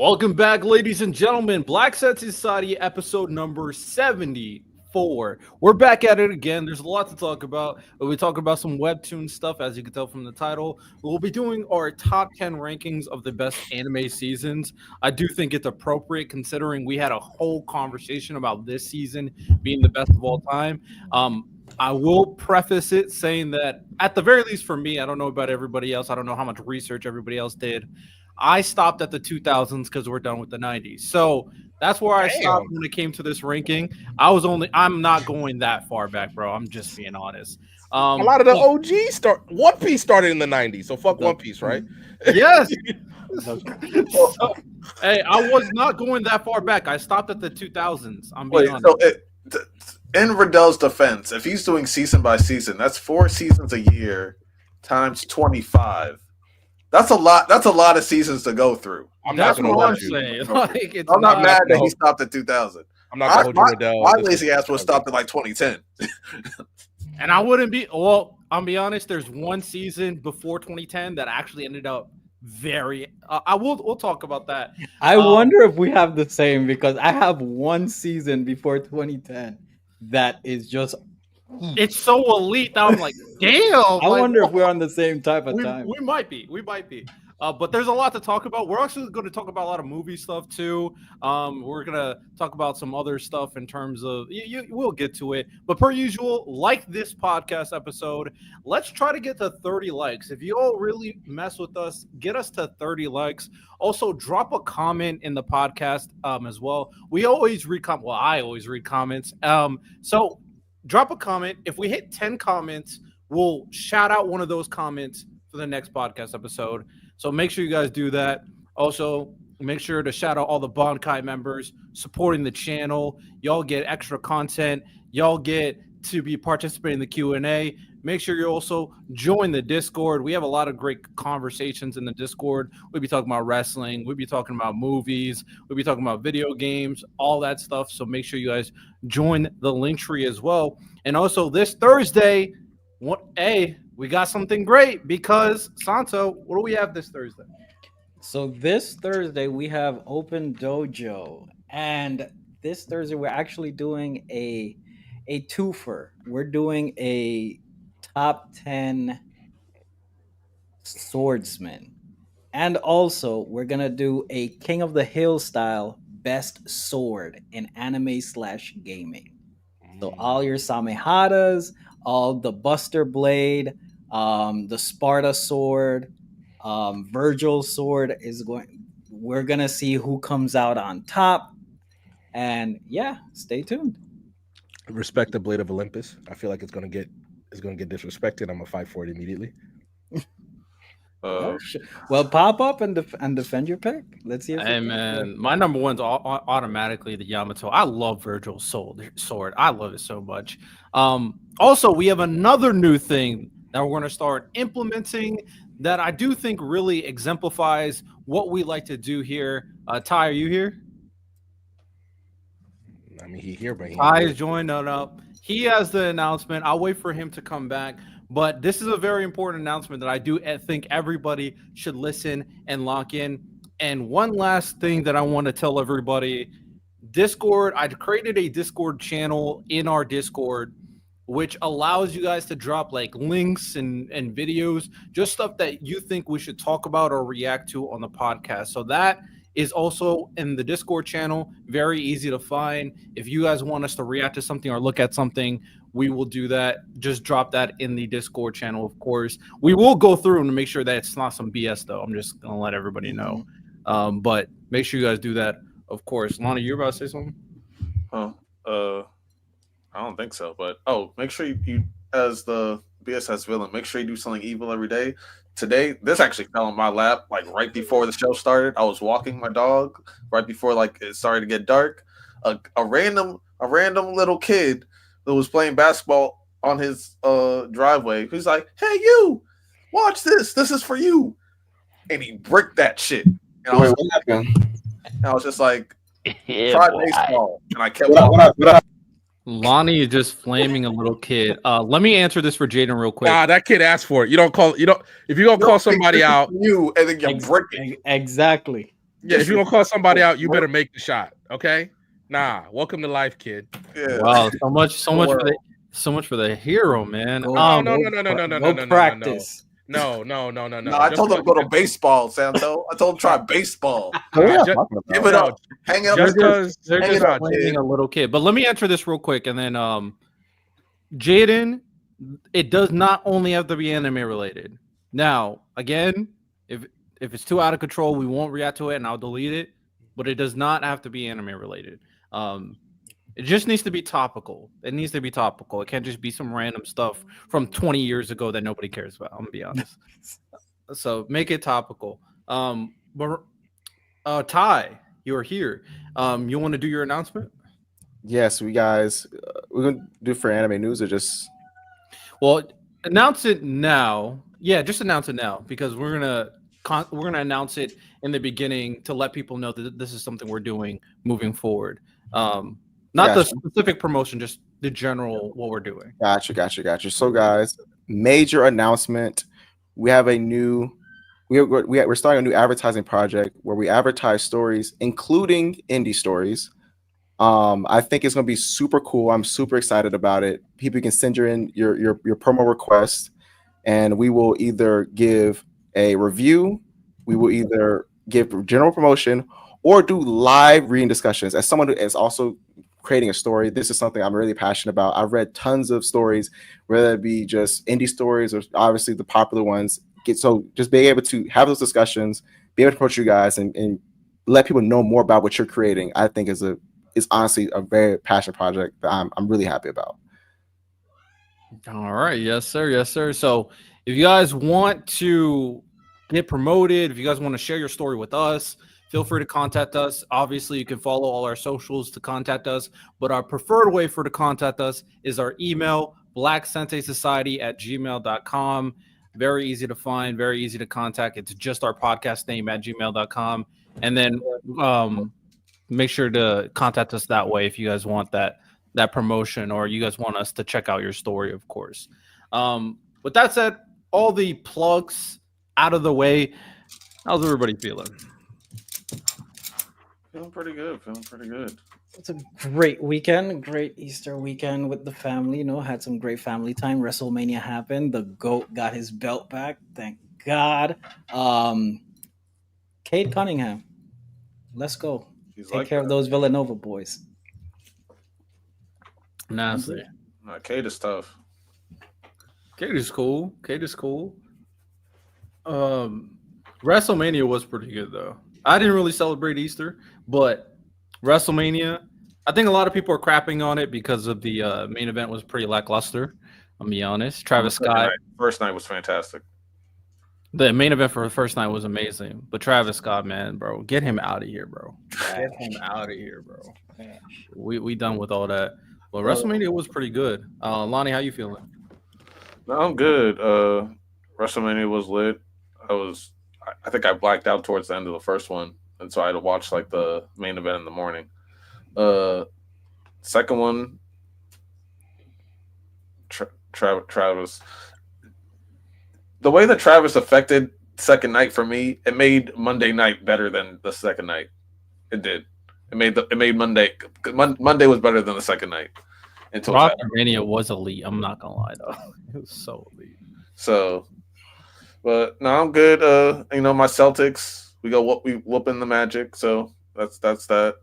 Welcome back, ladies and gentlemen. Black Sensei Society episode number 74. We're back at it again. There's a lot to talk about. We talk about some Webtoon stuff, as you can tell from the title. We'll be doing our top 10 rankings of the best anime seasons. I do think it's appropriate considering we had a whole conversation about this season being the best of all time. I will preface it saying that, at the very least for me, I don't know about everybody else. I don't know how much research everybody else did. I stopped at the 2000s because we're done with the 90s. So that's where I stopped when it came to this ranking. I'm not going that far back, bro. I'm just being honest. A lot of the OG One Piece started in the 90s, so fuck One Piece, right? Yes. So, hey, I was not going that far back. I stopped at the 2000s. I'm being honest. So in Riddell's defense, if he's doing season by season, that's 4 seasons a year times 25. That's a lot. That's a lot of seasons to go through. That's what I'm saying. Like, I'm not mad that he stopped at 2000. I'm not going to hold you, Riddell. My lazy ass would have stopped at like 2010. And I wouldn't be. Well, I'll be honest. There's one season before 2010 that actually ended up very. We'll talk about that. I wonder if we have the same, because I have one season before 2010 that is just. It's so elite that I'm like, damn. I wonder if we're on the same type of time. We might be. But there's a lot to talk about. We're actually going to talk about a lot of movie stuff too. We're going to talk about some other stuff in terms of we'll get to it. But per usual, like this podcast episode, let's try to get to 30 likes. If you all really mess with us, get us to 30 likes. Also, drop a comment in the podcast as well. We always read comments. Well, I always read comments. So drop a comment. If we hit 10 comments, we'll shout out one of those comments for the next podcast episode. So make sure you guys do that. Also, make sure to shout out all the Bonkai members supporting the channel. Y'all get extra content. Y'all get to be participating in the Q&A. Make sure you also join the Discord. We have a lot of great conversations in the Discord. We'll be talking about wrestling. We'll be talking about movies. We'll be talking about video games, all that stuff. So make sure you guys join the link tree as well. And also this Thursday, we got something great because, Santo, what do we have this Thursday? So this Thursday, we have Open Dojo. And this Thursday, we're actually doing a twofer. We're doing a top 10 swordsman. And also, we're going to do a King of the Hill style best sword in anime/gaming. So all your Samehadas, all the Buster Blade, the Sparta sword, Virgil's sword we're going to see who comes out on top. And yeah, stay tuned. Respect the Blade of Olympus. I feel like it's gonna get disrespected. I'm gonna fight for it immediately. Well, pop up and defend your pick. Let's see. Hey man, my number one's automatically the Yamato. I love Virgil's sword. I love it so much. Also, we have another new thing that we're going to start implementing that I do think really exemplifies what we like to do here. Ty, are you here? I mean, he here, but Ty is joined up. He has the announcement. I'll wait for him to come back. But this is a very important announcement that I do think everybody should listen and lock in. And one last thing that I want to tell everybody, Discord, I created a Discord channel in our Discord, which allows you guys to drop like links and videos, just stuff that you think we should talk about or react to on the podcast. So that is also in the Discord channel. Very easy to find. If you guys want us to react to something or look at something, we will do that. Just drop that in the Discord channel, of course. We will go through and make sure that it's not some BS, though. I'm just going to let everybody know. But make sure you guys do that, of course. Lonnie, you're about to say something? I don't think so. But, make sure you as the BSS villain, make sure you do something evil every day. Today, this actually fell on my lap, like right before the show started. I was walking my dog right before it started to get dark. A random little kid that was playing basketball on his driveway. He's like, "Hey, you, watch this. This is for you." And he bricked that shit. And what happened? I was just like, "Try baseball," and I kept on. Lonnie is just flaming a little kid. Let me answer this for Jaden real quick. Nah, that kid asked for it. If you're gonna call somebody out, you and then you break it. Exactly. Yeah, if you're gonna call somebody out, you better make the shot. Okay. Nah, welcome to life, kid. Yeah. Wow, so much for the hero, man. Go, No. practice. No. No, I told him to go to baseball, Santo. I told him to try baseball. What are y'all ju- talking Give about? it up. Hang it up. just because They're Hang just it up, blaming kid. a little kid. But let me answer this real quick, and then Jaden, it does not only have to be anime related. Now, again, if it's too out of control, we won't react to it, and I'll delete it. But it does not have to be anime related. It just needs to be topical. It needs to be topical. It can't just be some random stuff from 20 years ago that nobody cares about. I'm gonna be honest. So make it topical. But Ty, you're here. You want to do your announcement? Yes, we guys. We're gonna do for anime news or just. Well, announce it now. Yeah, just announce it now because we're gonna announce it in the beginning to let people know that this is something we're doing moving forward. Not the Gotcha. specific promotion, just the general what we're doing. Gotcha. So, guys, major announcement. We have a new. We're starting a new advertising project where we advertise stories, including indie stories. I think it's gonna be super cool. I'm super excited about it. People can send your promo request, and we will either give a review, we will either give general promotion, or do live reading discussions. As someone who is also creating a story, this is something I'm really passionate about. I've read tons of stories, whether it be just indie stories or obviously the popular ones. So just being able to have those discussions, be able to approach you guys and let people know more about what you're creating, I think is honestly a very passionate project that I'm really happy about. All right, yes, sir. So if you guys want to get promoted, if you guys want to share your story with us, feel free to contact us. Obviously, you can follow all our socials to contact us, but our preferred way to contact us is our email, blacksenseisociety@gmail.com. Very easy to find, very easy to contact. It's just our podcast name at gmail.com. And then make sure to contact us that way if you guys want that promotion or you guys want us to check out your story, of course. With that said, all the plugs out of the way, how's everybody feeling? Feeling pretty good. It's a great weekend, great Easter weekend with the family. Had some great family time. WrestleMania happened. The GOAT got his belt back. Thank God. Cade Cunningham, let's go. Take care of those Villanova boys. Nasty. Cade is tough. Cade is cool. WrestleMania was pretty good though. I didn't really celebrate Easter, but WrestleMania, I think a lot of people are crapping on it because of the main event was pretty lackluster. I'll be honest. Travis Scott. First night was fantastic. The main event for the first night was amazing, but Travis Scott, man, bro, get him out of here, bro. Get him out of here, bro. We done with all that. Well, WrestleMania was pretty good. Lonnie, how you feeling? No, I'm good. WrestleMania was lit. I think I blacked out towards the end of the first one, and so I had to watch like the main event in the morning. Second one, Travis. The way that Travis affected second night for me, it made Monday night better than the second night. It did. It made Monday. Monday was better than the second night. Until Mania was elite. I'm not gonna lie though, it was so elite. So, but no, I'm good. My Celtics. We whooping the Magic. So that's that.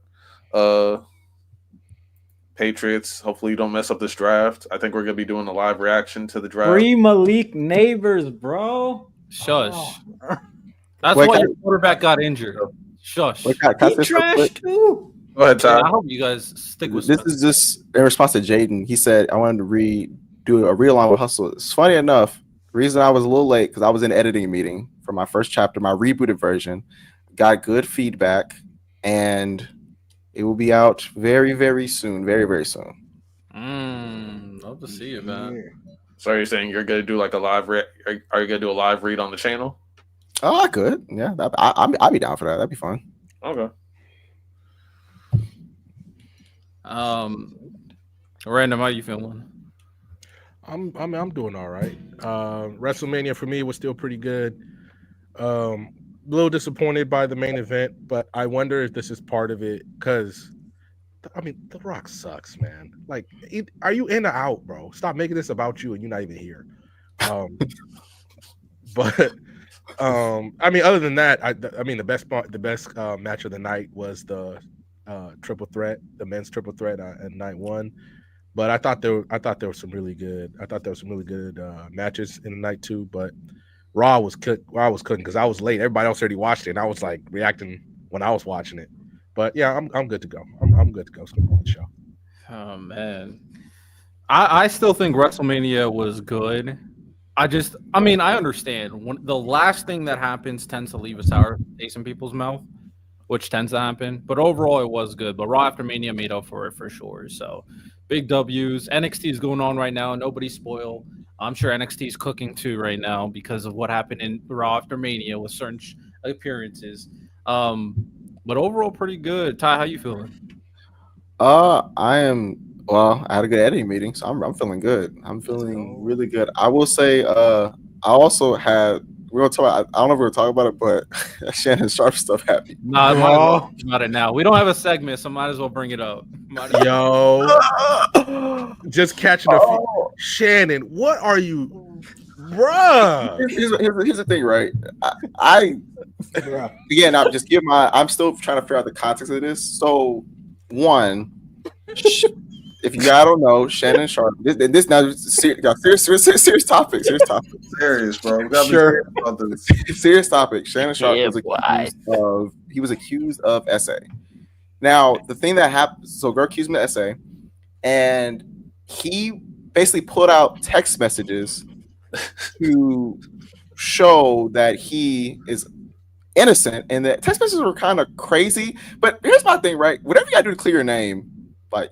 Patriots. Hopefully you don't mess up this draft. I think we're gonna be doing a live reaction to the draft. Free Malik Neighbors, bro. Shush. Oh. That's why your quarterback got injured. Shush. He trash too. Go ahead, Ty. I hope you guys stick with this. Is just in response to Jaden. He said, I wanted to do a real with Hustle. It's funny enough, the reason I was a little late because I was in an editing meeting for my first chapter, my rebooted version. Got good feedback, and it will be out very, very soon. Very, very soon. Love to see it, man. So are you saying you're gonna do like a live are you gonna do a live read on the channel? Oh, I could. Yeah, I'd be down for that. That'd be fun. Okay. Random, how you feeling? I'm doing all right. WrestleMania for me was still pretty good. little disappointed by the main event, but I wonder if this is part of it because I mean, The Rock sucks, man. Like, are you in or out, bro? Stop making this about you and you're not even here. But I mean, other than that, I mean, the best match of the night was the triple threat, the men's triple threat at night one. But I thought there were some really good. I thought there were some really good matches in the night two. But Raw was cooking because I was late. Everybody else already watched it, and I was like reacting when I was watching it. But yeah, I'm good to go. I'm good to go. It's gonna be a good show. Oh man, I still think WrestleMania was good. I mean, I understand when the last thing that happens tends to leave a sour taste in people's mouth, which tends to happen. But overall, it was good. But Raw after Mania made up for it for sure. So big W's. NXT is going on right now. Nobody's spoiled. I'm sure NXT is cooking too right now because of what happened in Raw after Mania with certain appearances. But overall, pretty good. Ty, how you feeling? I am. Well, I had a good editing meeting, so I'm feeling good. I'm feeling really good. I will say, I also had. We were talking. I don't know if we were talking about it, but Shannon Sharp stuff happened. Nah, might as well talk about it now. We don't have a segment, so might as well bring it up. Yo, just catching a few. Shannon, what are you, bruh? Here's the thing, right? I again, I'm just giving I'm still trying to figure out the context of this. So, one, if you guys don't know, Shannon Sharp. This now serious topic. Serious, bro. We gotta be Sure. serious about this. Serious topic. Shannon Sharp was accused of SA. Now, the thing that happened, so girl accused him of SA, and he basically put out text messages to show that he is innocent, and the text messages were kind of crazy. But here's my thing, right? Whatever you gotta do to clear your name, like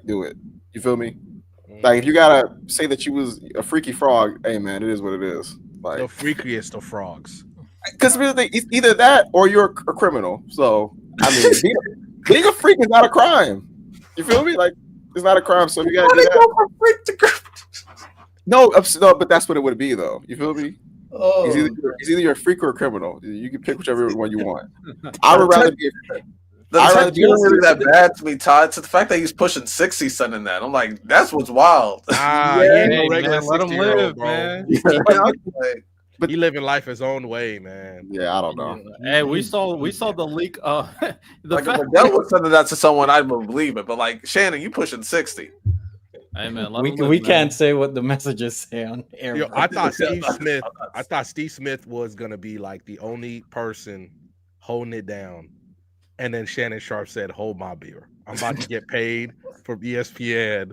do it. You feel me? Like if you gotta say that you was a freaky frog, hey man, it is what it is. Like the freakiest of frogs. Because it's either that or you're a criminal. So I mean, being a freak is not a crime. You feel me? Like it's not a crime. So you gotta do that. No, but that's what it would be though. You feel me? Oh, it's either you're a freak or a criminal. You can pick whichever one you want. I would rather be. The text wasn't really that bad to me, Todd. To the fact that he's pushing 60 sending that, I'm like, that's what's wild. Yeah, he ain't no regular man, let him 60-year-old, live, bro. man. But he living life his own way, man. Yeah, I don't know. Hey, we saw the leak. If Adele was sending that to someone, I'd believe it. But like Shannon, you pushing 60. Hey man, we can't say what the messages say on air. Yo, I thought Steve Smith was gonna be like the only person holding it down. And then Shannon Sharp said, "Hold my beer. I'm about to get paid from ESPN,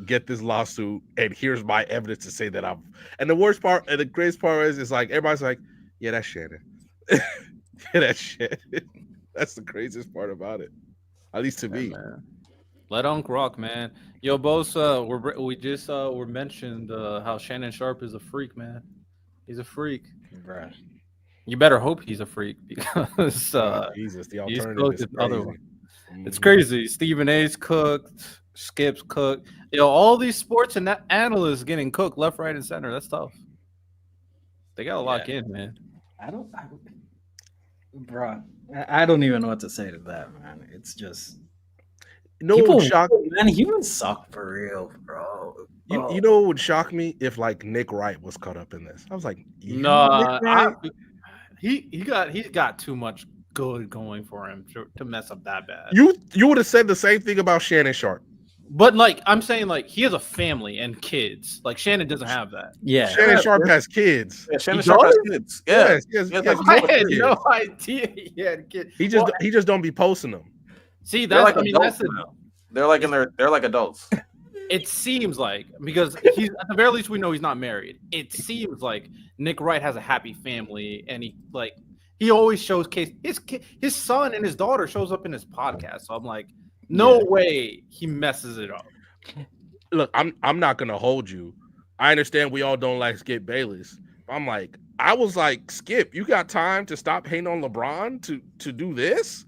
get this lawsuit, and here's my evidence to say that I'm." And the worst part, and the greatest part is like everybody's like, "Yeah, that's Shannon. Yeah, that's Shannon." That's the craziest part about it, at least to me. Man. Let Unc rock, man. Yo, both we mentioned how Shannon Sharp is a freak, man. He's a freak. Right. You better hope he's a freak because Jesus, the he's alternative cooked is the other crazy. one. It's crazy. Stephen A's cooked, Skip's cooked. Yo, all these sports and analysts getting cooked left, right, and center. That's tough. They gotta lock in, man. I don't even know what to say to that, man. It's just What would shock man. Humans suck for real, bro. You know what would shock me if like Nick Wright was caught up in this. I was like, no, he got too much good going for him to mess up that bad. You would have said the same thing about Shannon Sharp. But like I'm saying, like he has a family and kids. Like Shannon doesn't have that. Yeah, Shannon Sharp has kids. Yeah, Shannon Sharp has kids. Yeah, I had no idea he had kids. He just don't be posting them. See, that's that's they're like adults. It seems like because he's at the very least we know he's not married. It seems like Nick Wright has a happy family, and he always shows his son and his daughter shows up in his podcast. So I'm like, no way he messes it up. Look, I'm not gonna hold you. I understand we all don't like Skip Bayless. I'm like, I was like, Skip, you got time to stop hating on LeBron to do this?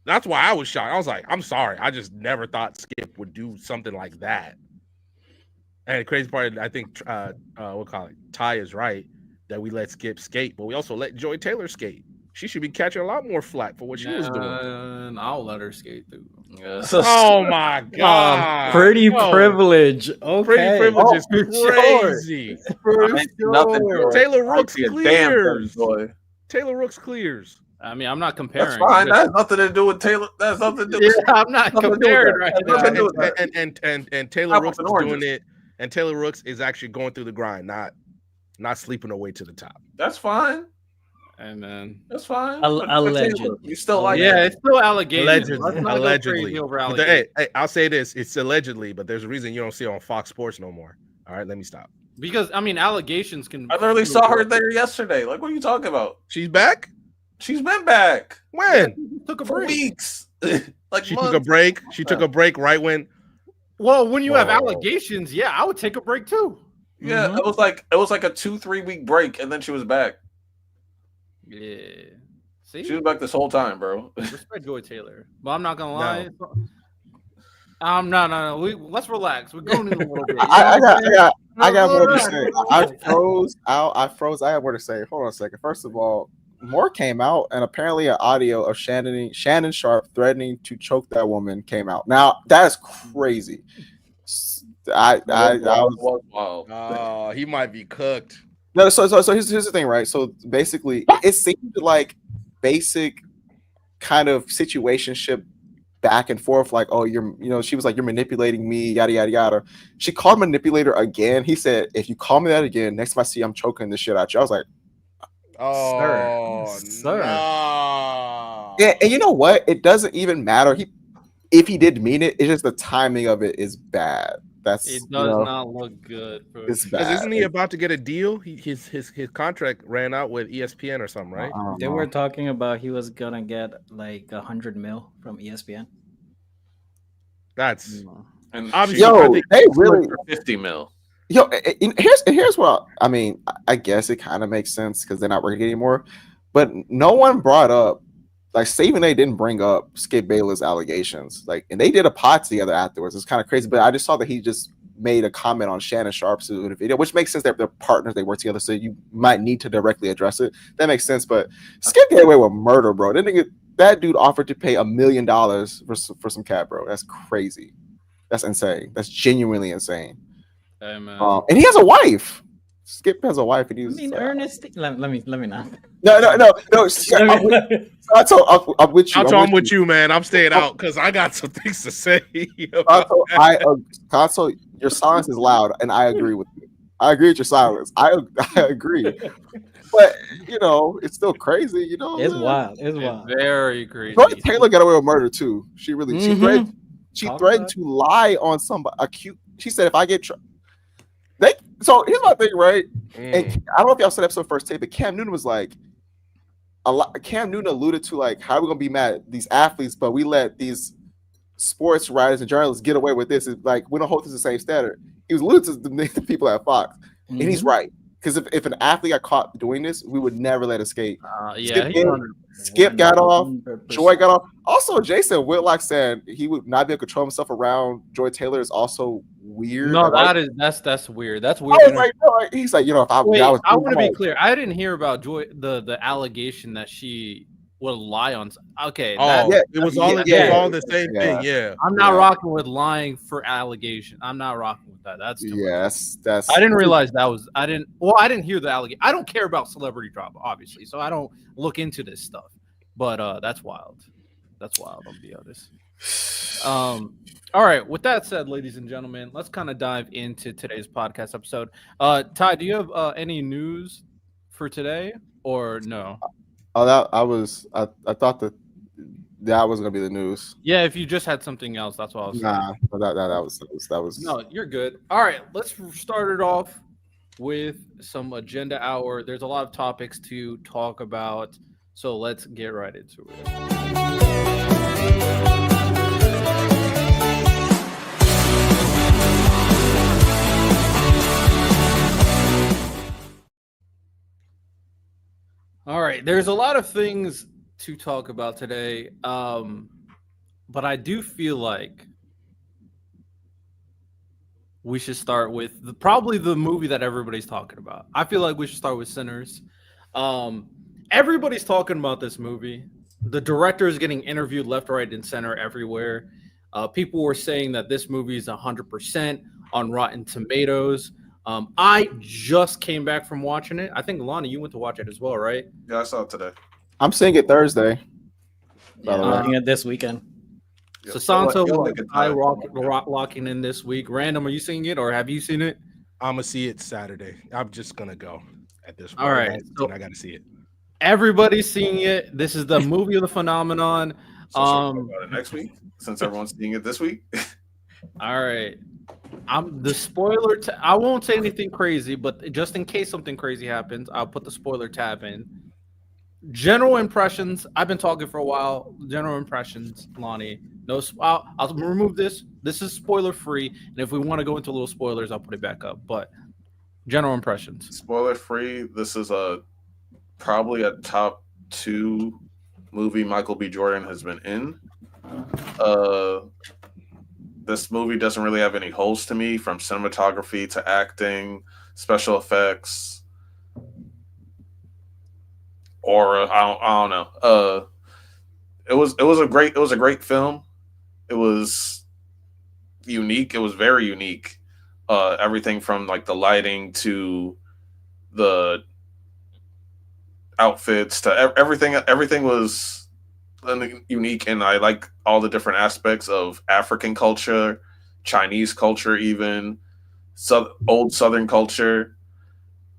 That's why I was shocked. I was like, I'm sorry. I just never thought Skip would do something like that. And the crazy part, I think, we'll call it, Ty is right. that we let Skip skate, but we also let Joy Taylor skate. She should be catching a lot more flack for what she was doing. And I'll let her skate through. Oh my god! Pretty No. privilege. Okay. Pretty privilege is for sure. crazy. For I ain't seen nothing, sure. Joy. Taylor I Rooks see a damn thing, clears. Joy. Taylor Rooks clears. I mean, I'm not comparing. That's fine. That has nothing to do with Taylor. That has nothing to do with. Yeah, I'm not nothing to do with comparing that. right Has nothing to do with now. that. And Taylor Apples Rooks and is oranges. doing it. And Taylor Rooks is actually going through the grind, not sleeping her way to the top. That's fine. And then That's fine. Allegedly. You still like yeah, it. it's still allegations. Let's Allegedly, not go allegedly. crazy over But allegations. hey, I'll say this: it's allegedly, but there's a reason you don't see it on Fox Sports no more. All right, let me stop. Because I mean, allegations can. I literally saw her there yesterday. Like, what are you talking about? She's back. She's been back When? Took a for break. weeks. Like She months. took a break. She took a break right when. Well, when you have Whoa. allegations, yeah, I would take a break too. Yeah, Mhm. it was like a 2-3 week break, and then she was back. Yeah. See, She was back this whole time, bro. respect Joy Taylor, but I'm not gonna lie. No. No. Let's relax. We're going in a little bit. I got more to Relax. say. I froze out. I have more to say. Hold on a second. First of all, more came out, and apparently an audio of Shannon Sharp threatening to choke that woman came out. Now that is crazy. I was wild. Oh, he might be cooked. no. So here's the thing, right? So basically, it seemed like basic kind of situationship back and forth, like, oh, she was like, you're manipulating me, yada yada yada. She called manipulator again. He said, if you call me that again, next time I see you, I'm choking the shit out you. I was like, Oh, Sir. no. yeah, and you know what? It doesn't even matter. If he did mean it, it's just the timing of it is bad. That's It does not look good. Bro. It's Because bad. isn't he about to get a deal? His contract ran out with ESPN or something, right? I don't They know. were talking about he was gonna get like 100 mil from ESPN. That's And Obviously, Yo, I think they really. for 50 mil. Yo, here's what I mean. I guess it kind of makes sense because they're not working anymore. But no one brought up, like, Stephen A. didn't bring up Skip Bayless allegations, like, and they did a pod together afterwards. It's kind of crazy, but I just saw that he just made a comment on Shannon Sharp's video, which makes sense that they're partners, they work together, so you might need to directly address it. That makes sense, but Skip get away with murder, bro. That dude offered to pay $1 million for some cat, bro. That's crazy. That's insane. That's genuinely insane. Hey, man. And he has a wife. Skip has a wife, and he's. I mean, Ernest. Let me not. No. Skip, I'm with you. I'm with you, man. I'm staying out because I got some things to say. Console, your silence is loud, and I agree with you. I agree with your silence. I agree. But it's still crazy. It's wild. It's wild. Very crazy. Joy Taylor got away with murder too. She really. Mhm. She Talk threatened about to lie on somebody. She said, if I get. So here's my thing, right? And I don't know if y'all saw the episode first tape, but Cam Newton was like, Cam Newton alluded to, like, how are we gonna be mad at these athletes, but we let these sports writers and journalists get away with this? It's like, we don't hold this the same standard. He was alluding to the people at Fox, and he's right. Because if an athlete got caught doing this, we would never let it skate. Yeah, Skip got off. 100%. Joy got off. Also, Jason Whitlock said he would not be able to control himself around Joy Taylor is also weird. No, Like, that's weird. That's I weird. was like, no, he's like, if I, Wait, I was, I want to be like, clear. I didn't hear about Joy the allegation that she would lie on. Okay, Oh, Yeah, it was yeah, all yeah. the same thing. Yeah. I'm not Yeah. rocking with lying for allegation. I'm not rocking with that. That's too much. that's. I didn't realize that was. I didn't hear the allegation. I don't care about celebrity drama, obviously, so I don't look into this stuff. But that's wild. That's wild. I'll be honest. All right. With that said, ladies and gentlemen, let's kind of dive into today's podcast episode. Ty, do you have any news for today or no? Oh, I thought that was gonna be the news. Yeah, if you just had something else, that's what I was saying. Nah, that was. No, you're good. All right, let's start it off with some agenda hour. There's a lot of topics to talk about, so let's get right into it. All right, there's a lot of things to talk about today, but I do feel like we should start with probably the movie that everybody's talking about. I feel like we should start with Sinners. Um, Everybody's talking about this movie. The director is getting interviewed left, right, and center everywhere. People were saying that this movie is 100% on Rotten Tomatoes. I just came back from watching it. I think Lonnie, you went to watch it as well, right? Yeah, I saw it today. I'm seeing it Thursday. By Yeah, the I'm way. looking at this weekend. Yeah, So Santo, you'll make it I time. locking in this week. Random, are you seeing it or have you seen it? I'm gonna see it Saturday. I'm just gonna go at this point. All right, so I gotta see it. everybody's seeing it. This is the movie of the phenomenon. So should we talk about it next week since everyone's seeing it this week? All right. I'm the spoiler. I won't say anything crazy, but just in case something crazy happens, I'll put the spoiler tab in. General impressions. I've been talking for a while. General impressions, Lonnie. No, I'll remove this. This is spoiler free, and if we want to go into little spoilers, I'll put it back up. But general impressions. Spoiler free. This is probably a top 2 movie Michael B. Jordan has been in. This movie doesn't really have any holes to me, from cinematography to acting, special effects, or I don't know. It was a great film. It was unique. It was very unique. Everything from like the lighting to the outfits to everything was unique, and I like all the different aspects of African culture, Chinese culture, even old Southern culture.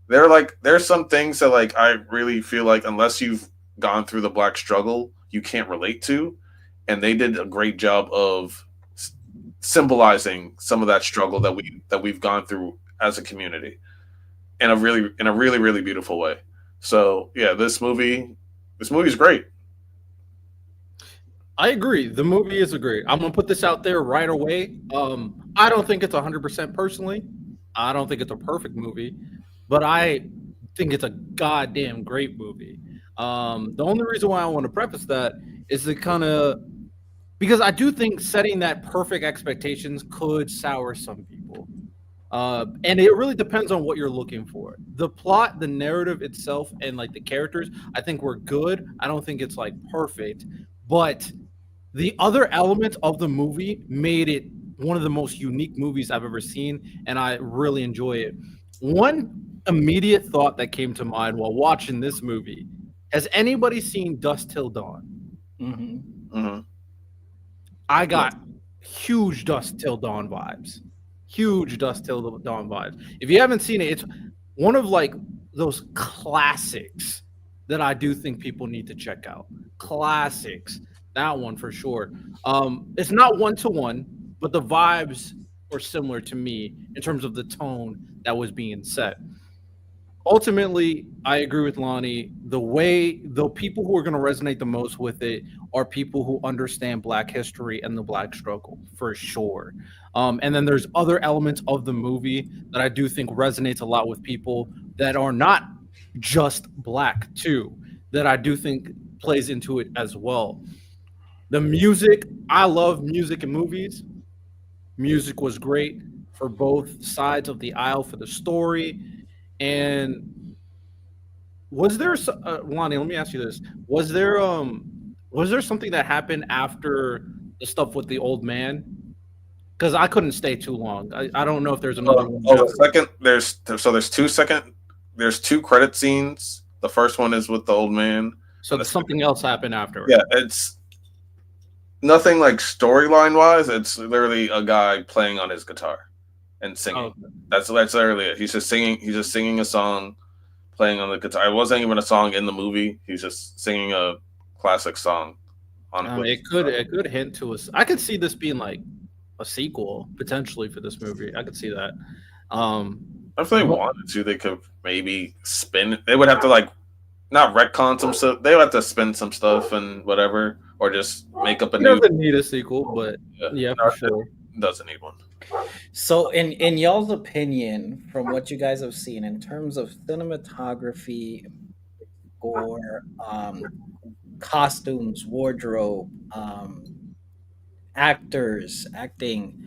There's some things that like I really feel like unless you've gone through the Black struggle, you can't relate to, and they did a great job of symbolizing some of that struggle that we've gone through as a community in a really beautiful way. So yeah, this movie's great. I agree. The movie is great. I'm gonna put this out there right away. I don't think it's 100% personally. I don't think it's a perfect movie, but I think it's a goddamn great movie. The only reason why I want to preface that is to kind of because I do think setting that perfect expectations could sour some people. And it really depends on what you're looking for. The plot, the narrative itself, and like the characters, I think were good. I don't think it's like perfect, but the other elements of the movie made it one of the most unique movies I've ever seen, and I really enjoy it. One immediate thought that came to mind while watching this movie: has anybody seen Dust Till Dawn? Mm-hmm. Mm-hmm. I got huge Dust Till Dawn vibes. Huge Dust Till Dawn vibes. If you haven't seen it, it's one of like those classics that I do think people need to check out. Classics. That one for sure. It's not one to one, but the vibes were similar to me in terms of the tone that was being set. Ultimately, I agree with Lonnie. The people who are going to resonate the most with it are people who understand Black history and the Black struggle for sure. And then there's other elements of the movie that I do think resonates a lot with people that are not just Black too, that I do think plays into it as well. The music, I love music in movies. Music was great for both sides of the aisle for the story. And was there, Lonnie? Let me ask you this: was there something that happened after the stuff with the old man? Because I couldn't stay too long. I don't know if there's another one. There's 2 credit scenes. The first one is with the old man. So something else happened afterwards. Yeah, it's nothing like storyline wise. It's literally a guy playing on his guitar and singing. Oh. That's literally it. He's just singing a song, playing on the guitar. It wasn't even a song in the movie. He's just singing a classic song. It could hint to us. I could see this being like a sequel potentially for this movie. I could see that. If they wanted to, they could maybe spin. They would have to like not retcon some stuff. They would have to spin some stuff and whatever, or just make up a new. Doesn't need a sequel, but yeah, for sure. Doesn't need one. So, in y'all's opinion, from what you guys have seen in terms of cinematography, or costumes, wardrobe, actors, acting,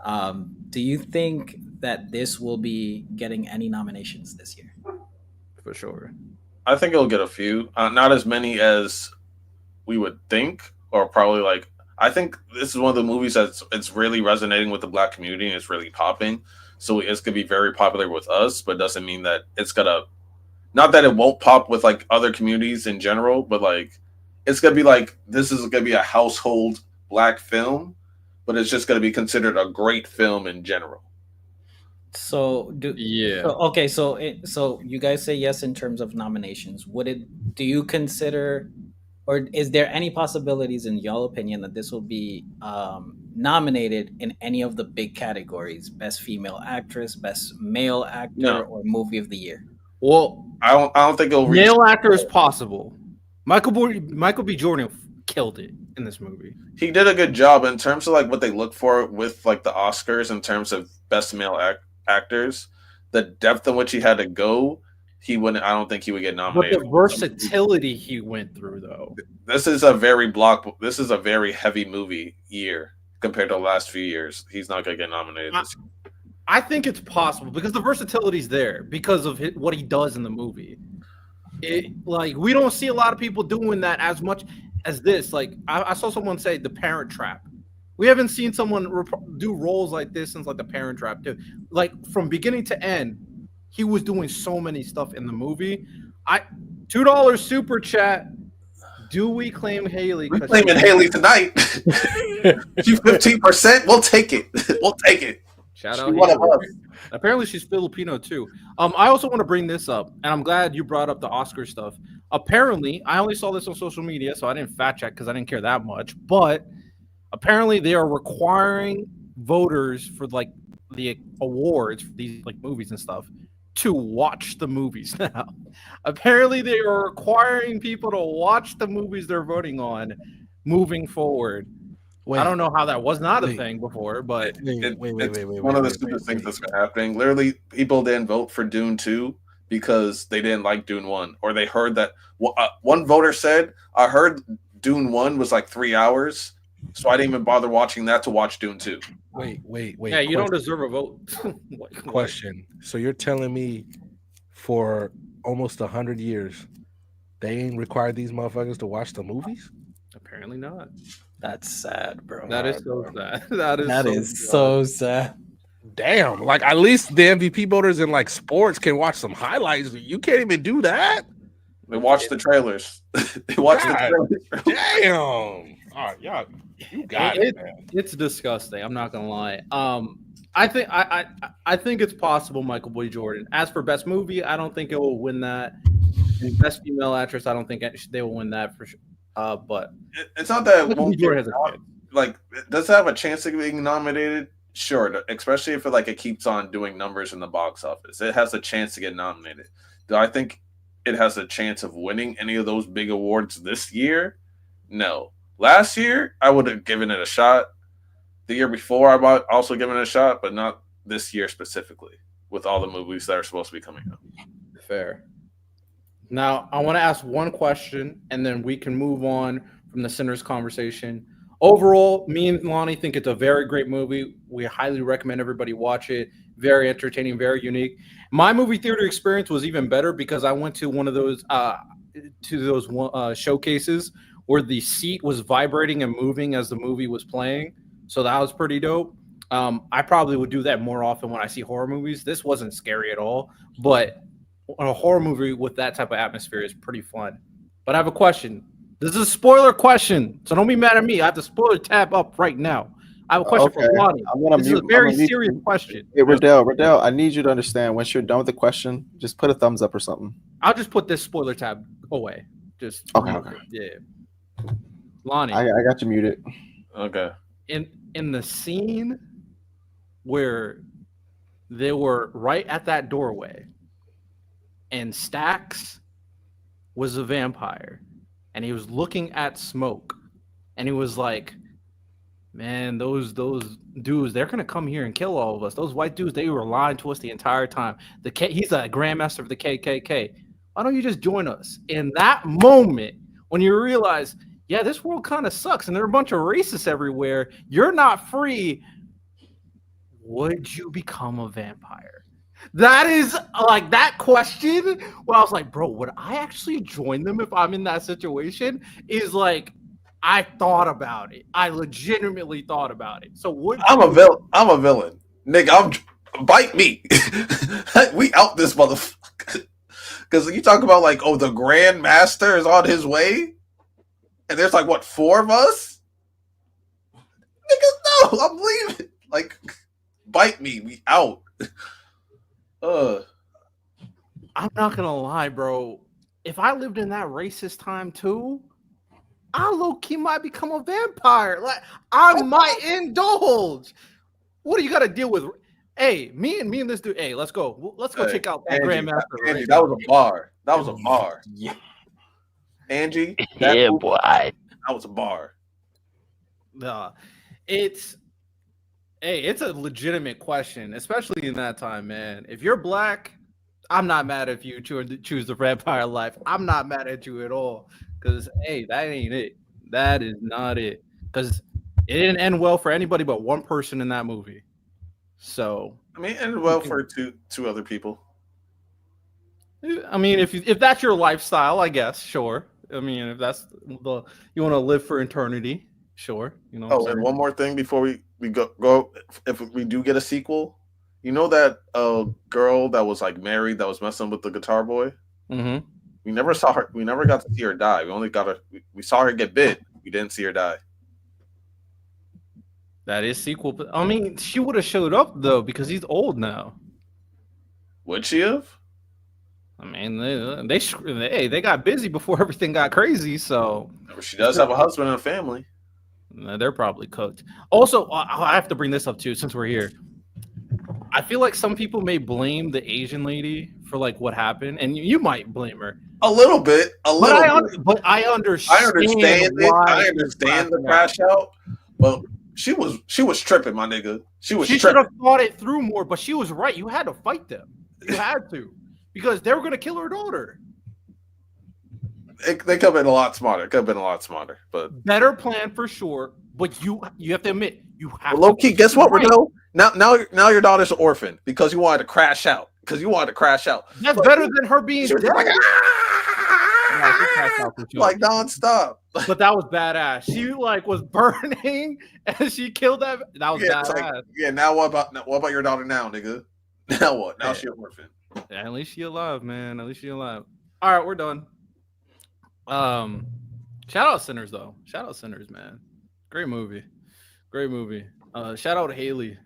Do you think that this will be getting any nominations this year? For sure. I think it'll get a few, not as many as we would think, or probably like. I think this is one of the movies that's it's really resonating with the Black community and it's really popping. So it's gonna be very popular with us, but doesn't mean that it's gonna. Not that it won't pop with like other communities in general, but like it's gonna be like this is gonna be a household Black film, but it's just gonna be considered a great film in general. So Yeah. okay, so you guys say yes in terms of nominations. Do you consider, or is there any possibilities in your opinion that this will be nominated in any of the big categories: best female actress, best male actor, No. or movie of the year? Well, I don't think it'll reach. male actor is possible. Michael B. Jordan killed it in this movie. He did a good job in terms of like what they look for with like the Oscars in terms of best male actors. The depth in which he had to go, he wouldn't. I don't think he would get But nominated. the versatility he went through, though. This is a very heavy movie year compared to the last few years. He's not gonna get nominated this year. I think it's possible because the versatility's there because of what he does in the movie. Like we don't see a lot of people doing that as much as this. Like I saw someone say The Parent Trap. We haven't seen someone do roles like this since like The Parent Trap, too. Like from beginning to end, he was doing so many stuff in the movie. $2 super chat. Do we claim Haley? We're claiming Haley tonight. She's 15%. We'll take it. We'll take it. Shout She's out one of Haley. us. Apparently she's Filipino too. I also want to bring this up, and I'm glad you brought up the Oscar stuff. Apparently, I only saw this on social media, so I didn't fact check because I didn't care that much. But apparently, they are requiring voters for like the awards for these like movies and stuff to watch the movies now. Apparently, they are requiring people to watch the movies they're voting on moving forward. I don't know how that was not a thing before, but It's one of the stupidest things that's been happening. Literally, people didn't vote for Dune 2 because they didn't like Dune 1, or they heard that one voter said, "I heard Dune 1 was like 3 hours, so I didn't even bother watching that to watch Dune 2." Wait. yeah, you don't deserve a vote. Like, Question. So you're telling me for almost 100 years they ain't required these motherfuckers to watch the movies? Apparently not. That's sad, bro. That is so sad. That is so sad. Damn, like at least the MVP voters in like sports can watch some highlights. You can't even do that. They watched the trailers. They watched the trailers. Damn. All right, y'all, you got it, man. It's disgusting. I'm not gonna lie. I think it's possible. Michael B. Jordan. As for best movie, I don't think it will win that. And best female actress, I don't think they will win that for sure. But it's not that it won't Jordan get, has a chance. like does it have a chance of being nominated? Sure, especially if it keeps on doing numbers in the box office. It has a chance to get nominated. Do I think it has a chance of winning any of those big awards this year? No. Last year, I would have given it a shot. The year before, I might also given it a shot, but not this year specifically, with all the movies that are supposed to be coming out. Fair. Now, I want to ask one question, and then we can move on from the Sinners conversation. Overall, me and Lonnie think it's a very great movie. We highly recommend everybody watch it. Very entertaining, very unique. My movie theater experience was even better because I went to one of those showcases where the seat was vibrating and moving as the movie was playing. So that was pretty dope. I probably would do that more often when I see horror movies. This wasn't scary at all, but a horror movie with that type of atmosphere is pretty fun. But I have a question. This is a spoiler question, so don't be mad at me. I have the spoiler tab up right now. I have a question for Lonnie. This is a very serious question. Hey, Riddell, I need you to understand. Once you're done with the question, just put a thumbs up or something. I'll just put this spoiler tab away. Just Okay. Yeah. Lonnie, I got you muted. Okay. in the scene where they were right at that doorway, and Stax was a vampire, and he was looking at Smoke, and he was like, "Man, those dudes, they're gonna come here and kill all of us. Those white dudes, they were lying to us the entire time. He's a grandmaster of the KKK. Why don't you just join us?" In that moment, when you realize, yeah, this world kind of sucks, and there are a bunch of racists everywhere. You're not free. would you become a vampire? That is like that question where I was like, bro, would I actually join them if I'm in that situation? Is like, I thought about it. I legitimately thought about it. So would I'm a villain. I'm a villain, nigga. Bite me. We out this motherfucker. Because you talk about like, oh, the Grand Master is on his way, and there's like what 4 of us. Nigga, no, I'm leaving. Like, bite me. We out. I'm not gonna lie, bro. If I lived in that racist time too, I low key might become a vampire. Like I might indulge. What do you got to deal with? Hey, me and this dude. Hey, let's go. Let's go check out that Angie, Grandmaster. Angie, that was a bar. That was a bar. Yeah. Angie, Yeah, boy. that was a bar. It's a legitimate question, especially in that time, man. If you're black, I'm not mad if you choose the vampire life. I'm not mad at you at all. Because, hey, that ain't it. That is not it. Because it didn't end well for anybody but one person in that movie. So, I mean, and well for two other people. I mean, if that's your lifestyle, I guess, sure. I mean, if that's you want to live for eternity, sure. You know. Oh, and one more thing before we go. If we do get a sequel, you know that girl that was like married that was messing with the guitar boy. Mm-hmm. We never saw her. We never got to see her die. We only got her. We saw her get bit. We didn't see her die. That is sequel. But I mean, she would have showed up though because he's old now. Would she have? I mean, they got busy before everything got crazy. So She does have a husband and a family. they're probably cooked. Also, I have to bring this up too since we're here. I feel like some people may blame the Asian lady for like what happened, and you might blame her A little bit. But I understand. I understand it. why I understand the crash out. But she was tripping, my nigga. She She should have thought it through more, but she was right. You had to fight them. You had to. Because they were going to kill her daughter. They could have been a lot smarter. Could have been a lot smarter. But better plan for sure. But you have to admit, you have low key, guess what, right. Renault? Now your daughter's an orphan because you wanted to crash out. That's better than her being she was dead. like, No, she crashed out for sure. like nonstop. But that was badass. She like was burning and she killed that. That was Yeah, it's badass. like, now what about your daughter now, nigga? Now what? Now she's an orphan. Yeah, at least she alive, man. At least she alive. All right, we're done. Shout out Sinners though. Shout out Sinners, man. Great movie. Shout out Haley.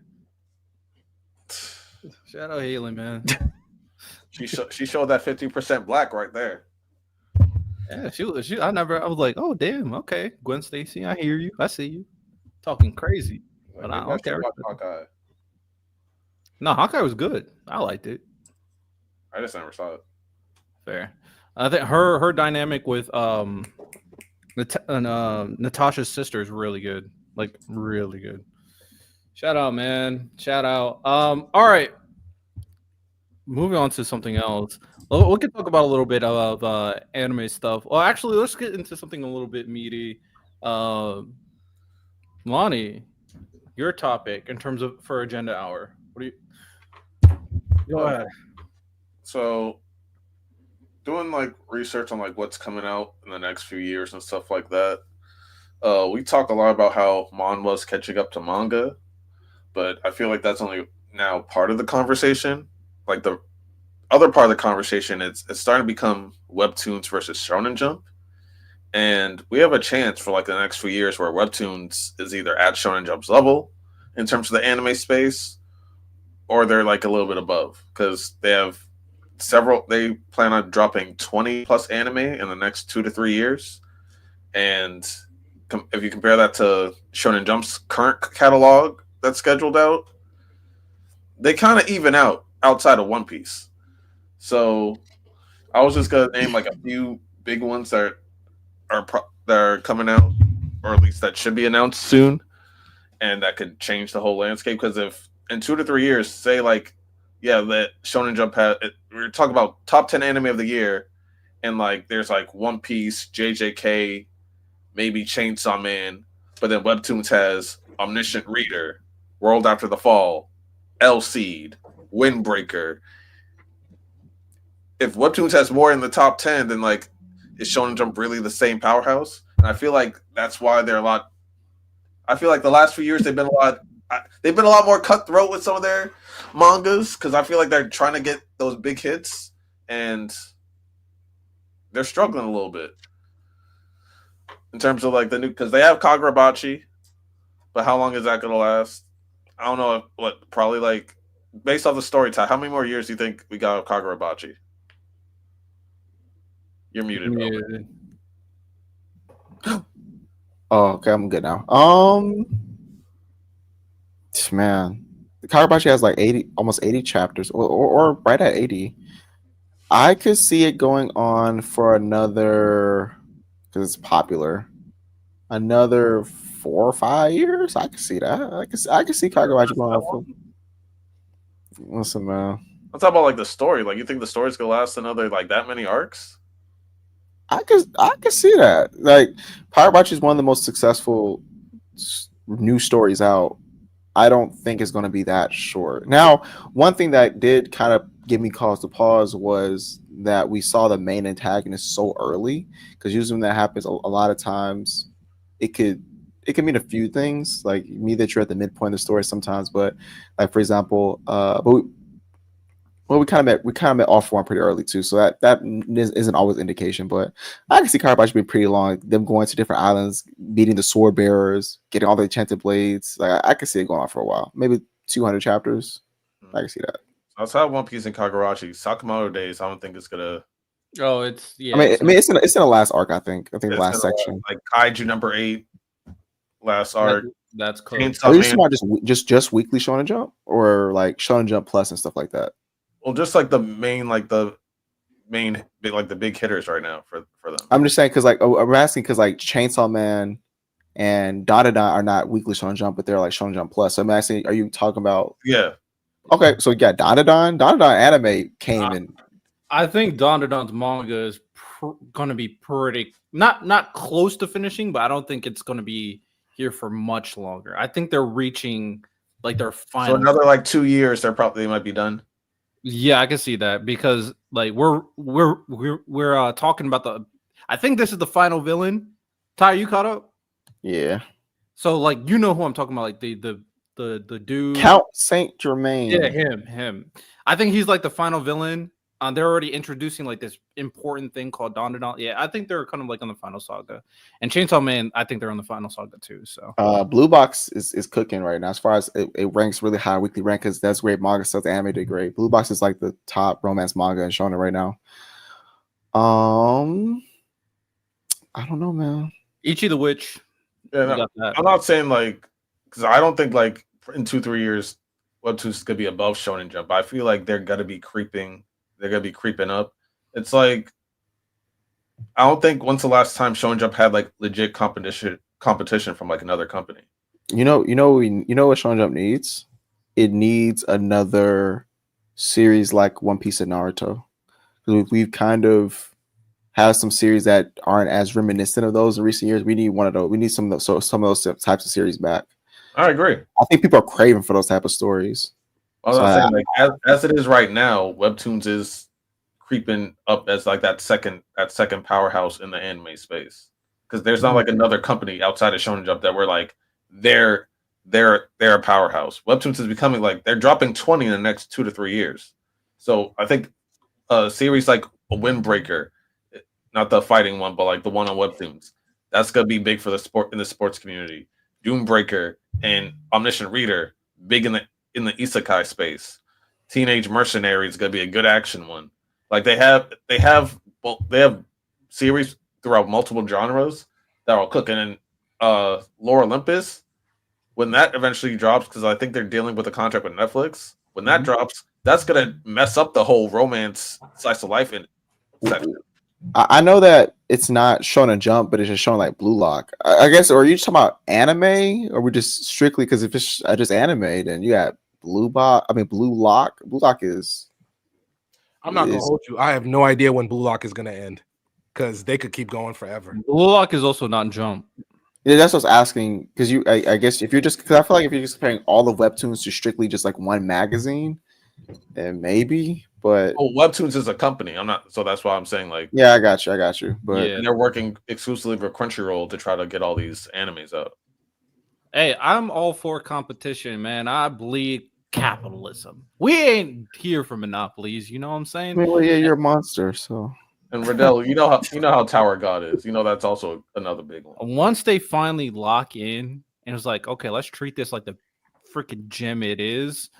Shout out Haley, man. She showed that 50% black right there. Yeah, she was like, oh damn, okay. Gwen Stacy, I hear you. I see you. Talking crazy. But I don't care. Hawkeye. No, Hawkeye was good. I liked it. I just never saw it. Fair. I think her dynamic with Natasha's sister is really good. Like really good. Shout out, man. Shout out. All right. Moving on to something else. We can talk about a little bit of anime stuff. Well, actually, let's get into something a little bit meaty. Lonnie, your topic in terms of for Agenda Hour. What do you? Go ahead. So, doing like research on like what's coming out in the next few years and stuff like that. We talk a lot about how manhwa's catching up to manga, but I feel like that's only now part of the conversation. Like the other part of the conversation, it's starting to become Webtoons versus Shonen Jump, and we have a chance for like the next few years where Webtoons is either at Shonen Jump's level in terms of the anime space, or they're like a little bit above because they have they plan on dropping 20 plus anime in the next 2 to 3 years. And if you compare that to Shonen Jump's current catalog that's scheduled out, they kind of even out outside of One Piece. So I was just going to name like a few big ones that are coming out, or at least that should be announced soon, and that could change the whole landscape. Because if in 2 to 3 years, say like, yeah, that Shonen Jump we're talking about top 10 anime of the year, and like there's like One Piece, JJK, maybe Chainsaw Man, but then Webtoons has Omniscient Reader, World After the Fall, L Seed, Windbreaker. If Webtoons has more in the top 10, then like is Shonen Jump really the same powerhouse? And I feel like that's why they're a lot. I feel like the last few years they've been a lot. They've been a lot more cutthroat with some of their mangas because I feel like they're trying to get those big hits and they're struggling a little bit in terms of like the new because they have Kagurabachi, but how long is that going to last? I don't know. What probably like based off the story time. How many more years do you think we got of Kagurabachi? You're muted. Oh, okay, I'm good now. Man, the Kagurabachi has like 80, almost 80 chapters, or right at 80. I could see it going on for another, because it's popular, another 4 or 5 years. I could see that. I could see Kagurabachi going on for. Listen, man. I'm talking about like the story. Like, you think the story's gonna last another like that many arcs? I could see that. Like, Kagurabachi is one of the most successful new stories out. I don't think it's going to be that short. Now, one thing that did kind of give me cause to pause was that we saw the main antagonist so early, because usually when that happens, a lot of times it could mean a few things. Like, me that you're at the midpoint of the story sometimes, but like for example, we kind of met All For One pretty early too, so that isn't always indication. But I can see Kagurabachi being pretty long. Them going to different islands, meeting the sword bearers, getting all the enchanted blades. Like I can see it going on for a while. Maybe 200 chapters. I can see that. Outside One Piece and Kagurabachi, Sakamoto Days, I don't think it's gonna. Oh, it's yeah. I mean, it's in the last arc. I think the last section, like Kaiju number 8, last arc. That's close. Are you talking about just weekly Shonen Jump, or like Shonen Jump Plus and stuff like that? Well, just like the main the big hitters right now for them. I'm just saying because like I'm asking because like Chainsaw Man and Dandadan are not weekly Shonen Jump, but they're like Shonen Jump Plus. So I'm asking, are you talking about? Yeah. Okay, so yeah, Dandadan anime came in. I think Dandadan's manga is going to be pretty not close to finishing, but I don't think it's going to be here for much longer. I think they're reaching like their final. So another like 2 years, they might be done. Yeah, I can see that because like we're talking about I think this is the final villain. Ty, you caught up? Yeah. So like you know who I'm talking about, like the dude Count Saint Germain. Yeah, him. I think he's like the final villain. They're already introducing like this important thing called Dandadan. Yeah, I think they're kind of like on the final saga. And Chainsaw Man, I think they're on the final saga too. So Blue Box is cooking right now as far as it ranks really high weekly rank because that's great manga stuff. The anime did great. Blue Box is like the top romance manga in Shonen right now. I don't know, man. Ichi the Witch. Yeah, no, I'm not saying like because I don't think like in 2-3 years Webtoons is gonna be above Shonen Jump. I feel like they're gonna be creeping. They're gonna be creeping up. It's like I don't think when's the last time Shonen Jump had like legit competition from like another company. You know what Shonen Jump needs? It needs another series like One Piece and Naruto. We've kind of had some series that aren't as reminiscent of those in recent years. We need one of those. We need some of those types of series back. I agree. I think people are craving for those type of stories. Saying, like, as it is right now, Webtoons is creeping up as like that second powerhouse in the anime space because there's not like another company outside of Shonen Jump that we're like they're a powerhouse. Webtoons is becoming like they're dropping 20 in the next 2 to 3 years. So I think a series like a Windbreaker, not the fighting one, but like the one on Webtoons, that's gonna be big for the sports community. Doombreaker and Omniscient Reader, big in the isekai space. Teenage Mercenary is gonna be a good action one. Like they have series throughout multiple genres that are cooking. And Lore Olympus, when that eventually drops, because I think they're dealing with a contract with Netflix. When that drops, that's gonna mess up the whole romance slice of life in section. I know that it's not Shonen Jump, but it's just showing like Blue Lock. I guess, or are you talking about anime, or we just strictly because if it's just anime, then you got Blue Lock. Blue Lock is. I'm not gonna hold you. I have no idea when Blue Lock is gonna end because they could keep going forever. Blue Lock is also not Jump. Yeah, that's what I was asking because I guess if you're just because I feel like if you're just comparing all of Webtoons to strictly just like one magazine, then maybe. But Oh, Webtoons is a company. I'm not, so that's why I'm saying like, yeah, I got you. But Yeah. and they're working exclusively for Crunchyroll to try to get all these animes out. Hey, I'm all for competition, man. I bleed capitalism. We ain't here for monopolies. You know what I'm I saying? mean, well, yeah, you're a monster, so And Riddell, you know how Tower God is. You know that's also another big one. Once they finally lock in and it's like, okay, let's treat this like the freaking gem it is.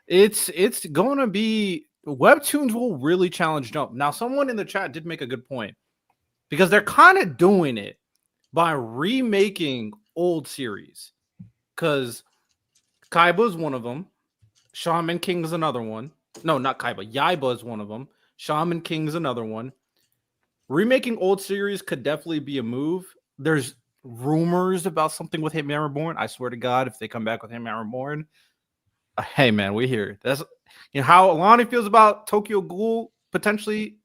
It's gonna be Webtoons will really challenge Jump. Now, someone in the chat did make a good point because they're kind of doing it by remaking old series. Because Kaiba is one of them. Shaman King is another one. No, not Kaiba. Yaiba is one of them. Shaman King is another one. Remaking old series could definitely be a move. There's rumors about something with Hitman Reborn. I swear to God, if they come back with Hitman Reborn, hey man, we here. That's how Lonnie feels about Tokyo Ghoul potentially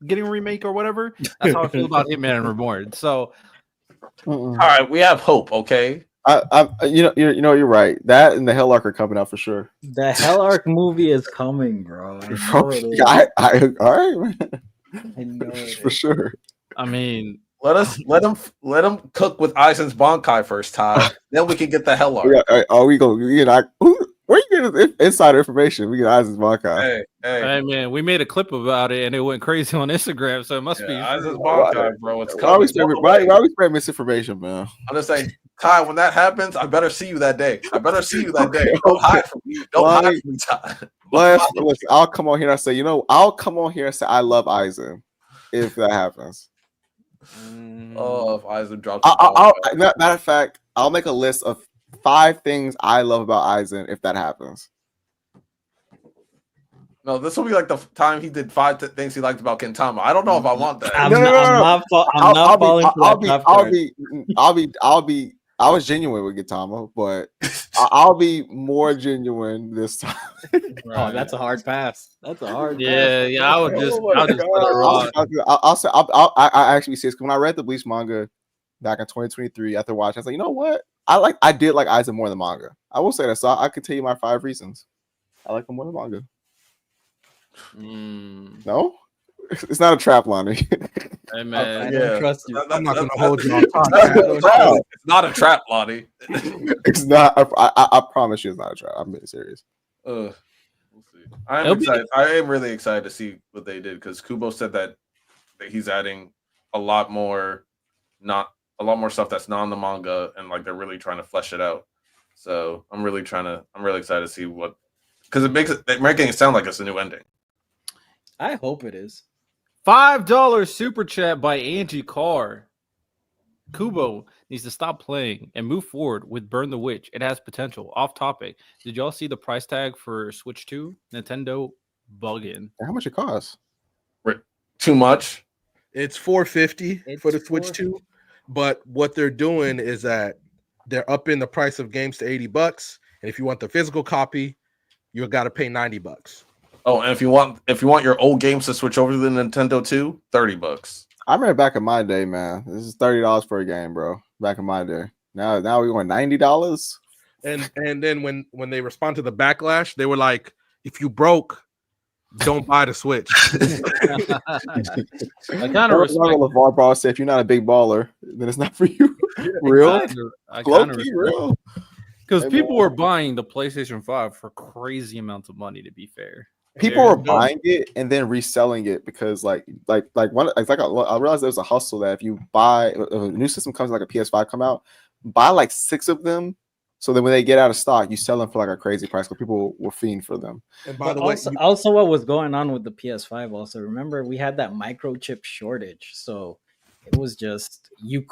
getting a remake or whatever. That's how I feel about Hitman Reborn. So All right, we have hope. Okay. you're right. That and the Hell Arc are coming out for sure. The Hell Arc movie is coming, bro. I know it is. All right, man. I know it For is. sure. I mean, Let him cook with Aizen's Bankai first, Ty. Then we can get the hell out. We where you get this insider information? We get Eisen's Bankai. Hey, man, we made a clip about it and it went crazy on Instagram, so it must be Aizen's Bankai, bro. It's Why are we coming. spreading misinformation, man? I'm just saying, Ty, when that happens, I better see you that day. Don't hide from me. Don't hide from me, Ty. Listen, I'll come on here and say, I'll come on here and say I love Eisen if that happens. Oh, if Aizen drops. Matter of fact, I'll make a list of 5 things I love about Eisen if that happens. No, this will be like the time he did 5 things he liked about Kentama. I don't know if I want that. I'm not falling for that. I was genuine with Gintama, but I'll be more genuine this time. Oh, that's a hard pass. That's a hard pass. Yeah. I would just let it rock. I actually say when I read the Bleach manga back in 2023 after watching, I was like, you know what? I did like Aizen more than manga. I will say that. So I could tell you my 5 reasons. I like him more than manga. No, it's not a trap, Lonnie. Hey man, I don't trust you. I'm not going to hold you on. It's not a trap, Lonnie. It's not. I promise you, it's not a trap. I'm being serious. We'll see. I'm excited. I am really excited to see what they did because Kubo said that he's adding a lot more stuff that's not in the manga, and like they're really trying to flesh it out. So I'm really excited to see what, because they're making it sound like it's a new ending. I hope it is. $5 super chat by Angie Carr. Kubo needs to stop playing and move forward with Burn the Witch. It has potential. Off topic. Did y'all see the price tag for Switch 2? Nintendo bugging. How much it costs? Too much. It's $450 for the Switch 2, but what they're doing is that they're upping the price of games to $80, and if you want the physical copy, you got to pay $90. Oh, and if you want your old games to switch over to the Nintendo 2, $30. I remember back in my day, man. This is $30 for a game, bro. Back in my day. Now we want $90. And then when they respond to the backlash, they were like, if you broke, don't buy the Switch. I kind of respect LeVar Ball said, if you're not a big baller, then it's not for you. Real? I kind of real. Because people were buying the PlayStation 5 for crazy amounts of money, to be fair. People were buying it and then reselling it because I realized there was a hustle that if you buy if a new system comes like a PS5 come out, buy like 6 of them, so that when they get out of stock, you sell them for like a crazy price because people will fiend for them. And by the way, also what was going on with the PS5 also, remember we had that microchip shortage, so it was just you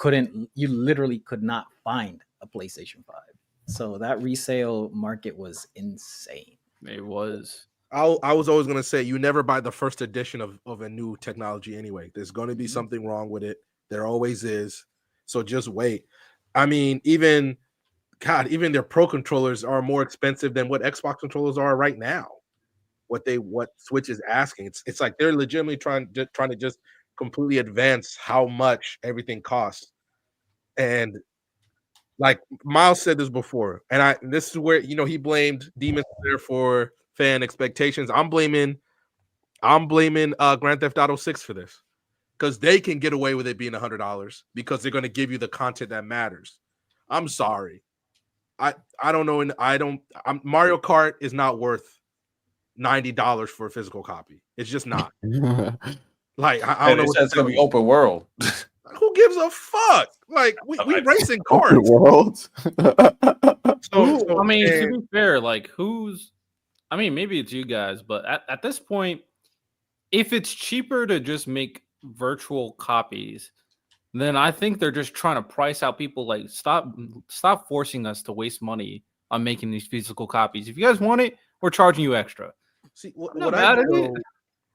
literally could not find a PlayStation 5. So that resale market was insane. It was. I was always going to say, you never buy the first edition of a new technology anyway. There's going to be something wrong with it. There always is. So just wait. I mean, even their Pro controllers are more expensive than what Xbox controllers are right now. What Switch is asking. It's like they're legitimately trying to just completely advance how much everything costs. And Like Miles said this before, and this is where he blamed Demon Slayer for fan expectations. I'm blaming Grand Theft Auto 6 for this, because they can get away with it being $100 because they're going to give you the content that matters. I'm sorry, I don't know, and Mario Kart is not worth $90 for a physical copy. It's just not. Like I don't know. It's going to be open world. Who gives a fuck? Like we racing cars. Open world. I mean, to be fair, like maybe it's you guys, but at this point, if it's cheaper to just make virtual copies, then I think they're just trying to price out people. Like, stop forcing us to waste money on making these physical copies. If you guys want it, we're charging you extra. See,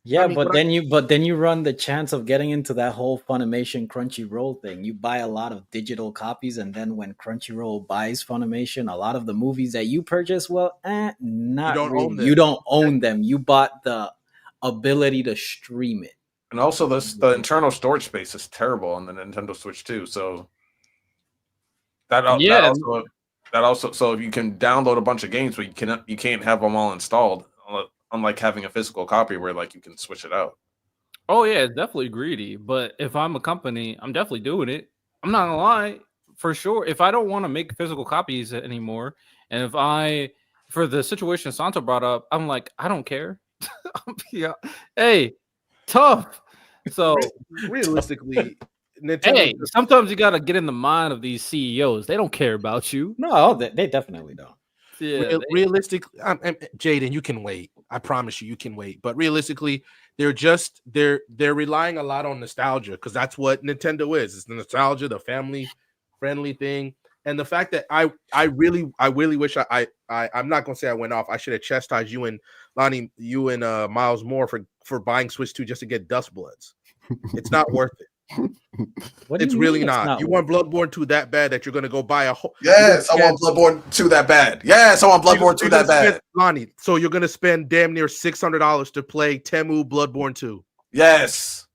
yeah, but then you run the chance of getting into that whole Funimation Crunchyroll thing. You buy a lot of digital copies, and then when Crunchyroll buys Funimation, a lot of the movies that you purchase, not really. You don't own them. You bought the ability to stream it. And also, the internal storage space is terrible on the Nintendo Switch too. So that also, so if you can download a bunch of games, but you can't have them all installed. Unlike having a physical copy where like you can switch it out. Oh yeah, it's definitely greedy. But if I'm a company, I'm definitely doing it. I'm not gonna lie, for sure. If I don't want to make physical copies anymore, and for the situation Santo brought up, I'm like, I don't care. Yeah. Hey, tough. So realistically, Nintendo. Hey, sometimes you gotta get in the mind of these CEOs. They don't care about you. No, they definitely don't. Yeah, realistically, Jaden, you can wait. I promise you can wait. But realistically, they're relying a lot on nostalgia, because that's what Nintendo is. It's the nostalgia, the family friendly thing, and the fact that I really wish I'm not gonna say I went off. I should have chastised you and Lonnie, you and Miles more for buying Switch 2 just to get Dust Bloods. It's not worth it. It's really not. You want Bloodborne 2 that bad that you're going to go buy a whole... Yes, I want Bloodborne 2 that bad. Yes, I want Bloodborne 2 that bad. Lonnie, so you're going to spend damn near $600 to play Temu Bloodborne 2. Yes.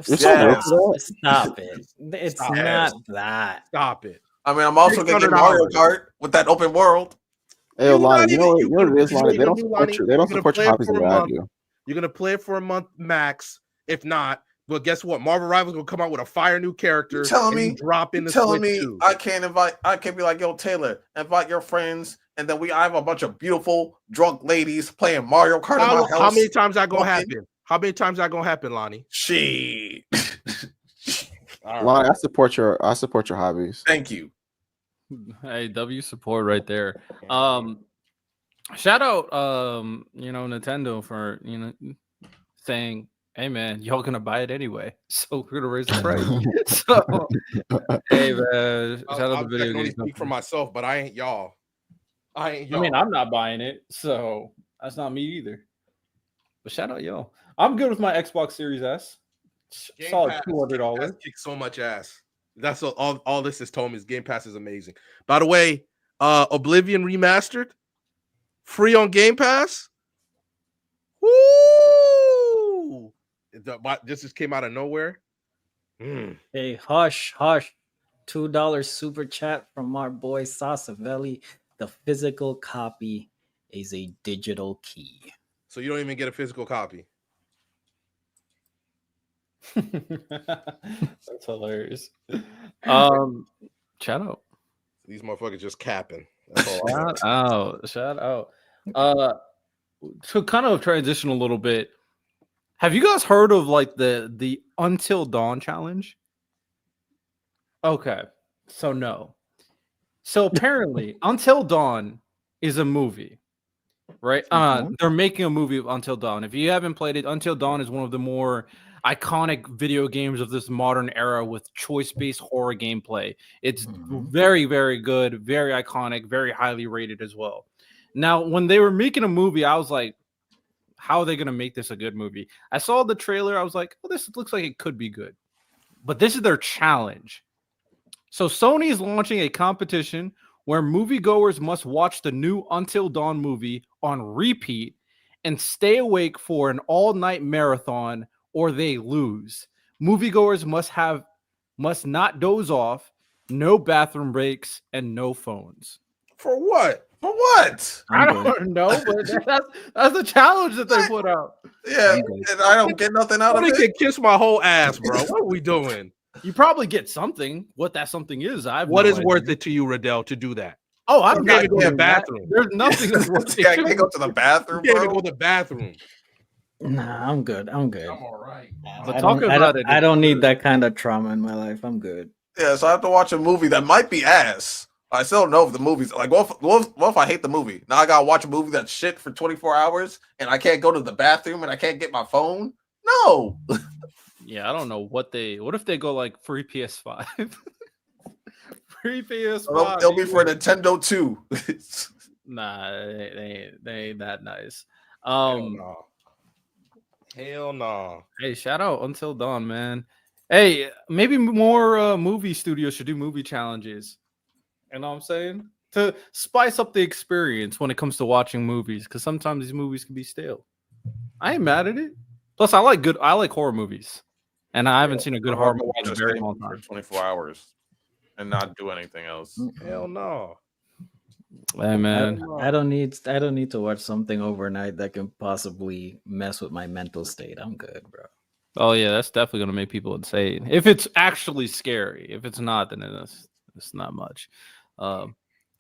Stop it. It's not that. Stop it. I mean, I'm also going to get Mario Kart with that open world. Hey, Lonnie, you know what it is, Lonnie? They don't support your hobbies the way I do. You're going to play it for a month max. If not, well, guess what? Marvel Rivals will come out with a fire new character. Telling me, drop in the telling Switch me 2. I can't be like, yo, Taylor, invite your friends, and then I have a bunch of beautiful drunk ladies playing Mario Kart in my house. How many times that gonna happen? How many times that gonna happen, Lonnie? She. Lonnie, I support your hobbies. Thank you. Hey, W support right there. Shout out Nintendo for saying, hey man, y'all gonna buy it anyway, so we're gonna raise the price. So hey man, shout out to video games. Speak for myself, but I ain't y'all. I mean, I'm not buying it, so that's not me either. But shout out y'all. I'm good with my Xbox Series S. Solid $200. Kick so much ass. That's all this has told me is Game Pass is amazing. By the way, Oblivion Remastered, free on Game Pass. Woo! This just came out of nowhere. Hey, hush. $2 super chat from our boy Sasavelli. The physical copy is a digital key. So you don't even get a physical copy. That's hilarious. Shout out. These motherfuckers just capping. That's all. Shout out. To kind of transition a little bit, have you guys heard of like the Until Dawn challenge? Okay, so no. So apparently, Until Dawn is a movie, right? They're making a movie of Until Dawn. If you haven't played it, Until Dawn is one of the more iconic video games of this modern era with choice-based horror gameplay. It's very, very good, very iconic, very highly rated as well. Now, when they were making a movie, I was like, how are they going to make this a good movie? I saw the trailer. I was like, oh, this looks like it could be good. But this is their challenge. So Sony is launching a competition where moviegoers must watch the new Until Dawn movie on repeat and stay awake for an all-night marathon or they lose. Moviegoers must not doze off, no bathroom breaks, and no phones. For what? For what? I I'm good. don't know, but that's the challenge that they put out. Yeah, I'm good. and I don't get nothing out of Somebody it. can kiss my whole ass, bro. What are we doing? You probably get something. What that something is, What is worth it to you, Riddell, to do that? Oh, I'm You not can't even go to doing the that. bathroom. There's nothing that's worth it. I can't go to the bathroom, You can't even bro. go to the bathroom. Nah, I'm good. I'm good. I'm all right. But I talk don't, I about don't, it. I don't need that kind of trauma in my life. I'm good. Yeah, so I have to watch a movie that might be ass. I still don't know if the movie's like, what if I hate the movie? Now I gotta watch a movie that's shit for 24 hours and I can't go to the bathroom and I can't get my phone? No. Yeah, I don't know what if they go like free PS5? Free PS5. It'll be for Nintendo 2. Nah, they ain't that nice. Hell no. Hell no. Hey, shout out Until Dawn, man. Hey, maybe more movie studios should do movie challenges. You know what I'm saying? To spice up the experience when it comes to watching movies, because sometimes these movies can be stale. I ain't mad at it. Plus, I like horror movies, and I haven't seen a good horror movie in a very long for time. 24 hours and not do anything else. Hell no. Hey, man. I don't need to watch something overnight that can possibly mess with my mental state. I'm good, bro. Oh yeah, that's definitely gonna make people insane. If it's actually scary. If it's not, then it's not much.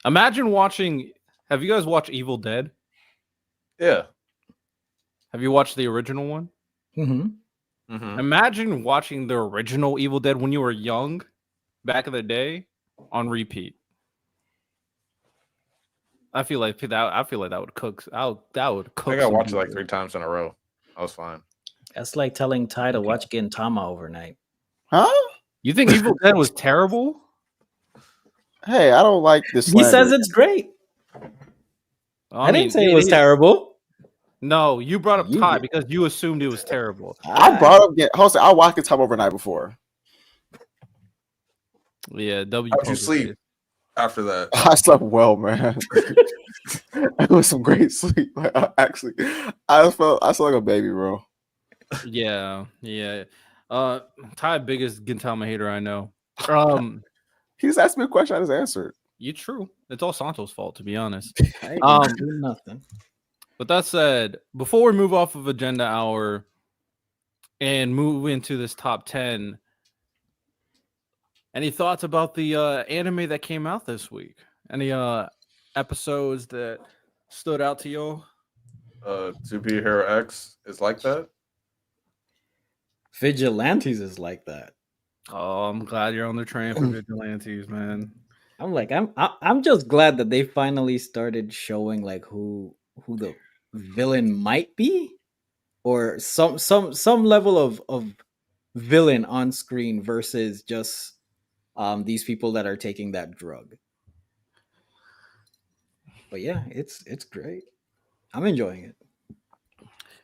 Imagine watching. Have you guys watched Evil Dead? Yeah. Have you watched the original one? Mm-hmm. Mm-hmm. Imagine watching the original Evil Dead when you were young, back in the day, on repeat. I feel like that would cook. That would cook. I think I some watched it like people. 3 times in a row. I was fine. That's like telling Ty to watch Gintama overnight. Huh? You think Evil Dead was terrible? Hey, I don't like this. He says it's great. I didn't say it was terrible. No, you brought up You Ty did. because you assumed it was terrible. I brought up. Jose, I watched the top overnight before. Yeah, W. How'd you Poker sleep Face. after that? I slept well, man. It was some great sleep. Like, I felt like a baby, bro. Yeah. Ty, biggest Gintama hater I know. He just asked me a question. I just answered. You true. It's all Santo's fault, to be honest. I didn't do nothing. But that said, before we move off of Agenda Hour and move into this top 10, any thoughts about the anime that came out this week? Any episodes that stood out to you? Superhero X is like that. Vigilantes is like that. Oh, I'm glad you're on the train for Vigilantes, man. I'm just glad that they finally started showing like who the villain might be, or some level of villain on screen versus just these people that are taking that drug. But yeah, it's great. I'm enjoying it.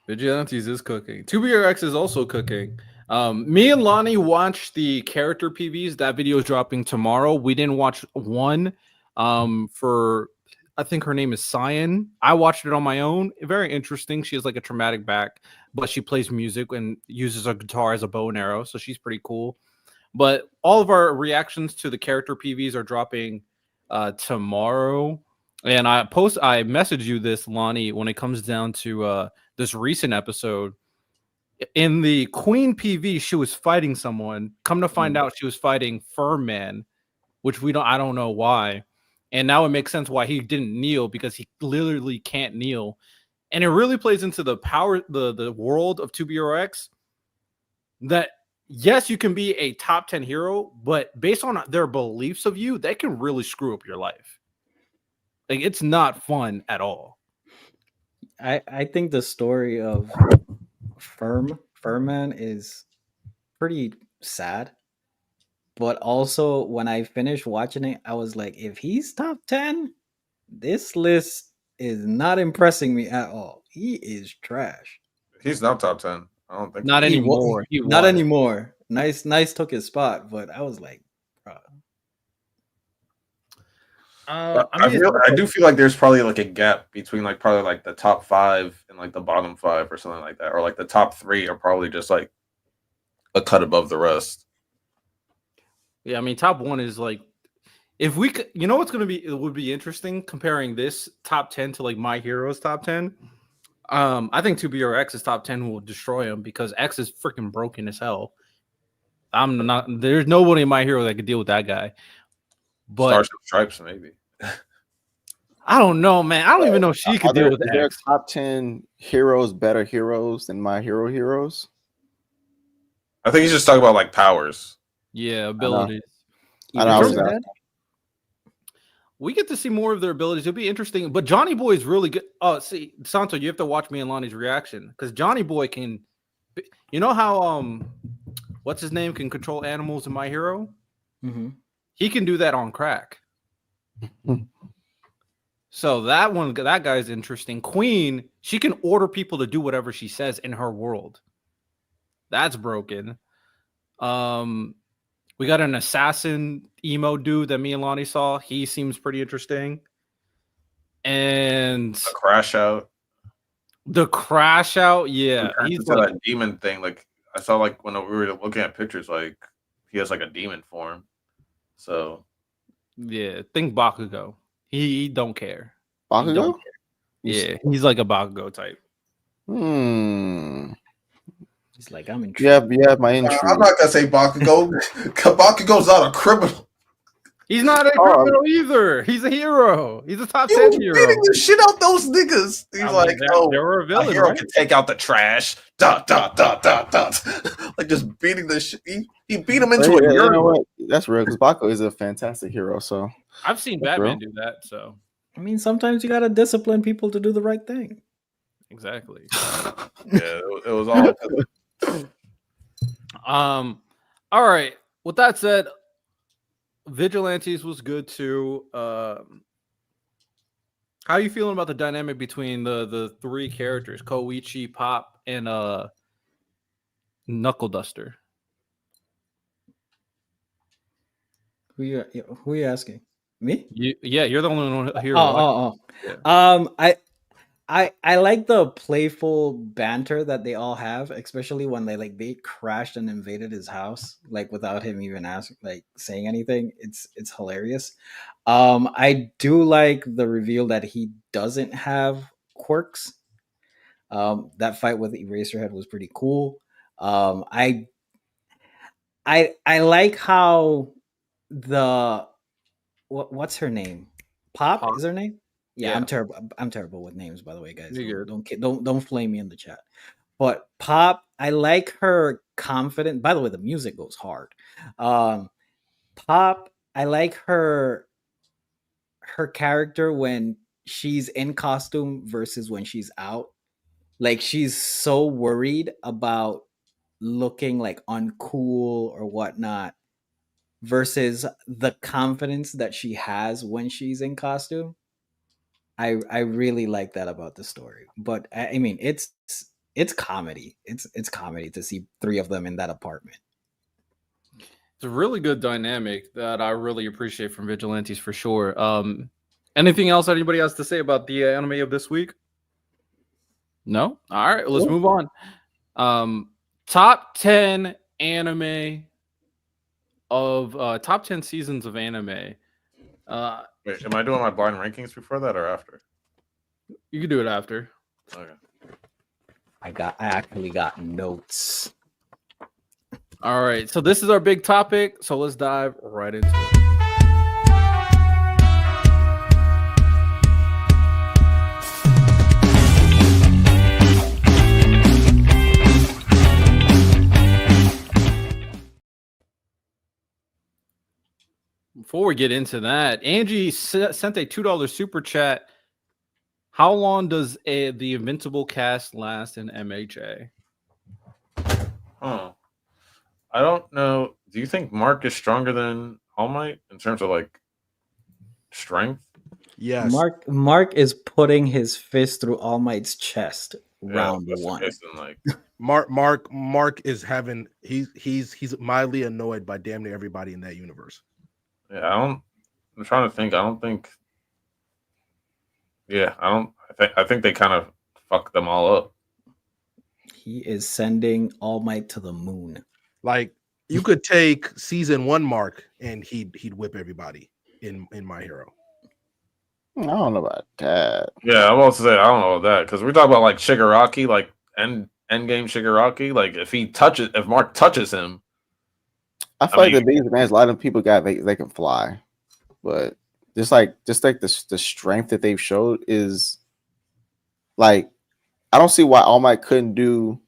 Vigilantes is cooking. 2BRX is also cooking. Me and Lonnie watched the character PVs. That video is dropping tomorrow. We didn't watch one for, I think her name is Cyan. I watched it on my own. Very interesting. She has like a traumatic back, but she plays music and uses a guitar as a bow and arrow. So she's pretty cool. But all of our reactions to the character PVs are dropping tomorrow. And I messaged you this, Lonnie, when it comes down to this recent episode. In the Queen PV, she was fighting someone. Come to find out, she was fighting Firm Man, which I don't know why. And now it makes sense why he didn't kneel, because he literally can't kneel. And it really plays into the power, the world of 2BRX, that yes, you can be a top 10 hero, but based on their beliefs of you, they can really screw up your life. Like, it's not fun at all. I think the story of Furman is pretty sad. But also, when I finished watching it, I was like, if he's top 10, this list is not impressing me at all. He is trash. He's not top 10. I don't think. Not anymore. Not anymore. Nice took his spot, but I was like, bro. I do feel like there's probably like a gap between like probably like the top 5 and like the bottom 5 or something like that, or like the top 3 are probably just like a cut above the rest. Yeah, I mean, top 1 is like If we could, you know what's gonna be? It would be interesting comparing this top 10 to like My Hero's top 10. I think 2BRX's top 10 will destroy him because X is freaking broken as hell. I'm not. There's nobody in My Hero that could deal with that guy. But Stars and Stripes, maybe. I don't know, man. I don't even know if she could deal with Is there X. top 10 heroes better heroes than My Hero heroes? I think he's just talking about like powers. Yeah, abilities. I know, I was Even We get to see more of their abilities. It'll be interesting. But Johnny Boy is really good. Oh, see, Santo, you have to watch me and Lonnie's reaction because Johnny Boy can. You know how what's his name can control animals in My Hero? Mm-hmm. He can do that on crack. So that guy's interesting. Queen, she can order people to do whatever she says in her world. That's broken. We got an assassin emo dude that me and Lonnie saw. He seems pretty interesting. And A crash out. the crash out, yeah. He's He's like that demon thing. Like I saw, like when we were looking at pictures, like he has like a demon form. So yeah, think Bakugo. He don't care. He Bakugo? don't care. Yeah, he's like a Bakugo type. He's like, I'm intrigued. Yeah, my intrigue. I'm not gonna say Bakugo. Bakugo's not a criminal. He's not a criminal either. He's a hero. He's a top 10 hero. Beating the shit out those niggas. He's like, they were a villain, a hero right? can take out the trash. Dot dot dot dot dot. Like just beating the shit. He beat him into a You urinal. know what? That's real because Bakugo is a fantastic hero. So I've seen That's Batman real. do that, so I mean, sometimes you gotta discipline people to do the right thing. exactly. Yeah, it was all. All right. With that said, Vigilantes was good too. How are you feeling about the dynamic between the three characters, Koichi, Pop, and Knuckle Duster? Who you asking? Me? You're the only one here. I like the playful banter that they all have, especially when they crashed and invaded his house like without him even saying anything. It's hilarious. I do like the reveal that he doesn't have quirks. That fight with Eraserhead was pretty cool. I like how what's her name? Pop is her name? Yeah, I'm terrible. I'm terrible with names, by the way, guys. Don't flame me in the chat. But Pop, I like her confident. By the way, the music goes hard. Pop, I like her character when she's in costume versus when she's out. Like she's so worried about looking like uncool or whatnot versus the confidence that she has when she's in costume. I really like that about the story. But I mean, it's comedy. It's comedy to see three of them in that apartment. It's a really good dynamic that I really appreciate from Vigilantes for sure. Anything else anybody has to say about the anime of this week? No? All right, let's move on. Top 10 anime of top 10 seasons of anime. Wait, am I doing my blind rankings before that or after? You can do it after. Okay. I actually got notes. All right, so this is our big topic. So let's dive right into it. Before we get into that, Angie sent a $2 super chat. How long does the Invincible cast last in MHA? Huh. I don't know. Do you think Mark is stronger than All Might in terms of like strength? Yes. Mark is putting his fist through All Might's chest. Round one. Like... Mark is having he's mildly annoyed by damn near everybody in that universe. Yeah, I'm trying to think. I don't think. Yeah, I think they kind of fucked them all up. He is sending All Might to the moon. Like you could take season 1 Mark and he'd whip everybody in My Hero. I don't know about that. Yeah, I'm about to say I don't know about that because we're talking about like Shigaraki, like end game Shigaraki. Like if Mark touches him, I feel like the biggest advantage a lot of people got they can fly, but just like the strength that they've showed is like I don't see why All Might couldn't do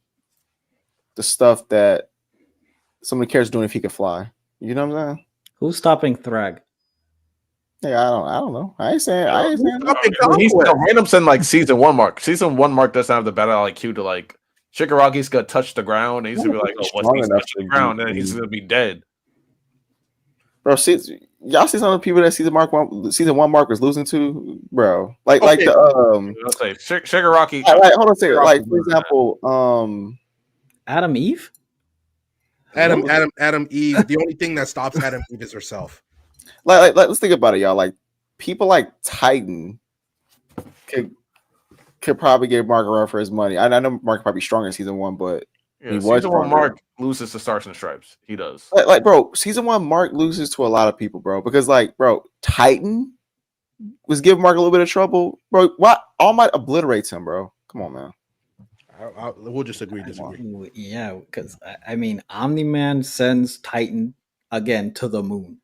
the stuff that some of the characters doing if he could fly. You know what I'm saying? Who's stopping Thrag? Yeah, I don't know. I ain't saying. He's random saying like season 1 Mark. Season 1 Mark doesn't have the battle IQ to like Shigaraki's gonna touch the ground and he's gonna be like, oh, what's he touching the ground? And then he's gonna be dead. Bro, y'all see some of the people that season 1 Mark was losing to, bro. Like the Let's say Shigaraki. Like, hold on a second. Like for example, Adam Eve. Adam Eve. The only thing that stops Adam Eve is herself. Like let's think about it, y'all. Like people like Titan could probably give Mark a run for his money. I know Mark probably stronger in season 1, but he was season 1 Mark loses to Stars and Stripes. He does. Like bro, season 1 Mark loses to a lot of people, bro. Because like, bro, Titan was giving Mark a little bit of trouble, bro. Why All Might obliterates him, bro? Come on, man. We'll just disagree. Yeah, because I mean, Omni-Man sends Titan again to the moon.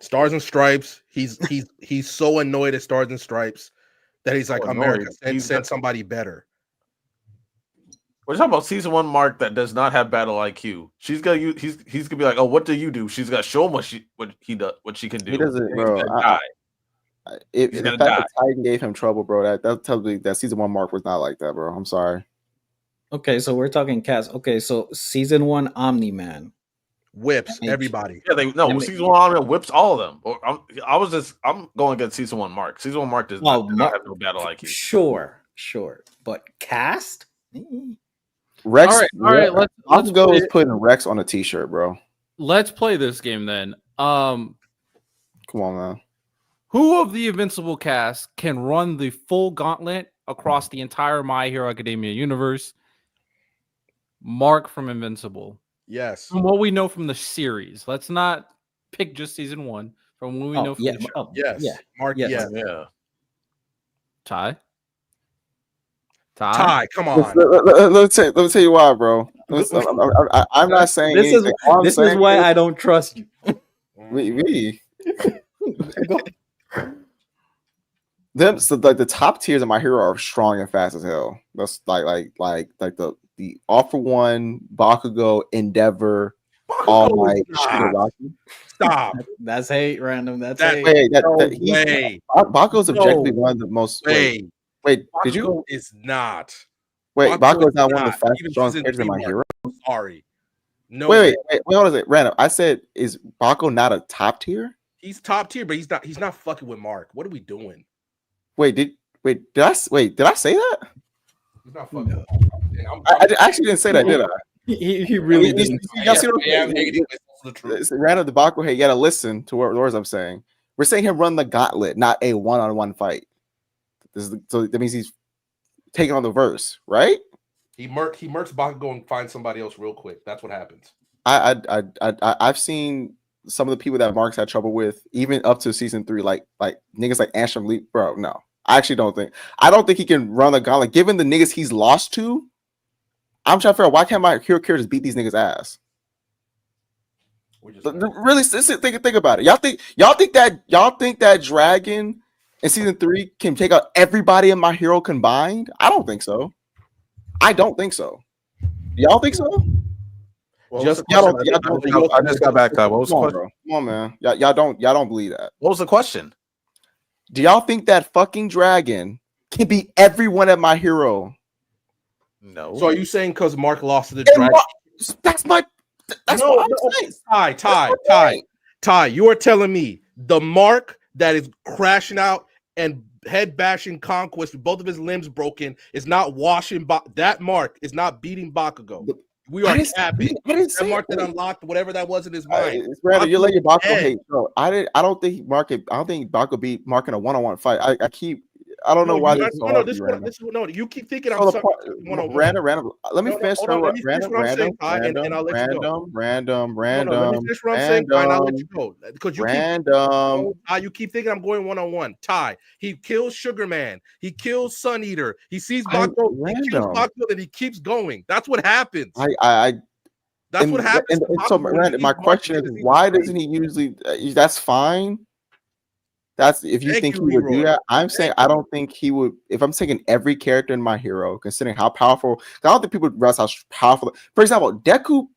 Stars and Stripes. He's so annoyed at Stars and Stripes that he's like, America, send somebody better. We're talking about season 1 Mark that does not have battle IQ. She's gonna use. He's gonna be like, oh, what do you do? She's gonna show him what he does, what she can do. He doesn't, bro. If the fact that Titan gave him trouble, bro, that tells me that season 1 Mark was not like that, bro. I'm sorry. Okay, so we're talking cast. Okay, so season 1 Omni-Man whips everybody. Yeah, season 1 Omni-Man whips all of them. I'm going against season 1 Mark. Season 1 Mark does not have no battle IQ. Sure, but cast. Rex. All right. Let's go is putting Rex on a t-shirt, bro. Let's play this game then. Come on, man. Who of the Invincible cast can run the full gauntlet across the entire My Hero Academia universe? Mark from Invincible. Yes. From what we know from the series. Let's not pick just season 1. From what we know from the show. Yes. Yeah. Mark, yes. Yeah. Ty, come on. Let me tell you why, bro. I'm not saying this is why I don't trust you. So like the top tiers of My Hero are strong and fast as hell. That's like the All for One, Bakugo, Endeavor, All Might, Shigaraki. Stop. That's hate, random. That's hate. Bakugo's objectively one of the most. Wait, did you? Is not. Wait, Bakugo's not one of the fastest strongest characters in My Hero. Sorry. No. Wait, hold on a second. Random. I said, is Bakugo not a top tier? He's top tier, but he's not fucking with Mark. What are we doing? Did I say that? He's not fucking with Mark. I actually didn't say that, did I? He really didn't. Y'all see Random the Bakugo, hey, you gotta listen to what words I'm saying. We're saying him run the gauntlet, not a one-on-one fight. So that means he's taking on the verse, right? He murks Bakugo and finds somebody else real quick. That's what happens. I've seen some of the people that Mark's had trouble with, even up to season 3, like niggas like Ashram Lee, bro. No, I actually don't think. I don't think he can run the gauntlet. Given the niggas he's lost to, I'm trying to figure out why can't My Hero characters beat these niggas' ass? Really, think about it. Y'all think that Dragon in season 3 can take out everybody in My Hero combined? I don't think so. Y'all think so? I just got back to what was the question? Bro. Come on, man. Y'all don't believe that. What was the question? Do y'all think that fucking Dragon can beat everyone at My Hero? No. So are you saying because Mark lost to the Dragon? That's what I'm saying. Ty, you are telling me the Mark that is crashing out and head bashing Conquest with both of his limbs broken is not washing that Mark is not beating Bakugo. We are capping. That Mark that unlocked whatever that was in his mind. It's rather you let your Bakugo hate. Bro, I don't think Bakugo beat Mark in a one-on-one fight. I don't know why no, this is so no, hard this for is you, what this is no. You keep thinking I'm So the sucking one on one. random. Let me No, finish. hold on. Let me finish Random, what I'm saying, Ty, and I'll let you go. random. No, let me finish what I'm saying, Ty, and I'll let you go. Because you Random. Ty, you keep thinking I'm going one on one. Ty, he kills Sugar Man. He kills Sun Eater. He sees Bakugo. He kills Bakugo, and he keeps going. That's what happens. That's what happens. So my question is, why doesn't he usually? That's fine. That's if you think he would do that. I'm saying I don't think he would. If I'm taking every character in My Hero, considering how powerful, I don't think people realize how powerful. For example, Deku,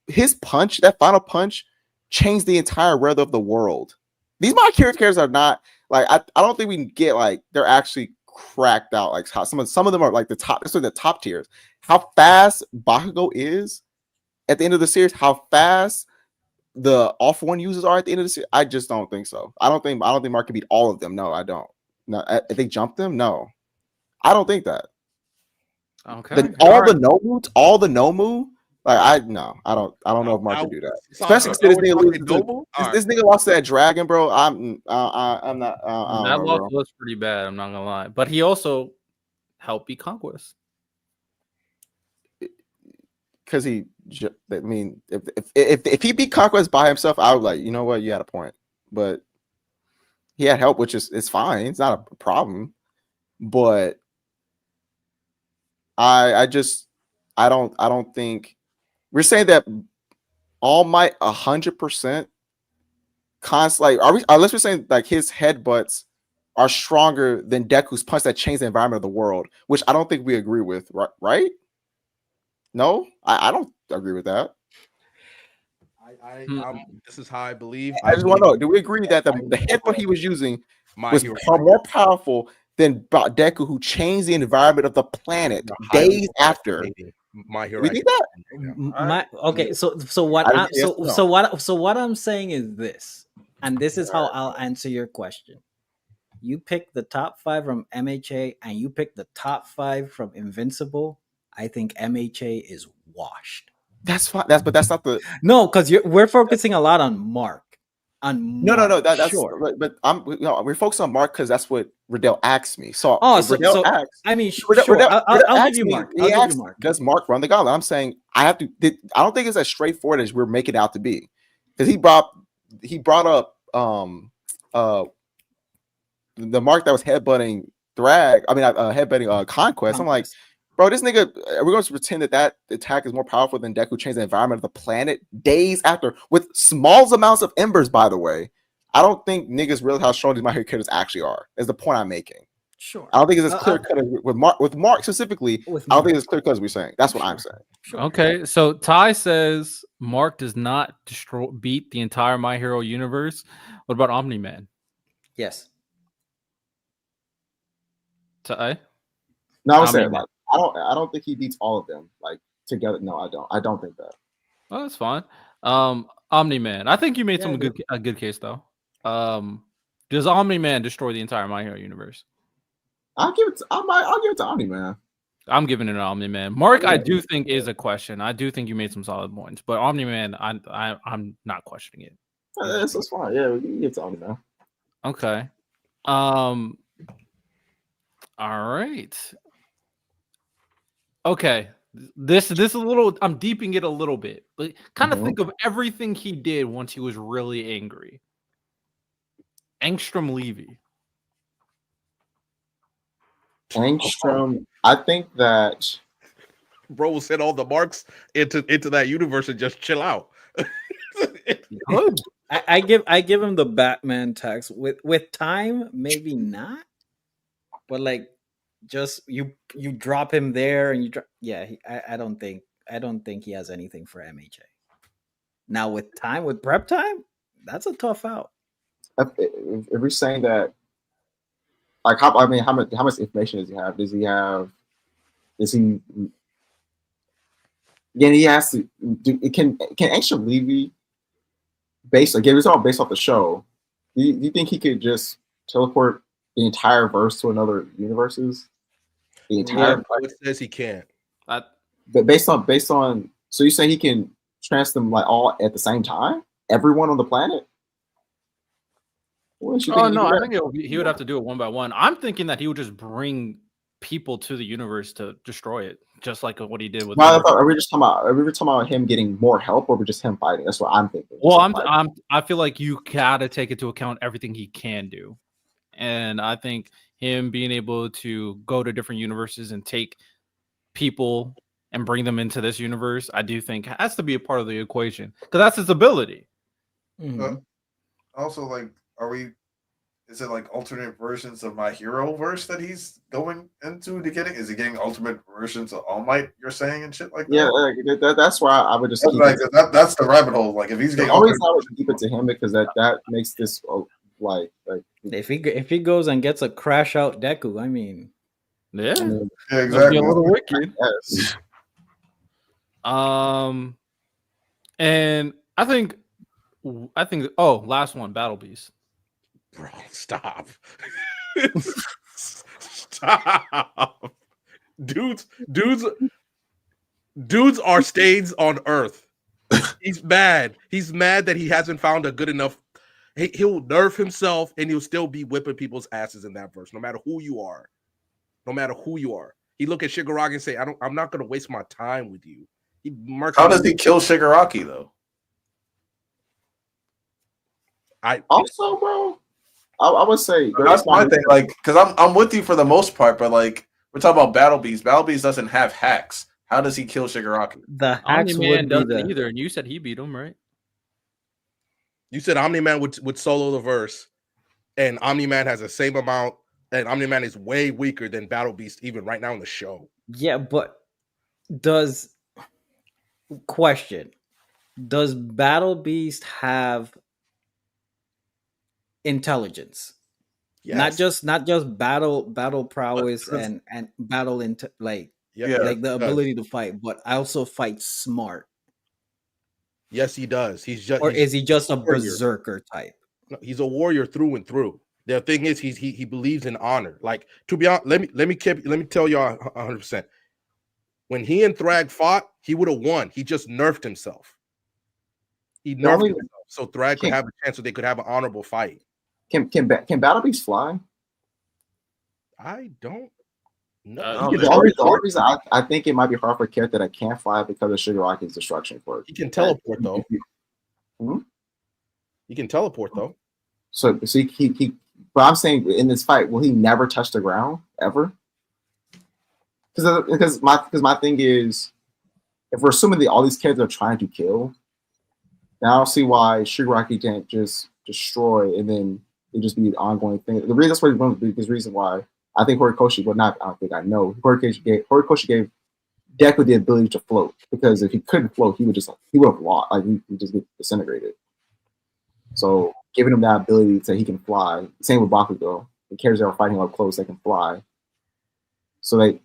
his punch, that final punch, changed the entire weather of the world. These My Hero characters are not like I don't think we can get like they're actually cracked out. Like how some of them are like the top. This is the top tiers. How fast Bakugo is at the end of the series. How fast the off one users are at the end of the series. I just don't think so. I don't think Mark can beat all of them. No, I don't. No, if they jump them, no, I don't think that. Okay. All the Nomu. Like I don't know if Mark can do that. Especially if this nigga lost to that dragon, bro. I'm not. That loss was pretty bad. I'm not gonna lie, but he also helped beat Conquest. Because I mean, if he beat Conquest by himself, I would like, you know what, you had a point. But he had help, which is fine. It's not a problem. But I don't think we're saying that All Might 100% constantly. Unless we're saying like his headbutts are stronger than Deku's punch that changed the environment of the world, which I don't think we agree with, right? No, I don't agree with that. This is how I believe. I just want to know: do we agree that the headbutt he was using was more powerful than Deku, who changed the environment of the planet days after? My Hero. We think that. So what I'm saying is this, and this is how I'll answer your question. You pick the top 5 from MHA, and you pick the top 5 from Invincible. I think MHA is washed. That's fine. But that's not the because we're focusing a lot on Mark. No. That's sure. But we're focused on Mark because that's what Riddell asked me. So Riddell asked. I mean, sure. I'll give you Mark. Does Mark run the gauntlet? I'm saying I have to. I don't think it's as straightforward as we're making it out to be, because he brought up the Mark that was headbutting headbutting Conquest. I'm like, bro, this nigga, we're going to pretend that attack is more powerful than Deku changed the environment of the planet days after with small amounts of embers, by the way. I don't think niggas realize how strong these My Hero characters actually are, is the point I'm making. Sure. I don't think it's as clear cut with Mark specifically. I don't think it's as clear cut as we're saying. That's what I'm saying. Sure. Okay, so Ty says Mark does not beat the entire My Hero universe. What about Omni-Man? Yes. Ty? No, I was saying like, I don't think he beats all of them like together. No, I don't. I don't think that. Oh, that's fine. Omni-Man. I think you made a good case though. Does Omni-Man destroy the entire My Hero universe? I'll give it to Omni-Man. I'm giving it an Omni-Man. Mark, I do think is a question. I do think you made some solid points, but Omni-Man, I'm not questioning it. That's fine. Yeah, we can give it to Omni-Man. Okay. All right. Okay. This is a little. I'm deeping it a little bit, but kind of think of everything he did once he was really angry. Angstrom Levy. Angstrom. I think that bro will send all the marks into that universe and just chill out. Good. I give him the Batman tax with time, maybe not, but like just you drop him there and I don't think he has anything for MHA. Now with prep time, that's a tough out. If we're saying that, like, how much information does he have? Does he have? Is he? Again, he has to. Can Angstrom Levy? It's all based off the show. Do you think he could just teleport the entire verse to another universes? The entire. It says he can't. But based on, so you say he can transfer them like all at the same time? Everyone on the planet? Oh no, I think he would have to do it one by one. I'm thinking that he would just bring people to the universe to destroy it, just like what he did with. Well, are we just talking about him getting more help, or we just him fighting? That's what I'm thinking. Well, I feel like you gotta take into account everything he can do, and I think him being able to go to different universes and take people and bring them into this universe, I do think has to be a part of the equation because that's his ability. Mhm. Also, like, is it like alternate versions of My Hero verse that he's going into to getting? Is he getting ultimate versions of All Might? You're saying and shit like that. Yeah, that's why I would just keep that's the rabbit hole. Like, if he's getting always, I would keep it to him because that makes this like if he goes and gets a crash out Deku, I mean, yeah, exactly. A little wicked. Yes. And I think. Oh, last one, Battle Beast. Bro, stop. Stop. Dudes are stains on Earth. He's mad. He's mad that he hasn't found a good enough. He'll nerf himself and he'll still be whipping people's asses in that verse, no matter who you are. No matter who you are. He look at Shigaraki and say, I'm not gonna waste my time with you. How does he kill Shigaraki though? Bro, I would say that's my thing. Like, because I'm with you for the most part, but like we're talking about Battle Beast. Battle Beast doesn't have hacks. How does he kill Shigaraki? The hacks Omni-Man doesn't either, and you said he beat him, right? You said Omni-Man would solo the verse, and Omni-Man has the same amount, and Omni-Man is way weaker than Battle Beast even right now in the show. Yeah, but does Battle Beast have intelligence? Yes. Not just battle prowess and battle into like the ability to fight, but also fight smart. Yes, he does. Is he just a berserker type? No, he's a warrior through and through. The thing is, he believes in honor. Like, to be honest, let me tell y'all 100%. When he and Thrag fought, he would have won. He just nerfed himself. He nerfed himself so Thrag could have a chance, so they could have an honorable fight. Can Battle Beast fly? I don't know. The only reason I think it might be hard for a character that can't fly because of Shigaraki's destruction quirk. He can teleport though. He can teleport though. So he but I'm saying in this fight, will he never touch the ground ever? Because my thing is, if we're assuming that all these characters are trying to kill, then I don't see why Shigaraki can't just destroy and then it just be an ongoing thing. The reason that's what one of the biggest reason why I think Horikoshi, well, not I don't think I know. Horikoshi gave Deku the ability to float because if he couldn't float, he would have lost. Like he just get disintegrated. So giving him that ability so he can fly. Same with Bakugo. The characters that are fighting up close, they can fly. So that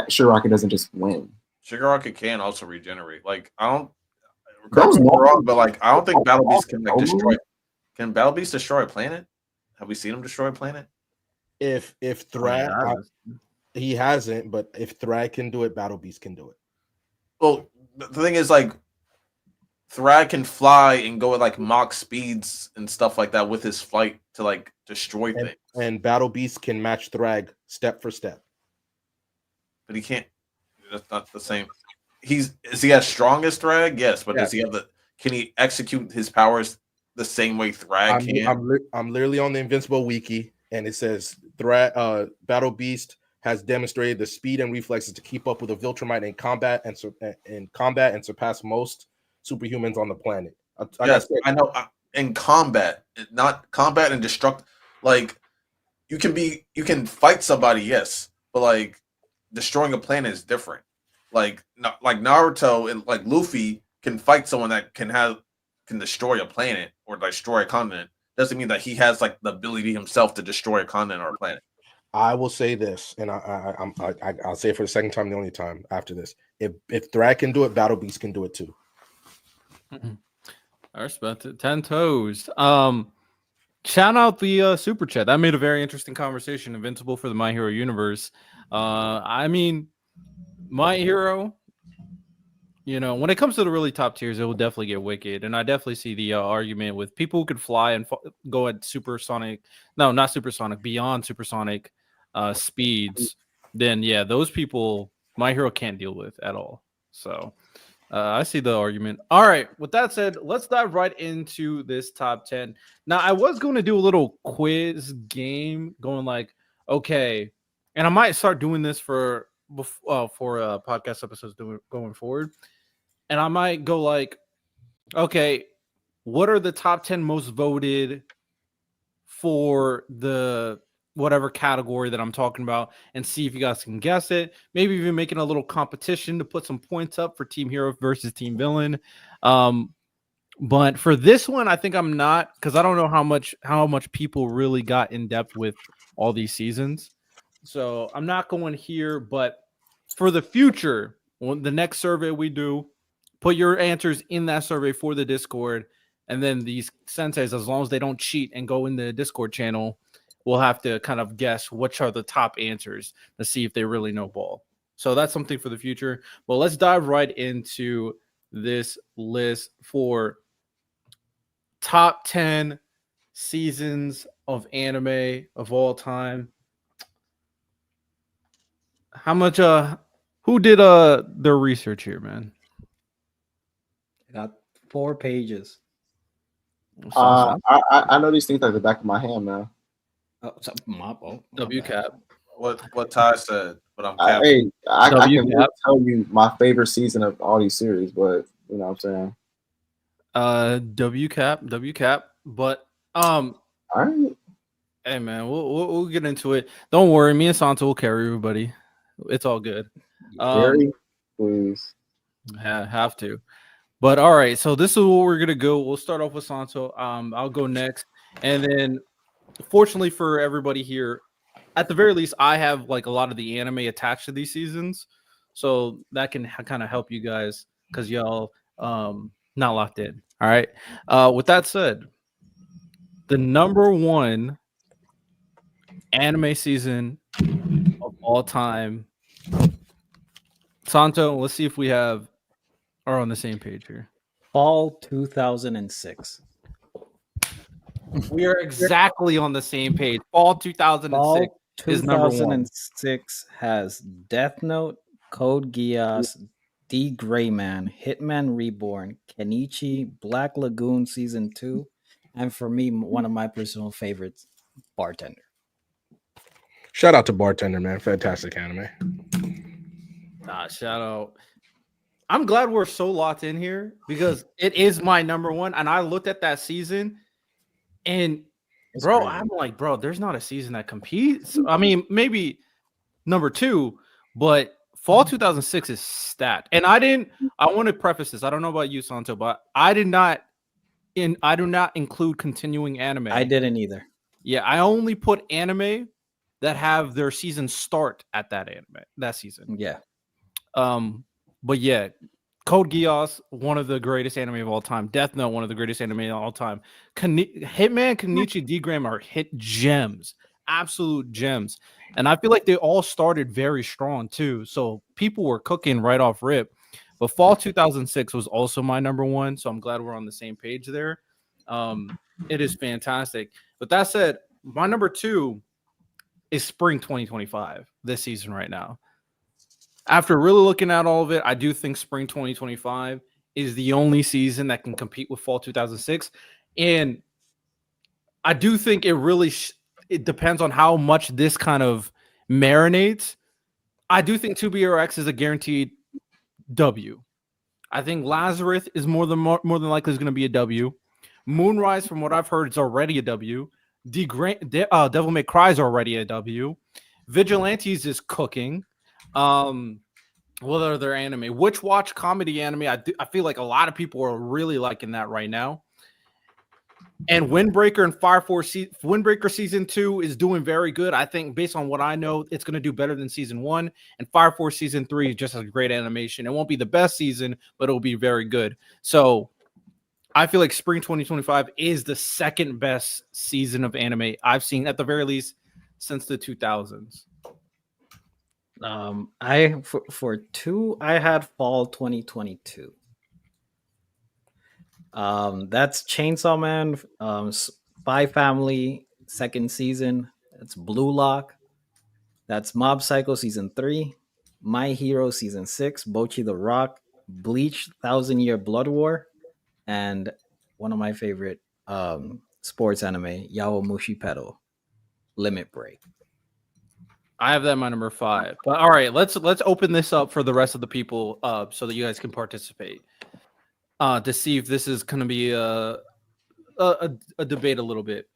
Shigaraki doesn't just win. Shigaraki can also regenerate. Like I don't. Correct me if I'm wrong, but like I don't think Battle Beast can destroy. Can Battle Beast destroy a planet? Have we seen him destroy a planet? If Thrag, he hasn't, but if Thrag can do it, Battle Beast can do it. Well, the thing is, like, Thrag can fly and go at like Mach speeds and stuff like that with his flight to like destroy things. And Battle Beast can match Thrag step for step. But he can't. That's not the same. Is he as strong as Thrag? Yes, but does he have can he execute his powers the same way Thrag can? I'm literally on the Invincible Wiki, and it says Battle Beast has demonstrated the speed and reflexes to keep up with a Viltrumite in combat and surpass most superhumans on the planet. I know. In combat, not combat and destruct. Like you can fight somebody, yes, but like destroying a planet is different. Like Naruto and like Luffy can fight someone that can destroy a planet or destroy a continent. Doesn't mean that he has like the ability himself to destroy a continent or a planet. I will say this, and I'll say it for the second time, the only time after this. If Thrag can do it, Battle Beast can do it too. I respect it. 10 toes. Shout out the super chat. That made a very interesting conversation. Invincible for the My Hero universe. I mean, My Hero, when it comes to the really top tiers, it will definitely get wicked, and I definitely see the argument with people who could fly and go at supersonic, no, not supersonic, beyond supersonic speeds. Then yeah, those people, My Hero can't deal with at all. So I see the argument. All right, with that said, let's dive right into this top 10. Now, I was going to do a little quiz game, going like, okay, and I might start doing this for podcast episodes going forward. And I might go like, okay, what are the top 10 most voted for the whatever category that I'm talking about, and see if you guys can guess it. Maybe even making a little competition to put some points up for Team Hero versus Team Villain. But for this one, I think I'm not, because I don't know how much people really got in depth with all these seasons. So I'm not going here, but for the future, when the next survey we do, put your answers in that survey for the Discord, and then these senseis, as long as they don't cheat and go in the Discord channel, we'll have to kind of guess which are the top answers to see if they really know ball. So that's something for the future. Well, let's dive right into this list for top 10 seasons of anime of all time. How much who did their research here, man? I got 4 pages. I know these things like the back of my hand, man. WCAP. What Ty said, but I'm I capping. can really tell you my favorite season of all these series, but you know what I'm saying. WCAP. But all right. Hey man, we'll get into it. Don't worry, me and Santo will carry everybody. It's all good. Gary, please. Have to. But all right, so this is what we're gonna go. We'll start off with Santo. I'll go next, and then fortunately for everybody here, at the very least, I have like a lot of the anime attached to these seasons, so that can kind of help you guys because y'all not locked in. All right. With that said, the number 1 anime season of all time, Santo. Let's see if we are on the same page here. Fall 2006. We are exactly on the same page. Fall 2006 Fall is number 1. 2006 has Death Note, Code Geass, D. Greyman, Hitman Reborn, Kenichi, Black Lagoon Season 2, and for me, one of my personal favorites, Bartender. Shout out to Bartender, man. Fantastic anime. Shout out. I'm glad we're so locked in here because it is my number 1. And I looked at that season and It's bro, crazy. I'm like, bro, there's not a season that competes. I mean, maybe number 2, but Fall 2006 is stat. And I want to preface this. I don't know about you, Santo, but I do not include continuing anime. I didn't either. Yeah, I only put anime that have their season start at that season. Yeah. But yeah, Code Geass, one of the greatest anime of all time. Death Note, one of the greatest anime of all time. Hitman, Kenichi, D-Gram are hit gems, absolute gems. And I feel like they all started very strong too. So people were cooking right off rip. But Fall 2006 was also my number 1. So I'm glad we're on the same page there. It is fantastic. But that said, my number 2 is Spring 2025, this season right now. After really looking at all of it, I do think Spring 2025 is the only season that can compete with Fall 2006. And I do think it really it depends on how much this kind of marinates. I do think 2BRX is a guaranteed W. I think Lazarus is more than likely is going to be a W. Moonrise, from what I've heard, is already a W. Devil May Cry is already a W. Vigilantes is cooking. What other anime? Witch Watch comedy anime. I feel like a lot of people are really liking that right now. And Windbreaker and Fire Force Windbreaker season 2 is doing very good. I think based on what I know, it's going to do better than season 1. And Fire Force season 3 just has great animation. It won't be the best season, but it'll be very good. So I feel like Spring 2025 is the second best season of anime I've seen, at the very least, since the 2000s. I for two, I had fall 2022. That's Chainsaw Man, Spy Family second season. That's Blue Lock. That's Mob Psycho season 3, My Hero season 6, Bochi the Rock, Bleach 1000 Year Blood War, and one of my favorite sports anime, Yaomushi Pedal, Limit Break. I have that in my number 5. But all right, let's open this up for the rest of the people, so that you guys can participate. To see if this is going to be a debate a little bit.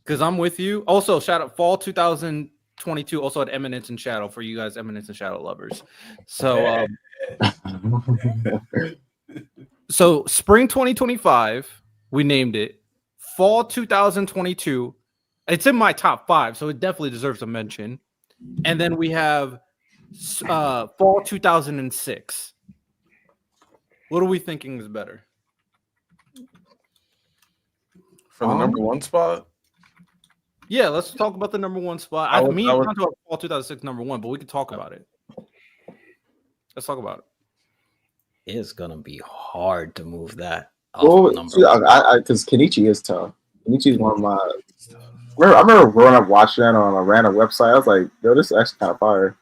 Because I'm with you. Also, shout out fall 2022. Also at Eminence and Shadow for you guys, Eminence and Shadow lovers. So, so spring 2025, we named it. Fall 2022, it's in my top 5, so it definitely deserves a mention. And then we have fall 2006. What are we thinking is better? For the number 1 spot? Yeah, let's talk about the number 1 spot. I would talk about fall 2006 number 1, but we can talk about it. Let's talk about it. It's gonna be hard to move that. Well, because Kenichi is tough. Kenichi is one of my. I remember growing up watching that on a random website. I was like, "Yo, this is actually kind of fire."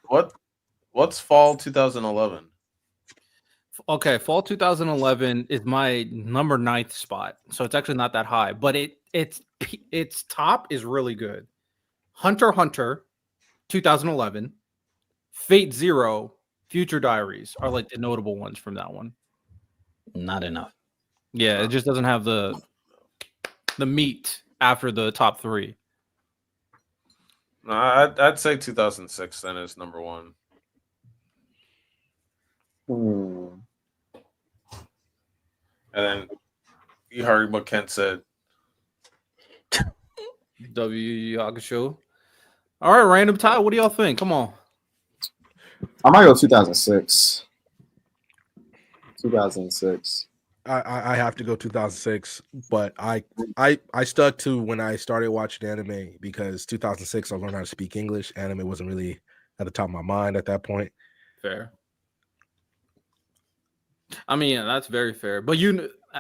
What's fall 2011? Okay, fall 2011 is my number 9th spot, so it's actually not that high, but its top is really good. Hunter x Hunter, 2011, Fate Zero, Future Diaries are like the notable ones from that one. Not enough. Yeah, it just doesn't have the meat after the top 3. No, I'd say 2006 then is number 1. And then you heard what Kent said. W Yakusho. All right, random tie. What do y'all think? Come on. I might go 2006. 2006. I have to go 2006, but I stuck to when I started watching anime because 2006 I learned how to speak English. Anime wasn't really at the top of my mind at that point. Fair. I mean, yeah, that's very fair. But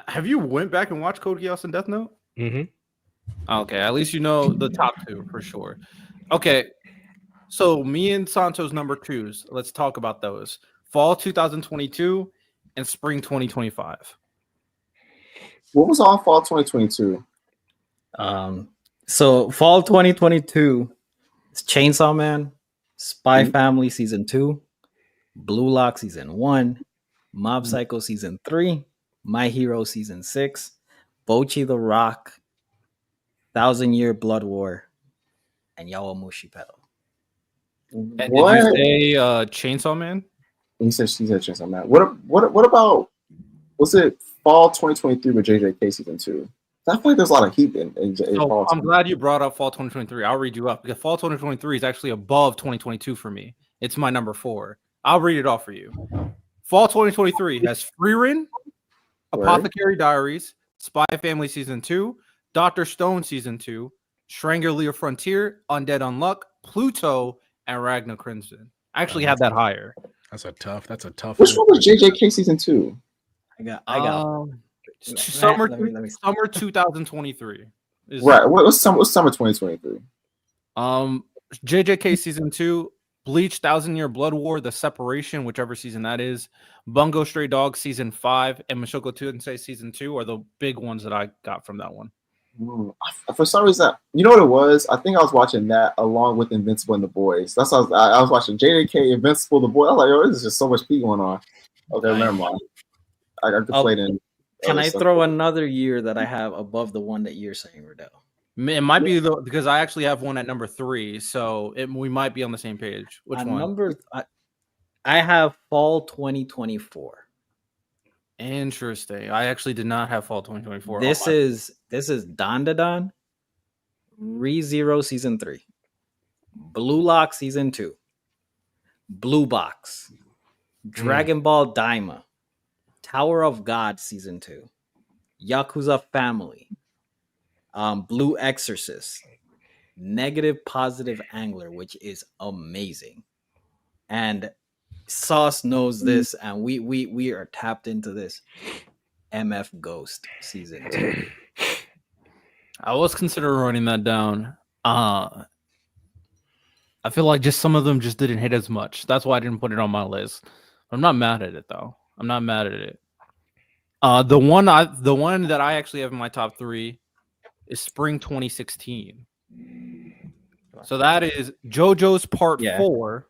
have you went back and watched Code Geass and Death Note? Mm-hmm. Okay, at least you know the top 2 for sure. Okay, so me and Santo's number 2s. Let's talk about those. Fall 2022 and spring 2025. What was on fall 2022? So fall 2022 is Chainsaw Man, Spy Family season 2, Blue Lock season 1, Mob Psycho season 3, My Hero season 6, Bochi the Rock, 1000 Year Blood War, and Yaomushi Pedal. And did you say Chainsaw Man? He said Chainsaw Man. What about, was it fall 2023 with JJK season 2? I feel like there's a lot of heat in fall. I'm glad you brought up fall 2023. I'll read you up because fall 2023 is actually above 2022 for me. It's my number 4. I'll read it off for you. Fall 2023 has Frieren, Apothecary Diaries, Spy Family Season 2, Dr. Stone Season 2, Strangler Frontier, Undead Unluck, Pluto, and Ragnar Crimson. I actually have that higher. That's a tough. Which one was JJK season 2? I got summer 2023. Right. What's summer 2023? JJK season 2, Bleach 1000 Year Blood War, The Separation, whichever season that is, Bungo Stray Dogs season 5, and Mushoku Tensei season 2 are the big ones that I got from that one. For some reason, you know what it was? I think I was watching that along with Invincible and The Boys. That's what I was watching JJK, Invincible, The Boys. I was like, oh, this is just so much pee going on. Okay, never mind. I got conflated. Can I throw another year that I have above the one that you're saying, Riddell? It might be because I actually have one at number 3, so we might be on the same page. Which one? I have fall 2024. Interesting. I actually did not have fall 2024. This is Dandadan, ReZero season 3, Blue Lock season 2, Blue Box, Dragon Ball Daima, Tower of God season 2, Yakuza Family, Blue Exorcist, Negative Positive Angler, which is amazing, and Sauce knows this, and we are tapped into this. MF Ghost season 2. I was considering writing that down. I feel like just some of them just didn't hit as much. That's why I didn't put it on my list. I'm not mad at it though. I'm not mad at it. The one that I actually have in my top 3 is Spring 2016. So that is JoJo's Part 4,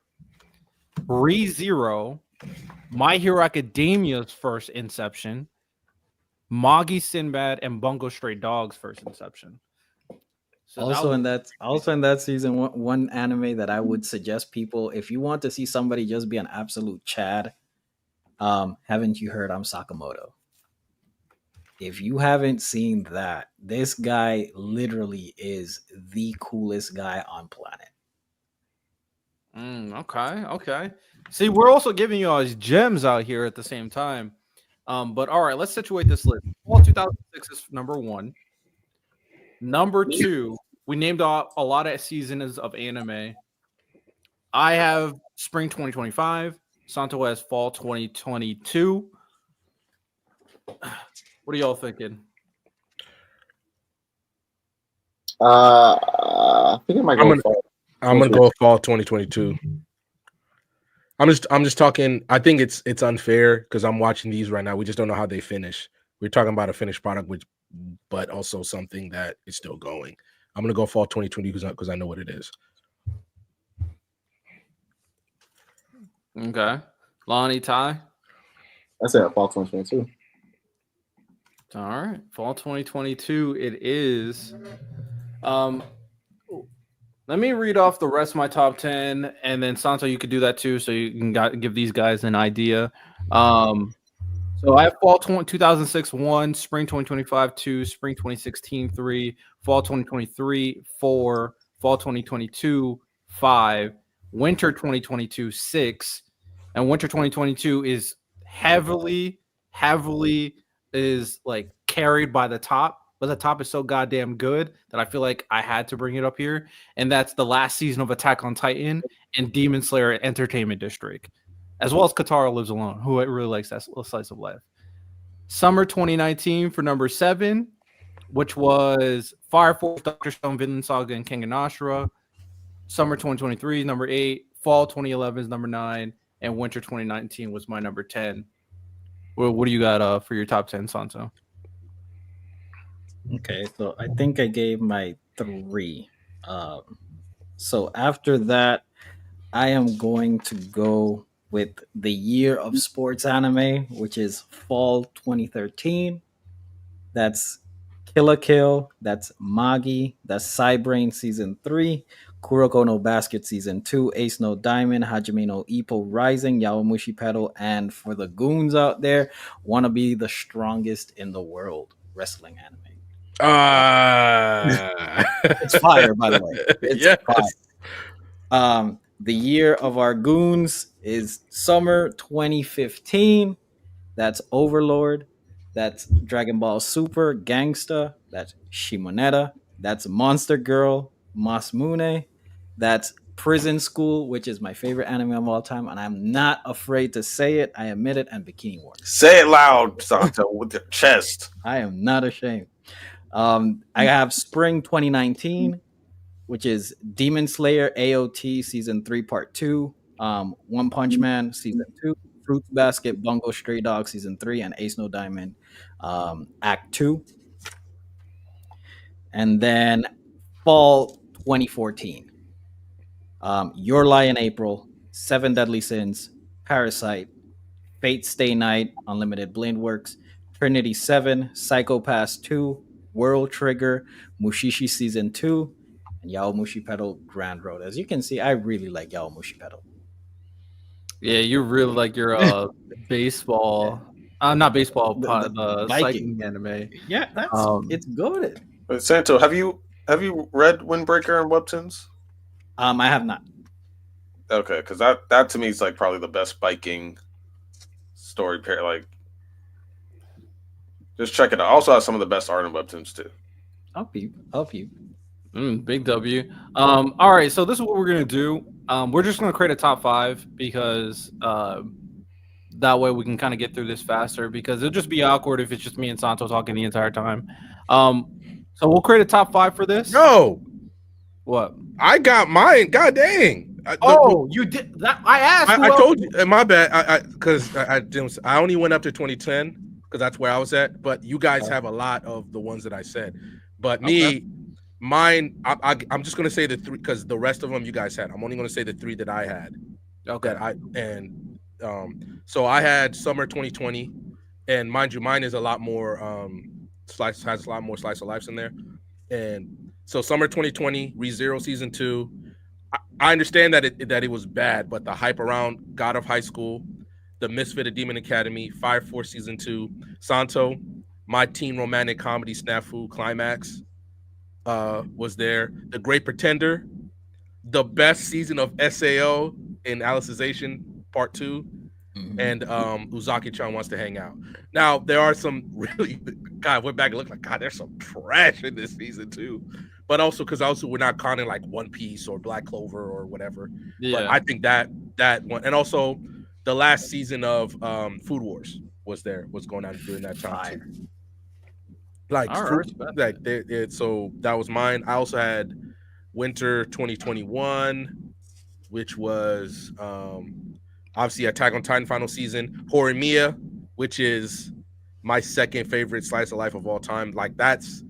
ReZero, My Hero Academia's first Inception, Magi Sinbad, and Bungo Stray Dogs' first Inception. So Also in that season, one anime that I would suggest people, if you want to see somebody just be an absolute Chad, haven't you heard I'm Sakamoto? If you haven't seen that, this guy literally is the coolest guy on planet. Okay. See, we're also giving you all these gems out here at the same time. But all right, let's situate this list. Fall 2006 is number 1. Number 2, we named off a lot of seasons of anime. I have Spring 2025. Santo has Fall 2022. What are y'all thinking? I think I might go. I'm gonna go Fall 2022. I'm just talking. I think it's unfair because I'm watching these right now. We just don't know how they finish. We're talking about a finished product, but also something that is still going. I'm gonna go Fall 2020 because I know what it is. Okay, Lonnie, Ty. I said Fall 2022. All right, Fall 2022. It is. Let me read off the rest of my top 10, and then Santo, you could do that too, so you can give these guys an idea. So I have Fall 2006 1, Spring 2025 2, Spring 2016 3, Fall 2023 4, Fall 2022 5, Winter 2022 6, and Winter 2022 is heavily is like carried by the top. But the top is so goddamn good that I feel like I had to bring it up here. And that's the last season of Attack on Titan and Demon Slayer Entertainment District, as well as Katara Lives Alone, who really likes that slice of life. Summer 2019 for number 7, which was Fire Force, Dr. Stone, Vinland Saga, and King Ashura. Summer 2023 is number 8. Fall 2011 is number 9. And Winter 2019 was my number 10. What do you got for your top 10, Santo? Okay, so I think I gave my 3. So after that, I am going to go with the year of sports anime, which is Fall 2013. That's Kill la Kill. That's Magi. That's Cybrain Season 3. Kuroko no Basket Season 2. Ace no Diamond. Hajime no Ippo Rising. Yaomushi Pedal. And for the goons out there, want to be the strongest in the world wrestling anime. It's fire, by the way. It's fire. The year of our goons is summer 2015. That's Overlord. That's Dragon Ball Super Gangsta. That's Shimoneta. That's Monster Girl Masmune. That's Prison School, which is my favorite anime of all time, and I'm not afraid to say it. I admit it. And Bikini Warriors. Say it loud, Santo, with your chest. I am not ashamed. I have Spring 2019, which is Demon Slayer AOT Season 3 Part 2, One Punch Man Season 2, Fruits Basket Bungo Stray Dog Season 3, and Ace no Diamond Act 2. And then Fall 2014, Your Lie in April, Seven Deadly Sins, Parasite, Fate Stay Night, Unlimited Blade Works, Trinity 7, Psycho Pass 2, World Trigger, Mushishi Season 2, and Yaomushi Pedal Grand Road. As you can see, I really like Yaomushi Pedal. Yeah, you really like your baseball. Not baseball, the cycling anime. Yeah, that's it's good. Santo, have you read Windbreaker and Webtoons? I have not. Okay, because that to me is like probably the best biking story pair. Like, just check it out. Also has some of the best art in Webtoons too. I'll peep. Big W. All right, so this is what we're gonna do. We're just gonna create a top 5 because that way we can kind of get through this faster. Because it'll just be awkward if it's just me and Santo talking the entire time. So we'll create a top 5 for this. No, What? I got mine. God dang. You did that. I asked. I told you. My bad. Because I only went up to 2010 because that's where I was at. But you guys have a lot of the ones that I said. But mine. I'm just gonna say the 3 because the rest of them you guys had. I'm only gonna say the 3 that I had. Okay. So I had summer 2020, and mind you, mine is a lot more has a lot more slice of life in there. And so summer 2020, ReZero season 2. I understand that it was bad, but the hype around God of High School, The Misfit of Demon Academy, Fire Force season 2, Santo, my teen romantic comedy snafu climax was there. The Great Pretender, the best season of SAO in Alicization Part 2, and Uzaki-chan Wants to Hang Out. Now there are some really God. I went back and looked like God. There's some trash in this season too. But also because we're not counting like One Piece or Black Clover or whatever. Yeah. But I think that one, and also the last season of Food Wars was going on during that time too. Like, so that was mine. I also had Winter 2021, which was obviously Attack on Titan final season. Horimiya, which is my second favorite slice of life of all time. Like that's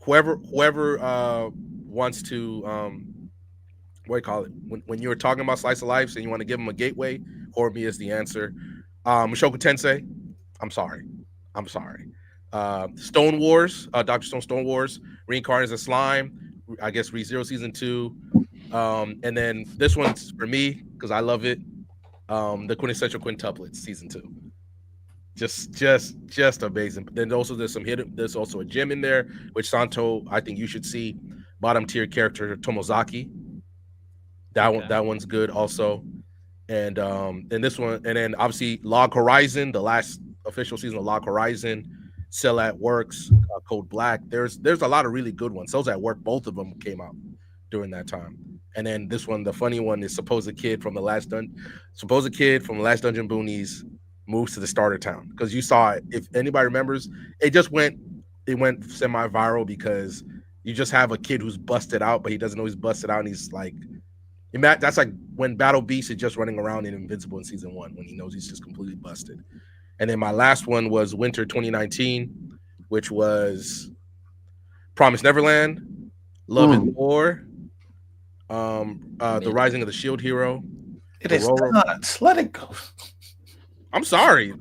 whoever wants to what do you call it when you're talking about slice of life and you want to give them a gateway, Horimiya is the answer. Mushoku Tensei, I'm sorry. Stone Wars, Dr. Stone Wars, Reincarnated as a Slime, I guess ReZero season 2, and then this one's for me because I love it. The Quintessential Quintuplets season 2. Just amazing. But then also there's also a gem in there, which Santo, I think you should see. Bottom tier character Tomozaki. That one's good also. And this one, and then obviously Log Horizon, the last official season of Log Horizon, Cell at Works, Code Black. There's a lot of really good ones. Cells at Work, both of them came out during that time. And then this one, the funny one, is Supposed Kid from the Last Dungeon Boonies moves to the starter town, because you saw it. If anybody remembers, it went semi-viral because you just have a kid who's busted out, but he doesn't know he's busted out, and he's like, that's like when Battle Beast is just running around in Invincible in season 1 when he knows he's just completely busted. And then my last one was Winter 2019, which was Promised Neverland, Love and War, The Rising of the Shield Hero. It is not. Let it go. I'm sorry.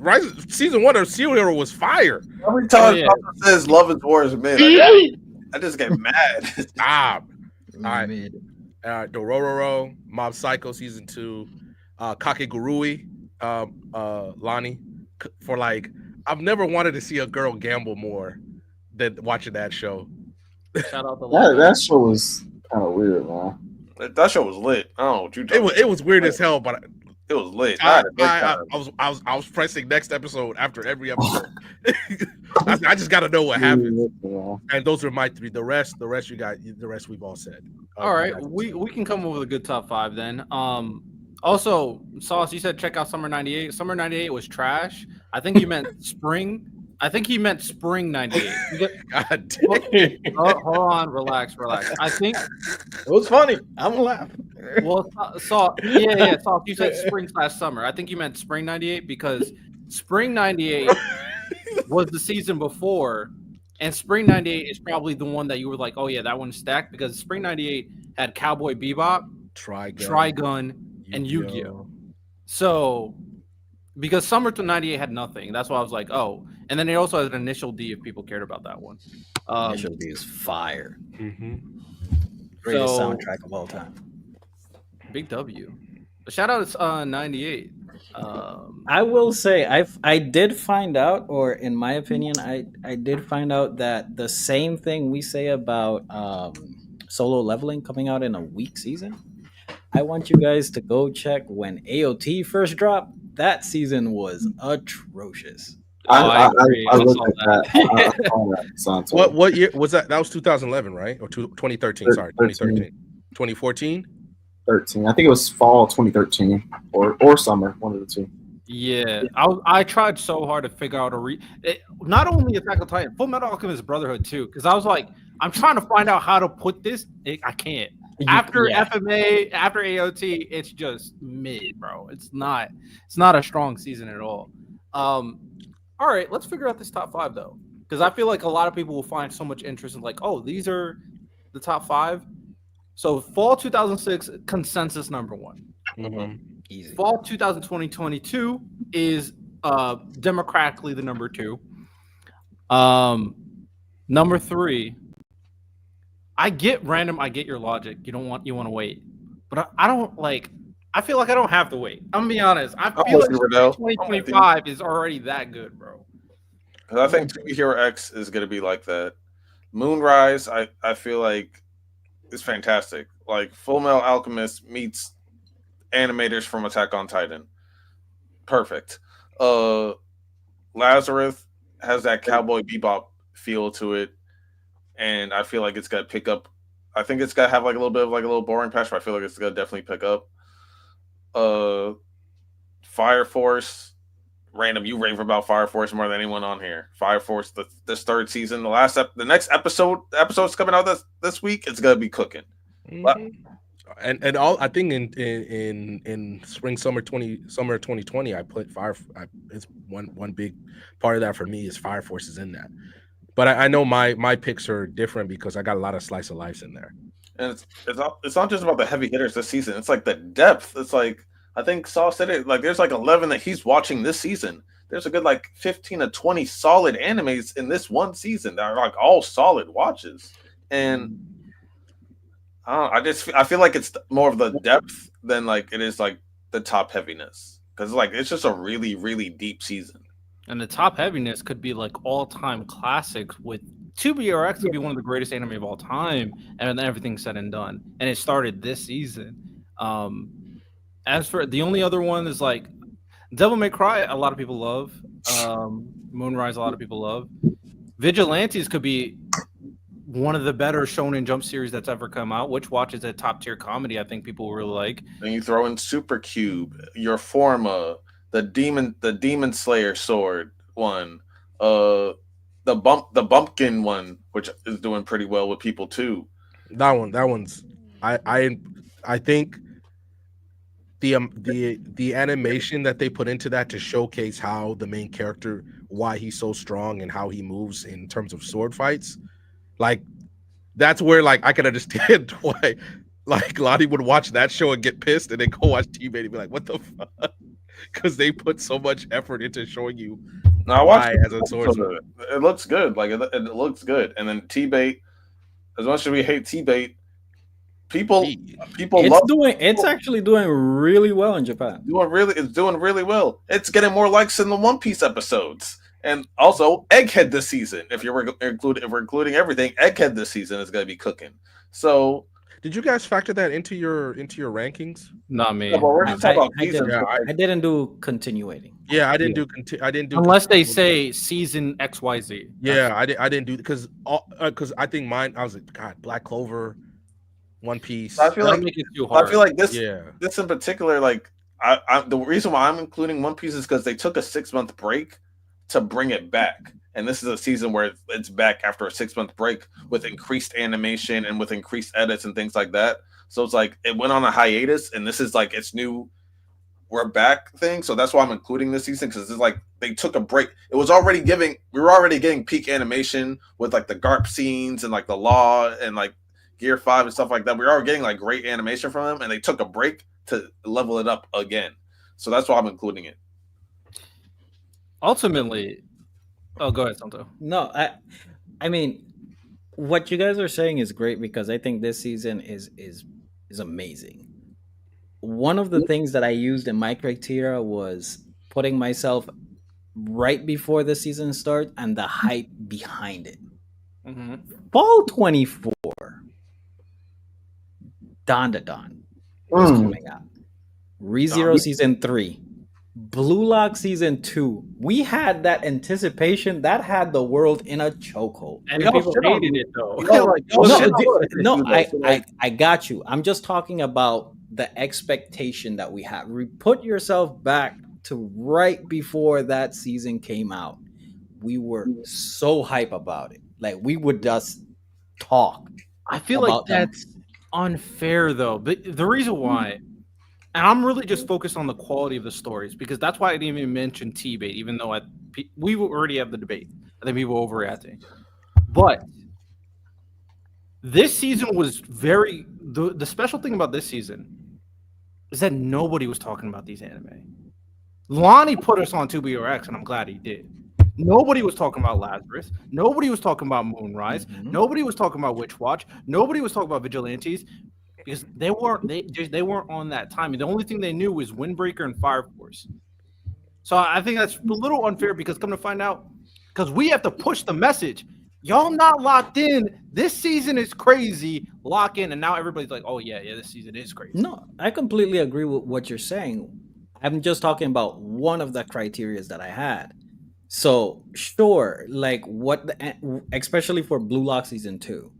Season 1 of Shield Hero was fire. Every time someone says Love and War is mid, I just get mad. Stop. All right. Dororo, Mob Psycho season 2, Kakegurui, Lani. For like, I've never wanted to see a girl gamble more than watching that show. Shout out to that show was kind of weird, man. That show was lit. I don't know what you talking about. It was weird as hell, but it was lit. I was pressing next episode after every episode. I just got to know what happens. And those are my 3. The rest you got. The rest we've all said. All right, we can come up with a good top 5 then. Also, Sauce, you said check out Summer 98. Summer 98 was trash. I think you meant spring. I think he meant spring 98. God damn. Hold on, relax. I think it was funny. I'm laughing. Well, Sauce, you said spring/summer. I think you meant spring 98 because spring 98 was the season before, and spring 98 is probably the one that you were like, oh yeah, that one's stacked, because spring 98 had Cowboy Bebop, Trigun, and Yu-Gi-Oh. So, because summer to 98 had nothing, that's why I was like, oh. And then they also had an Initial D if people cared about that one. Initial D is fire. Mm-hmm. Greatest soundtrack of all time. Big W. Shout out to 98. I will say I did find out, or in my opinion, I did find out that the same thing we say about Solo Leveling coming out in a week season. I want you guys to go check when AOT first dropped. That season was atrocious. I looked at that. What year was that? That was 2011, right? Or 2013? Sorry, 2013. 2014? 2013. I think it was fall 2013 or summer, one of the two. Yeah, I tried so hard to figure out not only Attack on Titan, Full Metal Alchemist Brotherhood too, because I was like, I'm trying to find out how to put this. I can't. After FMA, after AOT, it's just mid, bro. It's not a strong season at all. All right, let's figure out this top 5 though, because I feel like a lot of people will find so much interest in like, oh, these are the top 5. So fall 2006 consensus number 1. Mm-hmm. Easy. Fall 2022 is democratically the number 2. Number 3. I get your logic. You want to wait, but I don't like. I feel like I don't have to wait. I'm gonna be honest. I feel like 2025 is already that good, bro. Because I think To Be Hero X is gonna be like that. Moonrise, I feel like is fantastic. Like Full Metal Alchemist meets animators from Attack on Titan. Perfect. Lazarus has that Cowboy Bebop feel to it. And I feel like it's gonna pick up. I think it's gonna have like a little bit of like a little boring patch, but I feel like it's gonna definitely pick up. Fire Force, random. You rave about Fire Force more than anyone on here. Fire Force, this 3rd season, the next episode, the episode's coming out this week. It's gonna be cooking. Mm-hmm. And all I think in summer 2020, I put it's one big part of that for me is Fire Force is in that. But I know my picks are different because I got a lot of slice of life in there. And it's not just about the heavy hitters this season. It's like the depth. It's like I think Saul said it. Like there's like 11 that he's watching this season. There's a good like 15 to 20 solid animes in this one season that are like all solid watches. And I feel like it's more of the depth than like it is like the top heaviness because like it's just a really really deep season. And the top heaviness could be like all-time classics with 2BRX could be one of the greatest anime of all time, and then everything's said and done. And it started this season. As for the only other one is like Devil May Cry, a lot of people love. Moonrise, a lot of people love. Vigilantes could be one of the better Shonen Jump series that's ever come out, which watches a top tier comedy. I think people really like. And you throw in Super Cube, Your Forma, the Demon Slayer sword one, the Bumpkin one, which is doing pretty well with people too. That one's I think the animation that they put into that to showcase how the main character, why he's so strong and how he moves in terms of sword fights, like that's where like I can understand why like Lottie would watch that show and get pissed and then go watch T-Bait and be like, what the fuck? Because they put so much effort into showing you why as a swordsman. It looks good. Like it looks good. And then T-Bait, as much as we hate T-Bait, people it's actually doing really well in Japan. It's doing really well. It's getting more likes than the One Piece episodes. And also Egghead this season. If we're including everything, Egghead this season is gonna be cooking. So did you guys factor that into your rankings? Not me. No, but we're just talking about seasons. I didn't do continuating. Yeah, I didn't do unless they say season XYZ. Yeah, I didn't do because I think mine. I was like, God, Black Clover, One Piece. I feel like this in particular, like the reason why I'm including One Piece is because they took a 6-month break to bring it back. And this is a season where it's back after a 6-month break with increased animation and with increased edits and things like that. So it's like it went on a hiatus, and this is like its new we're back thing. So that's why I'm including this season, because it's like they took a break. We were already getting peak animation with like the Garp scenes and like the Law and like Gear 5 and stuff like that. We were already getting like great animation from them, and they took a break to level it up again. So that's why I'm including it. Ultimately, oh, go ahead, Santo. No, I mean, what you guys are saying is great because I think this season is amazing. One of the things that I used in my criteria was putting myself right before the season starts and the hype behind it. Mm-hmm. Fall 24, Don is coming out. ReZero season 3. Blue Lock season 2. We had that anticipation that had the world in a chokehold. And people hated it though. I got you. I'm just talking about the expectation that we have. Put yourself back to right before that season came out. We were so hype about it. Like we would just talk. I feel like about them. that's unfair though. The reason why, and I'm really just focused on the quality of the stories because that's why I didn't even mention T-bait, even though we already have the debate. I think people are overreacting. But this season was the special thing about this season is that nobody was talking about these anime. Lonnie put us on 2BRX, and I'm glad he did. Nobody was talking about Lazarus. Nobody was talking about Moonrise. Mhm. Nobody was talking about Witch Watch. Nobody was talking about Vigilantes because they weren't on that timing. The only thing they knew was Windbreaker and Fire Force. So I think that's a little unfair because come to find out, because we have to push the message. Y'all not locked in. This season is crazy. Lock in, and now everybody's like, "Oh yeah, this season is crazy." No, I completely agree with what you're saying. I'm just talking about one of the criterias that I had. So sure, like especially for Blue Lock season 2,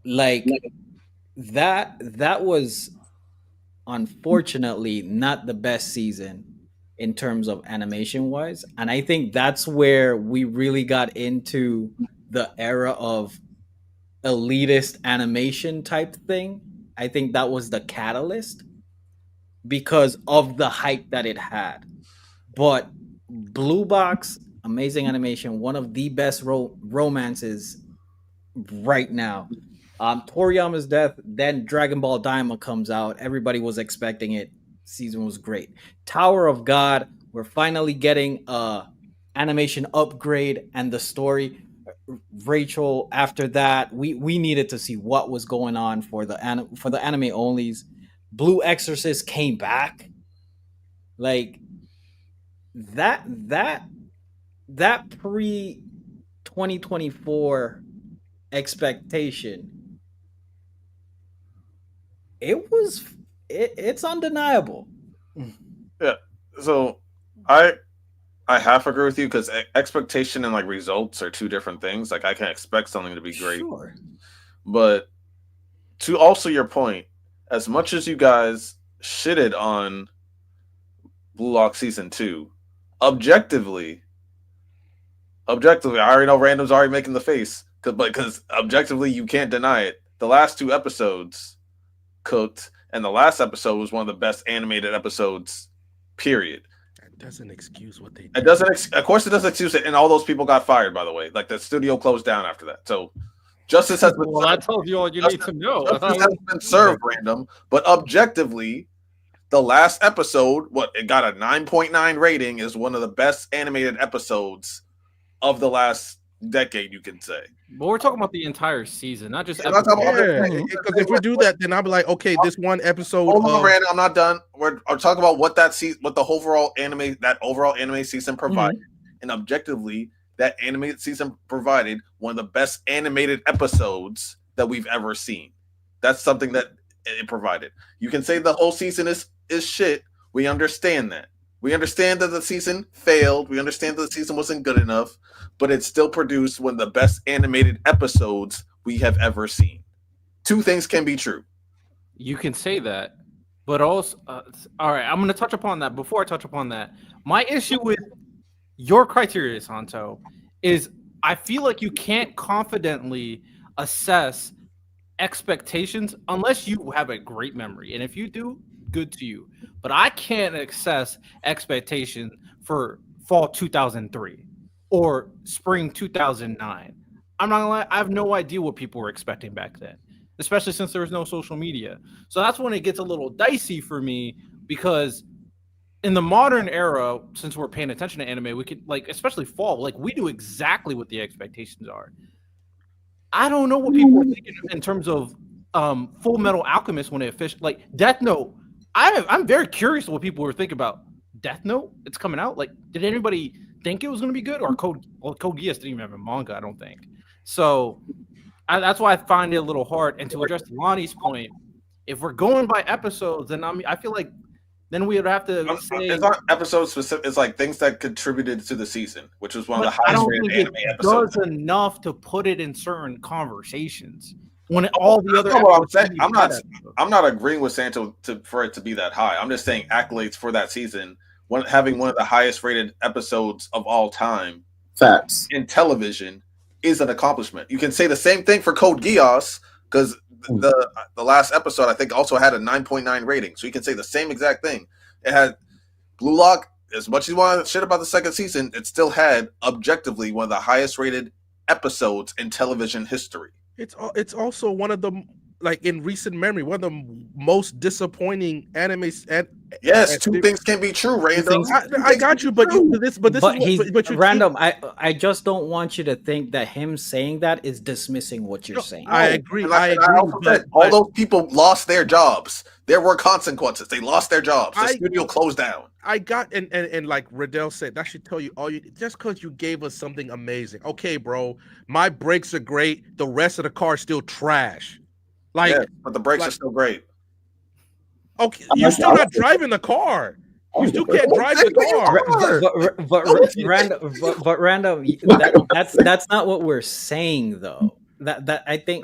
like that was unfortunately not the best season in terms of animation wise, and I think that's where we really got into the era of elitist animation type thing. I think that was the catalyst because of the hype that it had. But Blue Box, amazing animation, one of the best romances right now. Toriyama's death, then Dragon Ball Daima comes out. Everybody was expecting it. Season was great. Tower of God, we're finally getting a animation upgrade and the story. Rachel, after that, we needed to see what was going on for the anime onlys. Blue Exorcist came back. Like that pre 2024 expectation, it's undeniable. Yeah. So I half agree with you because expectation and like results are two different things. Like I can expect something to be great, Sure. but to also your point, as much as you guys shitted on Blue Lock season 2, objectively, I already know Random's already making the face, because objectively you can't deny it. The last 2 episodes cooked, and the last episode was one of the best animated episodes. Period. That doesn't excuse what they did. It doesn't. Of course, it doesn't excuse it, and all those people got fired. By the way, like the studio closed down after that. So justice has been. Well, I told you all you need to know. Justice has been served, Random. But objectively, the last episode, it got a 9.9 rating, is one of the best animated episodes of the last decade, you can say. But we're talking about the entire season, not just I'm not talking about Because if we do that, then I'll be like, okay, this one episode. Hold on, Brandon, I'm not done. We're talking about what the overall anime season provided, and objectively, that animated season provided one of the best animated episodes that we've ever seen. That's something that it provided. You can say the whole season is shit. We understand that. We understand that the season failed. We understand that the season wasn't good enough, but it still produced one of the best animated episodes we have ever seen. 2 things can be true. You can say that, but also, all right, I'm going to touch upon that. Before I touch upon that, my issue with your criteria, Santo, is I feel like you can't confidently assess expectations unless you have a great memory. And if you do, good to you. But I can't assess expectation for fall 2003 or spring 2009. I'm not gonna lie, I have no idea what people were expecting back then, especially since there was no social media. So that's when it gets a little dicey for me, because in the modern era, since we're paying attention to anime, we could, like, especially fall, like, we do exactly what the expectations are. I don't know what people are thinking in terms of Full Metal Alchemist when it officially, like, Death Note. I'm very curious what people were thinking about Death Note. It's coming out. Like, did anybody think it was going to be good? Or Code Geass didn't even have a manga, I don't think. So that's why I find it a little hard. And to address Lonnie's point, if we're going by episodes, then I feel like then we would have to say it's not episode specific. It's like things that contributed to the season, which was one of the I highest don't rated think anime it episodes. does enough to put it in certain conversations. when all the other That's not what I'm episodes saying. can be bad episodes. I'm not agreeing with Santo for it to be that high. I'm just saying accolades for that season, having one of the highest rated episodes of all time Facts. in television is an accomplishment. You can say the same thing for Code Geass because the last episode I think also had a 9.9 rating. So you can say the same exact thing. It had Blue Lock. As much as you want to shit about the second season, it still had objectively one of the highest rated episodes in television history. It's also one of the, like, in recent memory, one of the most disappointing animes. Yes, two things can be true, Random. I got you, but this is what you Random. I just don't want you to think that him saying that is dismissing what you're saying. I agree. I agree. But all those people lost their jobs. There were consequences. They lost their jobs. The studio closed down. I got and like Riddell said, that should tell you all you just because you gave us something amazing. Okay, bro, my brakes are great. The rest of the car is still trash. Like, yeah, but the brakes are still great. Okay, you're still not driving the car. You still can't drive the car. But random. That's not what we're saying, though. I think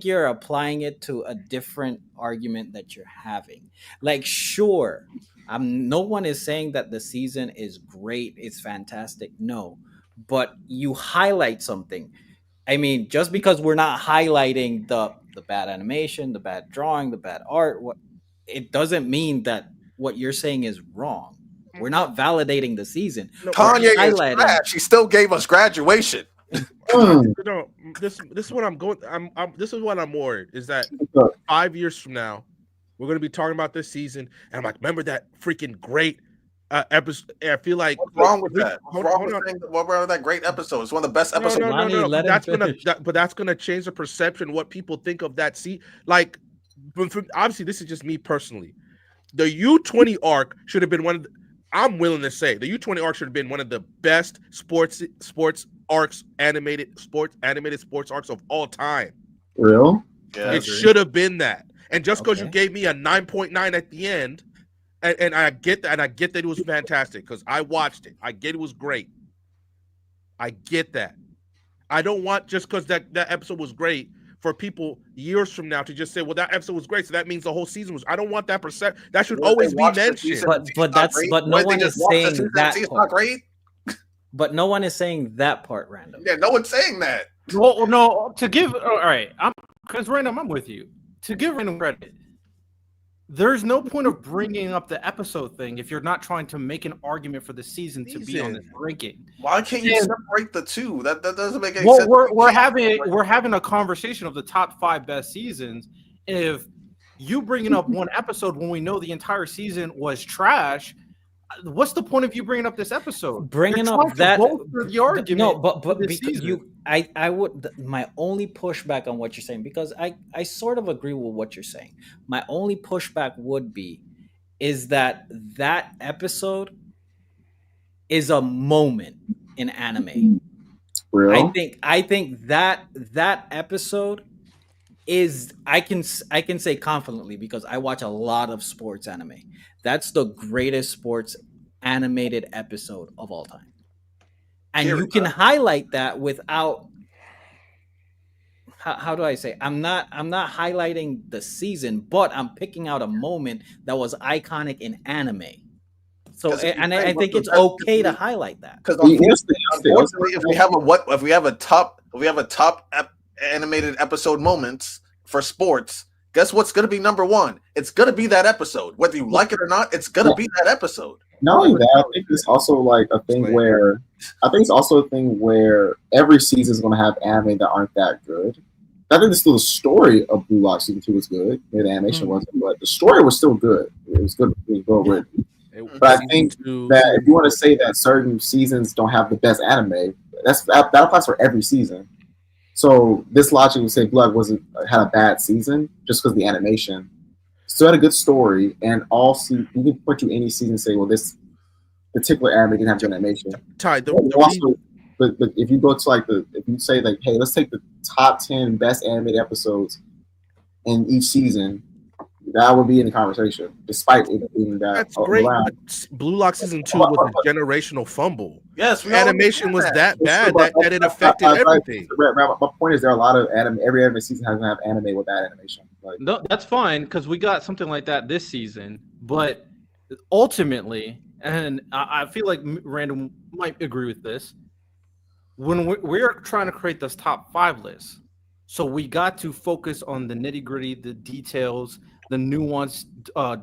you're applying it to a different argument that you're having. Like, sure, no one is saying that the season is great, it's fantastic. No, but you highlight something. I mean, just because we're not highlighting the bad animation, the bad drawing, the bad art, it doesn't mean that what you're saying is wrong. We're not validating the season. Kanye is trash. She still gave us Graduation. This is what I'm going. This is what I'm worried is that 5 years from now, we're going to be talking about this season, and I'm like, remember that freaking great episode? I feel like what's wrong with that? What's wrong with that great episode? It's one of the best episodes. No. That's gonna change the perception, what people think of that. Like, obviously, this is just me personally. The U20 arc should have been one of the, I'm willing to say the U20 arc should have been one of the best sports arcs, animated sports arcs of all time. Real? Yeah, it should have been that. And just because you gave me a 9.9 at the end, and I get that, it was fantastic because I watched it. I get it was great. I get that. I don't want just because that episode was great for people years from now to just say, well, that episode was great, so that means the whole season was. I don't want that perception. That should always be mentioned. But no one is saying that it's not great. But no one is saying that part, Random. Yeah, no one's saying that. Well, no, to give all right, because Random, I'm with you. To give Random credit, there's no point of bringing up the episode thing if you're not trying to make an argument for the season to be on this ranking. Why can't you separate the two? That doesn't make any sense. We're having a conversation of the top 5 best seasons. If you bringing up one episode when we know the entire season was trash, what's the point of you bringing up this episode? Bringing up that the argument. No, but because I would, my only pushback on what you're saying, because I sort of agree with what you're saying. My only pushback would be is that episode is a moment in anime. Real? I think that episode is, I can say confidently because I watch a lot of sports anime. That's the greatest sports animated episode of all time. And you can highlight that without, how do I say? I'm not highlighting the season, but I'm picking out a moment that was iconic in anime. So, and I think it's okay to highlight that. Because unfortunately, if we have a top animated episode moments for sports, guess what's going to be number one? It's going to be that episode, whether you like it or not. It's going to be that episode. Not only that, I think it's also like a thing where every season is going to have anime that aren't that good. I think the story of Blue Lock season 2 was good. Maybe the animation wasn't, but the story was still good. It was good. It was well written. But I think that if you want to say that certain seasons don't have the best anime, that applies for every season. So this logic would say Blood had a bad season just because the animation still had a good story, and you can point to any season and say, well, this particular anime didn't have good animation. But if you go to if you say like, hey, let's take the top 10 best animated episodes in each season, that would be in the conversation, despite it being that. That's great. But Blue Lock season 2 was a generational fumble. Yes, The animation was that bad that it affected everything. My point is, there are a lot of anime. Every anime season has to have anime with that animation. Like, No, that's fine because we got something like that this season. But ultimately, and I feel like Random might agree with this, when we're trying to create this top 5 list, so we got to focus on the nitty gritty, the details, the nuanced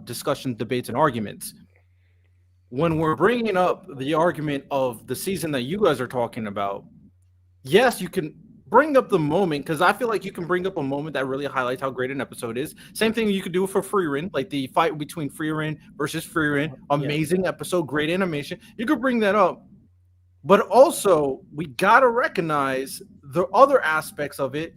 discussion, debates, and arguments. When we're bringing up the argument of the season that you guys are talking about, yes, you can bring up the moment, because I feel like you can bring up a moment that really highlights how great an episode is. Same thing you could do for Frieren, like the fight between Frieren versus Frieren. Amazing episode, great animation. You could bring that up. But also, we got to recognize the other aspects of it.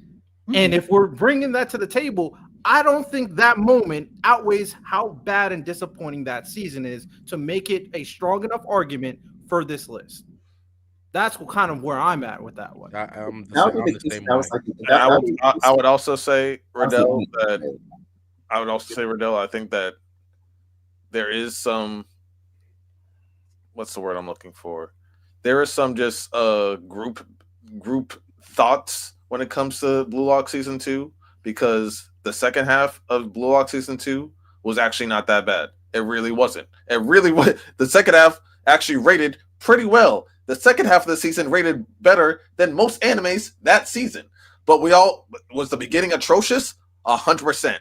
And if we're bringing that to the table, I don't think that moment outweighs how bad and disappointing that season is to make it a strong enough argument for this list. That's kind of where I'm at with that one. I would also say, Riddell, I think that there is some, what's the word I'm looking for? There is some just group thoughts when it comes to Blue Lock season 2, because the second half of Blue Lock season 2 was actually not that bad. It really wasn't. It really was. The second half actually rated pretty well. The second half of the season rated better than most animes that season. But was the beginning atrocious? 100%.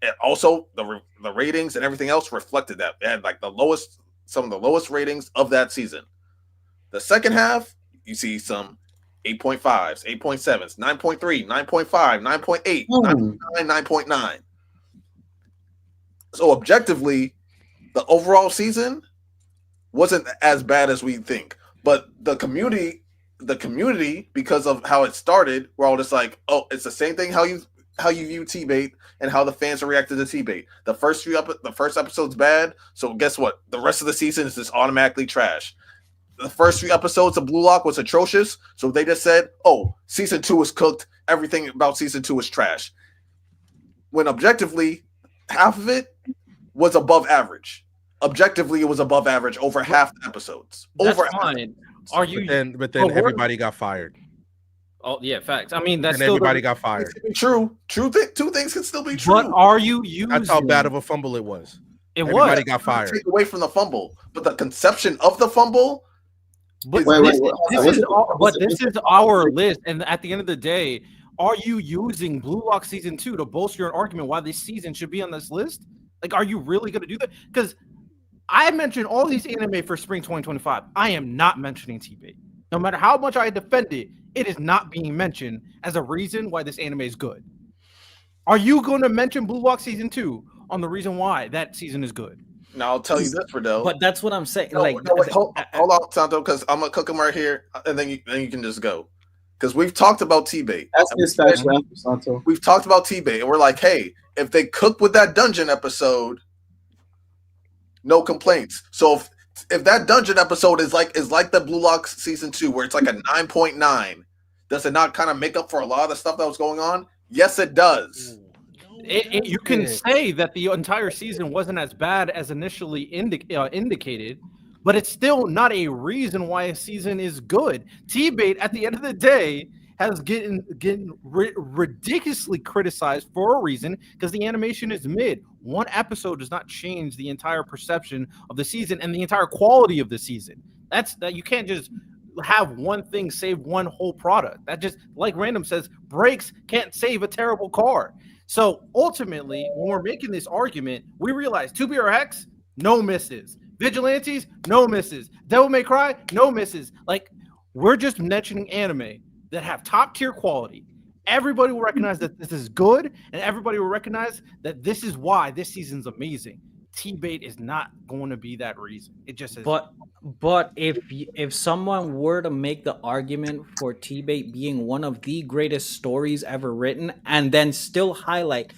And also the ratings and everything else reflected that. It had like some of the lowest ratings of that season. The second half, you see some 8.5s, 8.7s, 9.3, 9.5, 9.8, 9.9, 9.9. So objectively, the overall season wasn't as bad as we think. But the community, because of how it started, we're all just like, oh, it's the same thing how you view T-Bait and how the fans are reacting to T-Bait. The first episode's bad, so guess what? The rest of the season is just automatically trash. The first 3 episodes of Blue Lock was atrocious, so they just said, oh, season 2 is cooked. Everything about season 2 is trash. When objectively, half of it was above average. Objectively, it was above average over half the episodes. That's fine. Are you? But then everybody got fired. Oh yeah, facts. I mean, that's and everybody got fired. True. Two things can still be true. But are you using? That's how bad of a fumble it was. Everybody got fired. Take away from the fumble, but the conception of the fumble. But this is our list, and at the end of the day, are you using Blue Lock season 2 to bolster your argument why this season should be on this list? Like, are you really going to do that? Because I mentioned all these anime for spring 2025. I am not mentioning T-Bait. No matter how much I defend it, it is not being mentioned as a reason why this anime is good. Are you going to mention Blue Lock season 2 on the reason why that season is good? Now I'll tell you this, Riddell. But that's what I'm saying. Wait, hold on, Santo, because I'm gonna cook him right here, and then you can just go. Because we've talked about T-Bait. Santo. We've talked about T-Bait, and we're like, hey, if they cook with that dungeon episode, no complaints. So if that dungeon episode is like the Blue Lock season 2, where it's like a 9.9, does it not kind of make up for a lot of the stuff that was going on? Yes, it does. You can say that the entire season wasn't as bad as initially indicated, but it's still not a reason why a season is good. T-Bait, at the end of the day, has getting ridiculously criticized for a reason, because the animation is mid. One episode does not change the entire perception of the season and the entire quality of the season. That you can't just have one thing save one whole product. That just, like Random says, brakes can't save a terrible car. So ultimately, when we're making this argument, we realize 2BRX, no misses. Vigilantes, no misses. Devil May Cry, no misses. Like, we're just mentioning anime that have top tier quality. Everybody will recognize that this is good, and everybody will recognize that this is why this season's amazing. T-Bait is not going to be that reason. It just is. But if someone were to make the argument for T-Bait being one of the greatest stories ever written, and then still highlight,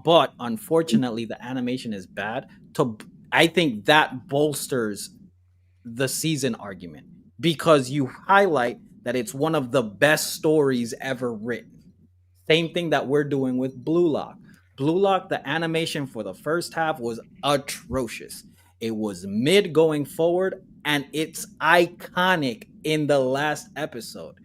but unfortunately the animation is bad, I think that bolsters the season argument, because you highlight that it's one of the best stories ever written. Same thing that we're doing with Blue Lock. Blue Lock, the animation for the first half was atrocious. It was mid going forward, and it's iconic in the last episode.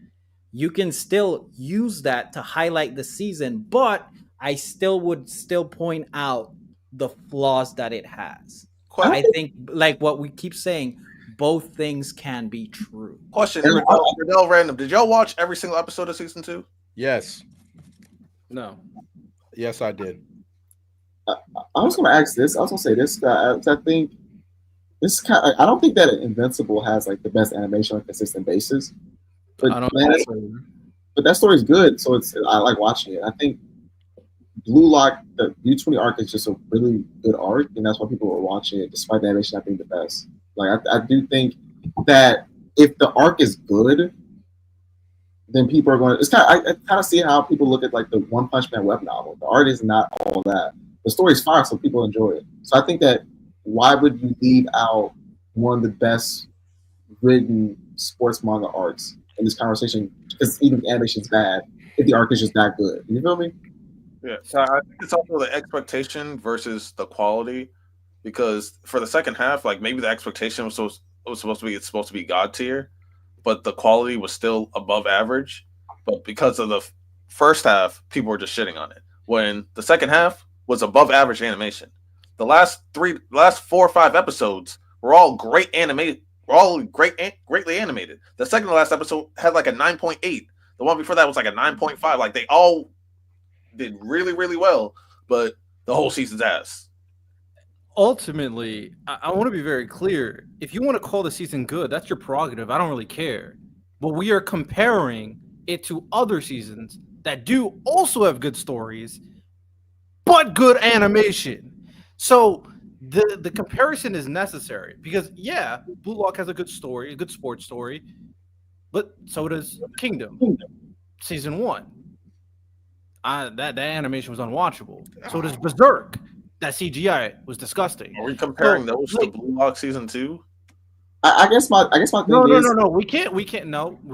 You can still use that to highlight the season, but I still would still point out the flaws that it has. I think, like what we keep saying, both things can be true. Question, Riddell Random. Did y'all watch every single episode of season 2? Yes. No. Yes, I did. I was going to ask this. I was going to say this. I think this kind. I don't think that Invincible has like the best animation on a consistent basis. But but that story is good, so I like watching it. I think Blue Lock, the U20 arc is just a really good arc, and that's why people are watching it, despite the animation not being the best. Like I do think that if the arc is good, then people are going. It's kind of I kind of see how people look at like the One Punch Man web novel. The art is not all that. The story's fine, so people enjoy it. So I think that why would you leave out one of the best written sports manga arcs in this conversation? Because even the animation's bad, if the arc is just that good. You feel me? Yeah. So I think it's also the expectation versus the quality. Because for the second half, like maybe the expectation was supposed to be God tier, but the quality was still above average. But because of the first half, people were just shitting on it. When the second half was above average animation. The last 4 or 5 episodes were all great animated. Were all greatly animated. The second to last episode had like a 9.8. The one before that was like a 9.5. Like they all did really, really well, but the whole season's ass. Ultimately, I want to be very clear. If you want to call the season good, that's your prerogative. I don't really care. But we are comparing it to other seasons that do also have good stories, but good animation. So the comparison is necessary because yeah, Blue Lock has a good story, a good sports story, but so does Kingdom, season 1. That animation was unwatchable. So does Berserk. That CGI was disgusting. Are we comparing those to Blue Lock season 2? I guess my thing is no. We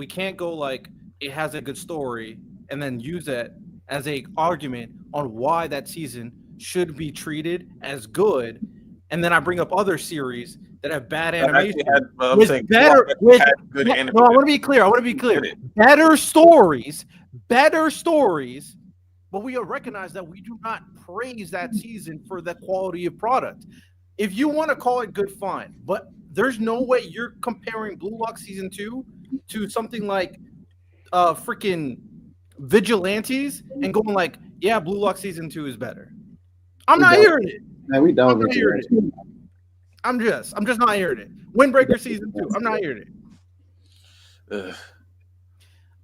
can't go like it has a good story and then use that as a argument on why that season should be treated as good. And then I bring up other series that have bad animation. Good animation. No, I want to be clear. Better stories. But we recognize that we do not praise that season for the quality of product. If you want to call it good, fine. But there's no way you're comparing Blue Lock season 2 to something like freaking Vigilantes and going like, yeah, Blue Lock season 2 is better. I'm not hearing it. Man, we don't. I'm just not hearing it. Windbreaker season 2. I'm not hearing it.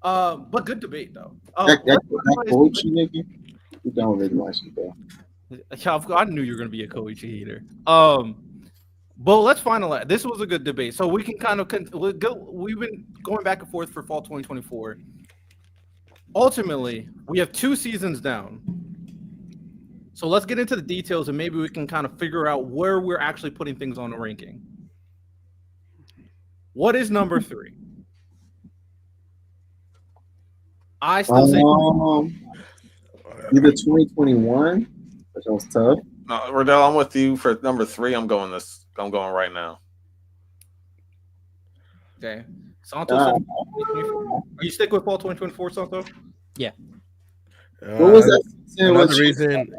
But good debate though. We don't really watch it though. I knew you were gonna be a Koichi hater. But let's finalize. This was a good debate, so we can kind of we've been going back and forth for fall 2024. Ultimately, we have 2 seasons down. So let's get into the details and maybe we can kind of figure out where we're actually putting things on the ranking. What is number 3? I still say either 2021, which was tough. No, Riddell, I'm with you for number 3. I'm going right now. Okay. Santo, are you sticking with fall 2024, Santo? Yeah. What was that? Another reason.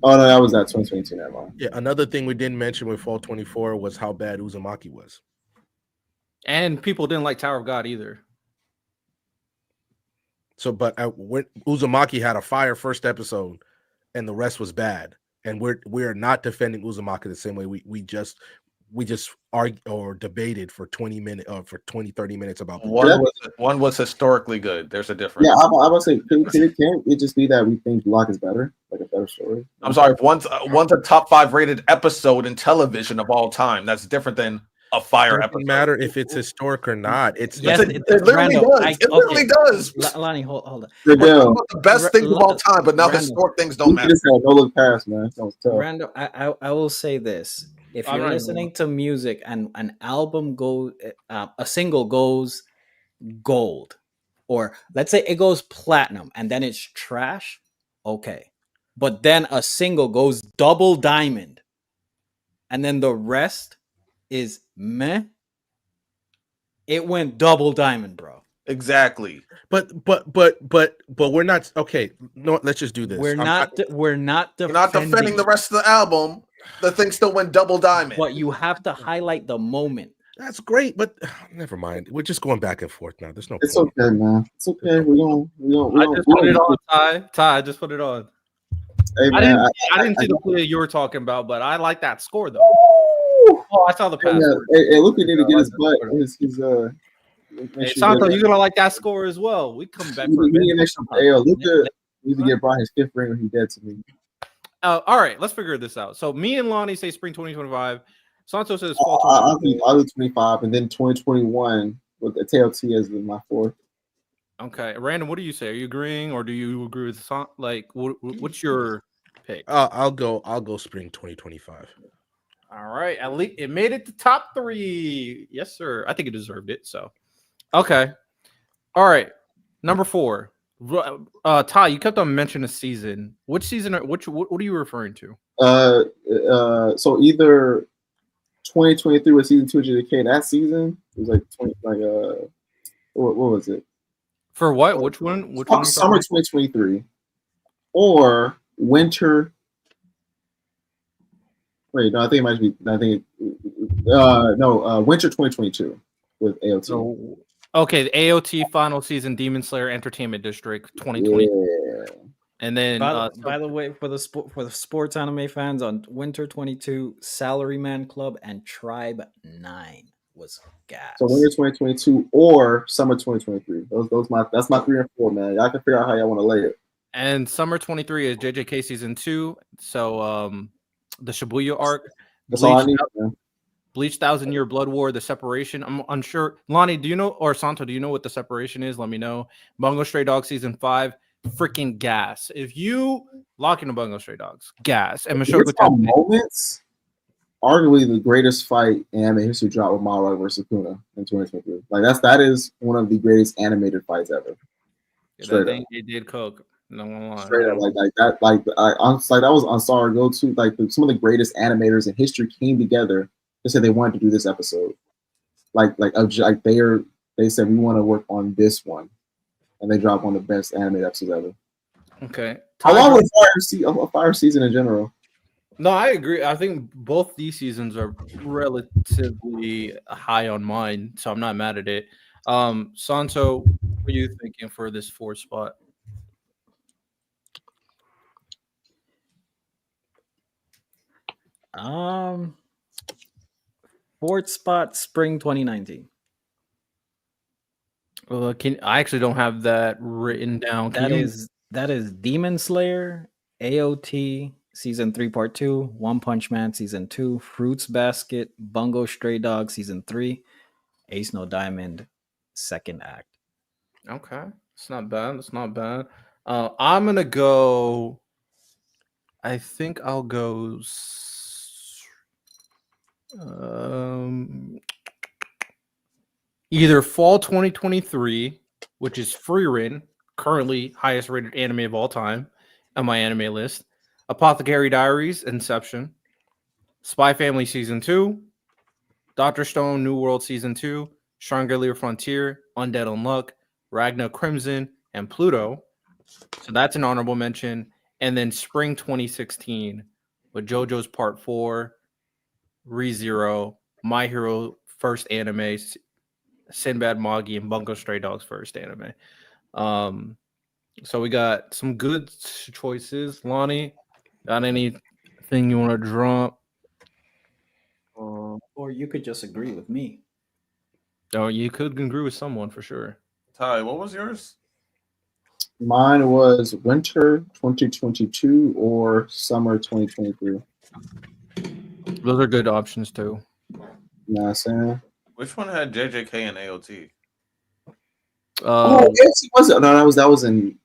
Oh no, that was that 2022. Never mind. Yeah, another thing we didn't mention with fall 24 was how bad Uzumaki was. And people didn't like Tower of God either. So, but when Uzumaki had a fire first episode, and the rest was bad, and we're not defending Uzumaki the same way we just argued or debated for 20 minutes or for 30 minutes about one was historically good. There's a difference. Yeah, I would say can it just be that we think Block is better, like a better story? I'm sorry, if one's a top 5 rated episode in television of all time. That's different than a fire episode. Doesn't matter if it's historic or not. It literally does. Lonnie, hold on. The best things of all time, but now historic things don't matter. No look past, man. That was tough. Randall, I will say this: if you're listening to music and an album goes, a single goes gold, or let's say it goes platinum, and then it's trash, okay. but then a single goes double diamond, and then the rest is meh. It went double diamond, bro. Exactly. But we're not okay. No, let's just do this. We're not You're not defending the rest of the album. The thing still went double diamond. But you have to highlight the moment. That's great, but never mind. We're just going back and forth now. There's no It's point. okay, man. It's okay. We don't. I just put it on, Ty. I just put it on. Hey, I man, didn't see the play you were talking about, but I like that score though. Oh, I saw the Hey, pass. hey, look, he need to get his butt. Hey, Santo, you're gonna like that score as well. We come back for a minute. Hey, Luka needs to get Brian his 5th ring when he's dead to me. All right, let's figure this out. So me and Lonnie say spring 2025. Santo says fall I'll do 25, and then 2021 with the TLT as my 4th. Okay, Random, what do you say? Are you agreeing, or do you agree with like what's your pick? I'll go spring 2025. All right, at least it made it to top 3. Yes, sir. I think it deserved it. So, okay. All right, number 4. Ty, you kept on mentioning a season. Which season? What are you referring to? So either 2023 was season 2 of JDK. That season it was what was it? For what? Which one? Which one? Summer 2023 or winter. Wait, no, I think it might be. Winter 2022 with AOT. So, okay, the AOT final season, Demon Slayer Entertainment District 2020. Yeah. And then, by the way, for the sports anime fans, on Winter 22, Salaryman Club and Tribe 9 was gas. So winter 2022 or summer 2023. That's my 3 and 4, man. Y'all can figure out how y'all want to lay it. And summer 23 is JJK season 2. So the Shibuya arc. That's all I need, man. Bleach 1,000-Year Blood War, The Separation. I'm unsure. Lonnie, do you know, or Santo, do you know what The Separation is? Let me know. Bungo Stray Dogs season 5. Freaking gas. If you lock into Bungo Stray Dogs, gas. And Michelle moments, arguably the greatest fight in anime history dropped with Mara versus Kuna in 2023. Like that is one of the greatest animated fights ever. Straight up. It did cook. No one lie. Straight up, like that. That was Ansar go to. Like some of the greatest animators in history came together. They said they wanted to do this episode. They said we want to work on this one. And they dropped one of the best animated episodes ever. Okay. Along with a fire season in general. No, I agree. I think both these seasons are relatively high on mine, so I'm not mad at it. Santo, what are you thinking for this 4th spot? Fourth spot, spring 2019. I actually don't have that written down. That is Demon Slayer, AOT season 3 part 2, One Punch Man season 2, Fruits Basket, Bungo Stray Dog season 3, Ace No Diamond 2nd act. Okay, it's not bad. It's not bad. I'm gonna go. I think I'll go. Either fall 2023, which is Frieren, currently highest rated anime of all time on my anime list. Apothecary Diaries, Inception, Spy Family Season 2, Dr. Stone, New World Season 2, Shangri-La Frontier, Undead Unluck, Ragna Crimson, and Pluto. So that's an honorable mention. And then spring 2016 with JoJo's Part 4, ReZero, My Hero First Anime, Sinbad Magi, and Bungo Stray Dogs First Anime. So we got some good choices. Lonnie, got anything you want to drop? Or you could just agree with me. Oh, you could agree with someone for sure. Ty, what was yours? Mine was winter 2022 or summer 2023. Those are good options too. You know what I'm saying? Which one had JJK and AOT? AOT was it? No, that was in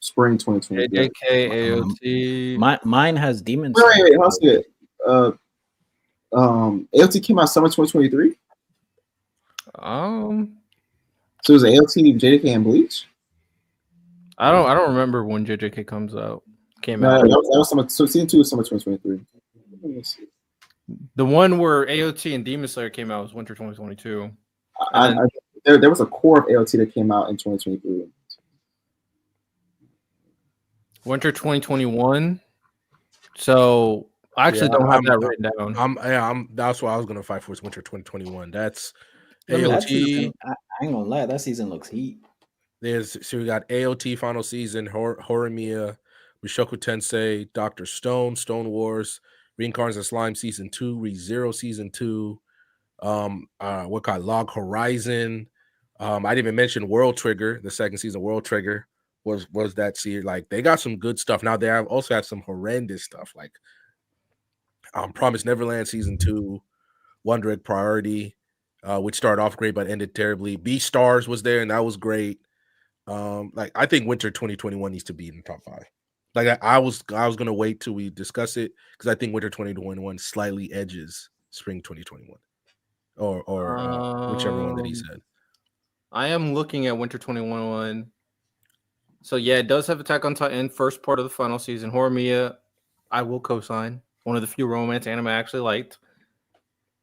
spring 2023. JJK, AOT. Mine has Demon Slayer. Wait, how's it? AOT came out summer 2023. So it was AOT, JJK, and Bleach. I don't remember when JJK comes out came out. that was summer. So season 2 is summer 2023. The one where AOT and Demon Slayer came out was winter 2022. There was a core of AOT that came out in 2023. Winter 2021. So I actually don't have that written down. That's what I was gonna fight for. Is winter 2021. That's That AOT. season, I ain't gonna lie, that season looks heat. So we got AOT final season, Horimiya, Mushoku Tensei, Dr. Stone, Stone Wars, Reincarnates of Slime season 2, ReZero season 2, Log Horizon. I didn't even mention World Trigger, the second season. World Trigger was that series. Like, they got some good stuff. Now they have also have some horrendous stuff, like Promised Neverland season 2, Wonder Egg Priority, which started off great but ended terribly. Beastars was there and that was great. Like, I think winter 2021 needs to be in the top 5. Like, I was gonna wait till we discuss it because I think winter 2021 slightly edges spring 2021, or whichever one that he said. I am looking at winter 2021. So yeah, it does have Attack on Titan, first part of the final season. Horimiya, I will co-sign. One of the few romance anime I actually liked.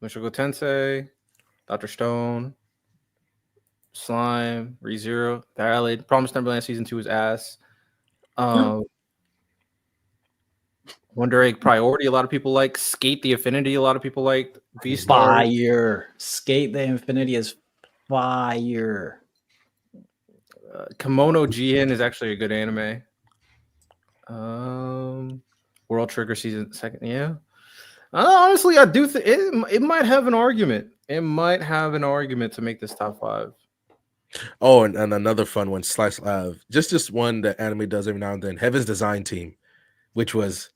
Mushoku Tensei, Dr. Stone, Slime, ReZero, Valid. Promised Neverland season 2 is ass. Wonder Egg Priority, a lot of people like. Skate the Affinity, a lot of people liked. Beastars. Fire. Skate the Infinity is fire. Kimono Jihen is actually a good anime. World Trigger season 2nd, yeah. Honestly, I do think it might have an argument. It might have an argument to make this top 5. Oh, and another fun one, Slice just one that anime does every now and then. Heaven's Design Team, which was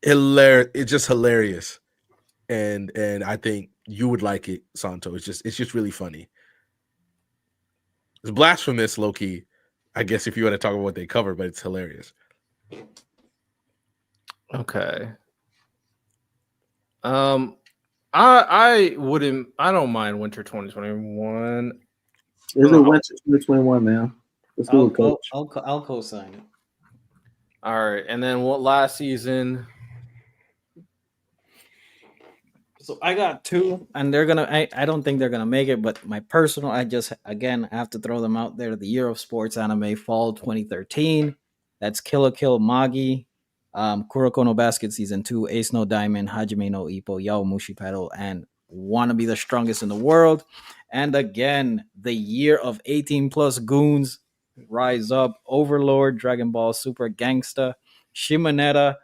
hilarious. It's just hilarious, and I think you would like it, Santo. It's just really funny. It's blasphemous, low key, I guess, if you want to talk about what they cover, but it's hilarious. Okay. I don't mind winter 2021. It's a winter 2021, man. Let's do it, coach. I'll co-sign it. All right, and then what last season? So I got 2, and they're gonna. I don't think they're gonna make it, but my personal, I have to throw them out there. The Year of Sports Anime, Fall 2013. That's Kill la Kill Magi, Kuroko no Basket season 2, Ace no Diamond, Hajime no Ippo, Yao Mushi Pedal, and Wanna Be the Strongest in the World. And again, the year of 18 plus goons. Rise Up, Overlord, Dragon Ball Super Gangsta, Shimonetta,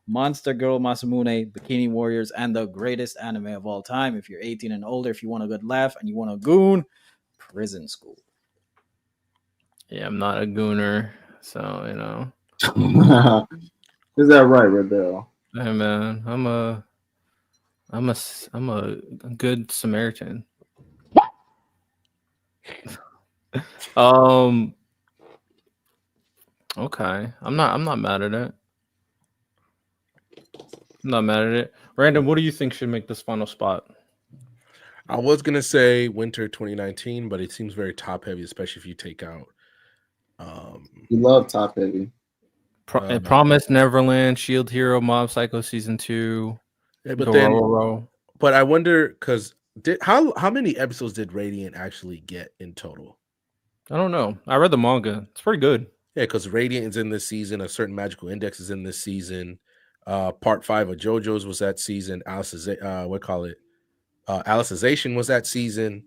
Monster Girl Masamune, Bikini Warriors, and the greatest anime of all time. If you're 18 and older, if you want a good laugh and you want a goon, Prison School. Yeah, I'm not a gooner, so you know. Is that right, Rebel? Hey man, I'm a good Samaritan. Okay. I'm not mad at it. I'm not mad at it. Random, what do you think should make this final spot? I was gonna say winter 2019, but it seems very top heavy, especially if you take out You love top heavy. Promised Neverland, Shield Hero, Mob Psycho season 2. Yeah, but I wonder because how many episodes did Radiant actually get in total? I don't know. I read the manga. It's pretty good. Yeah, because Radiant is in this season. A Certain Magical Index is in this season. Part 5 of JoJo's was that season. Alicization was that season.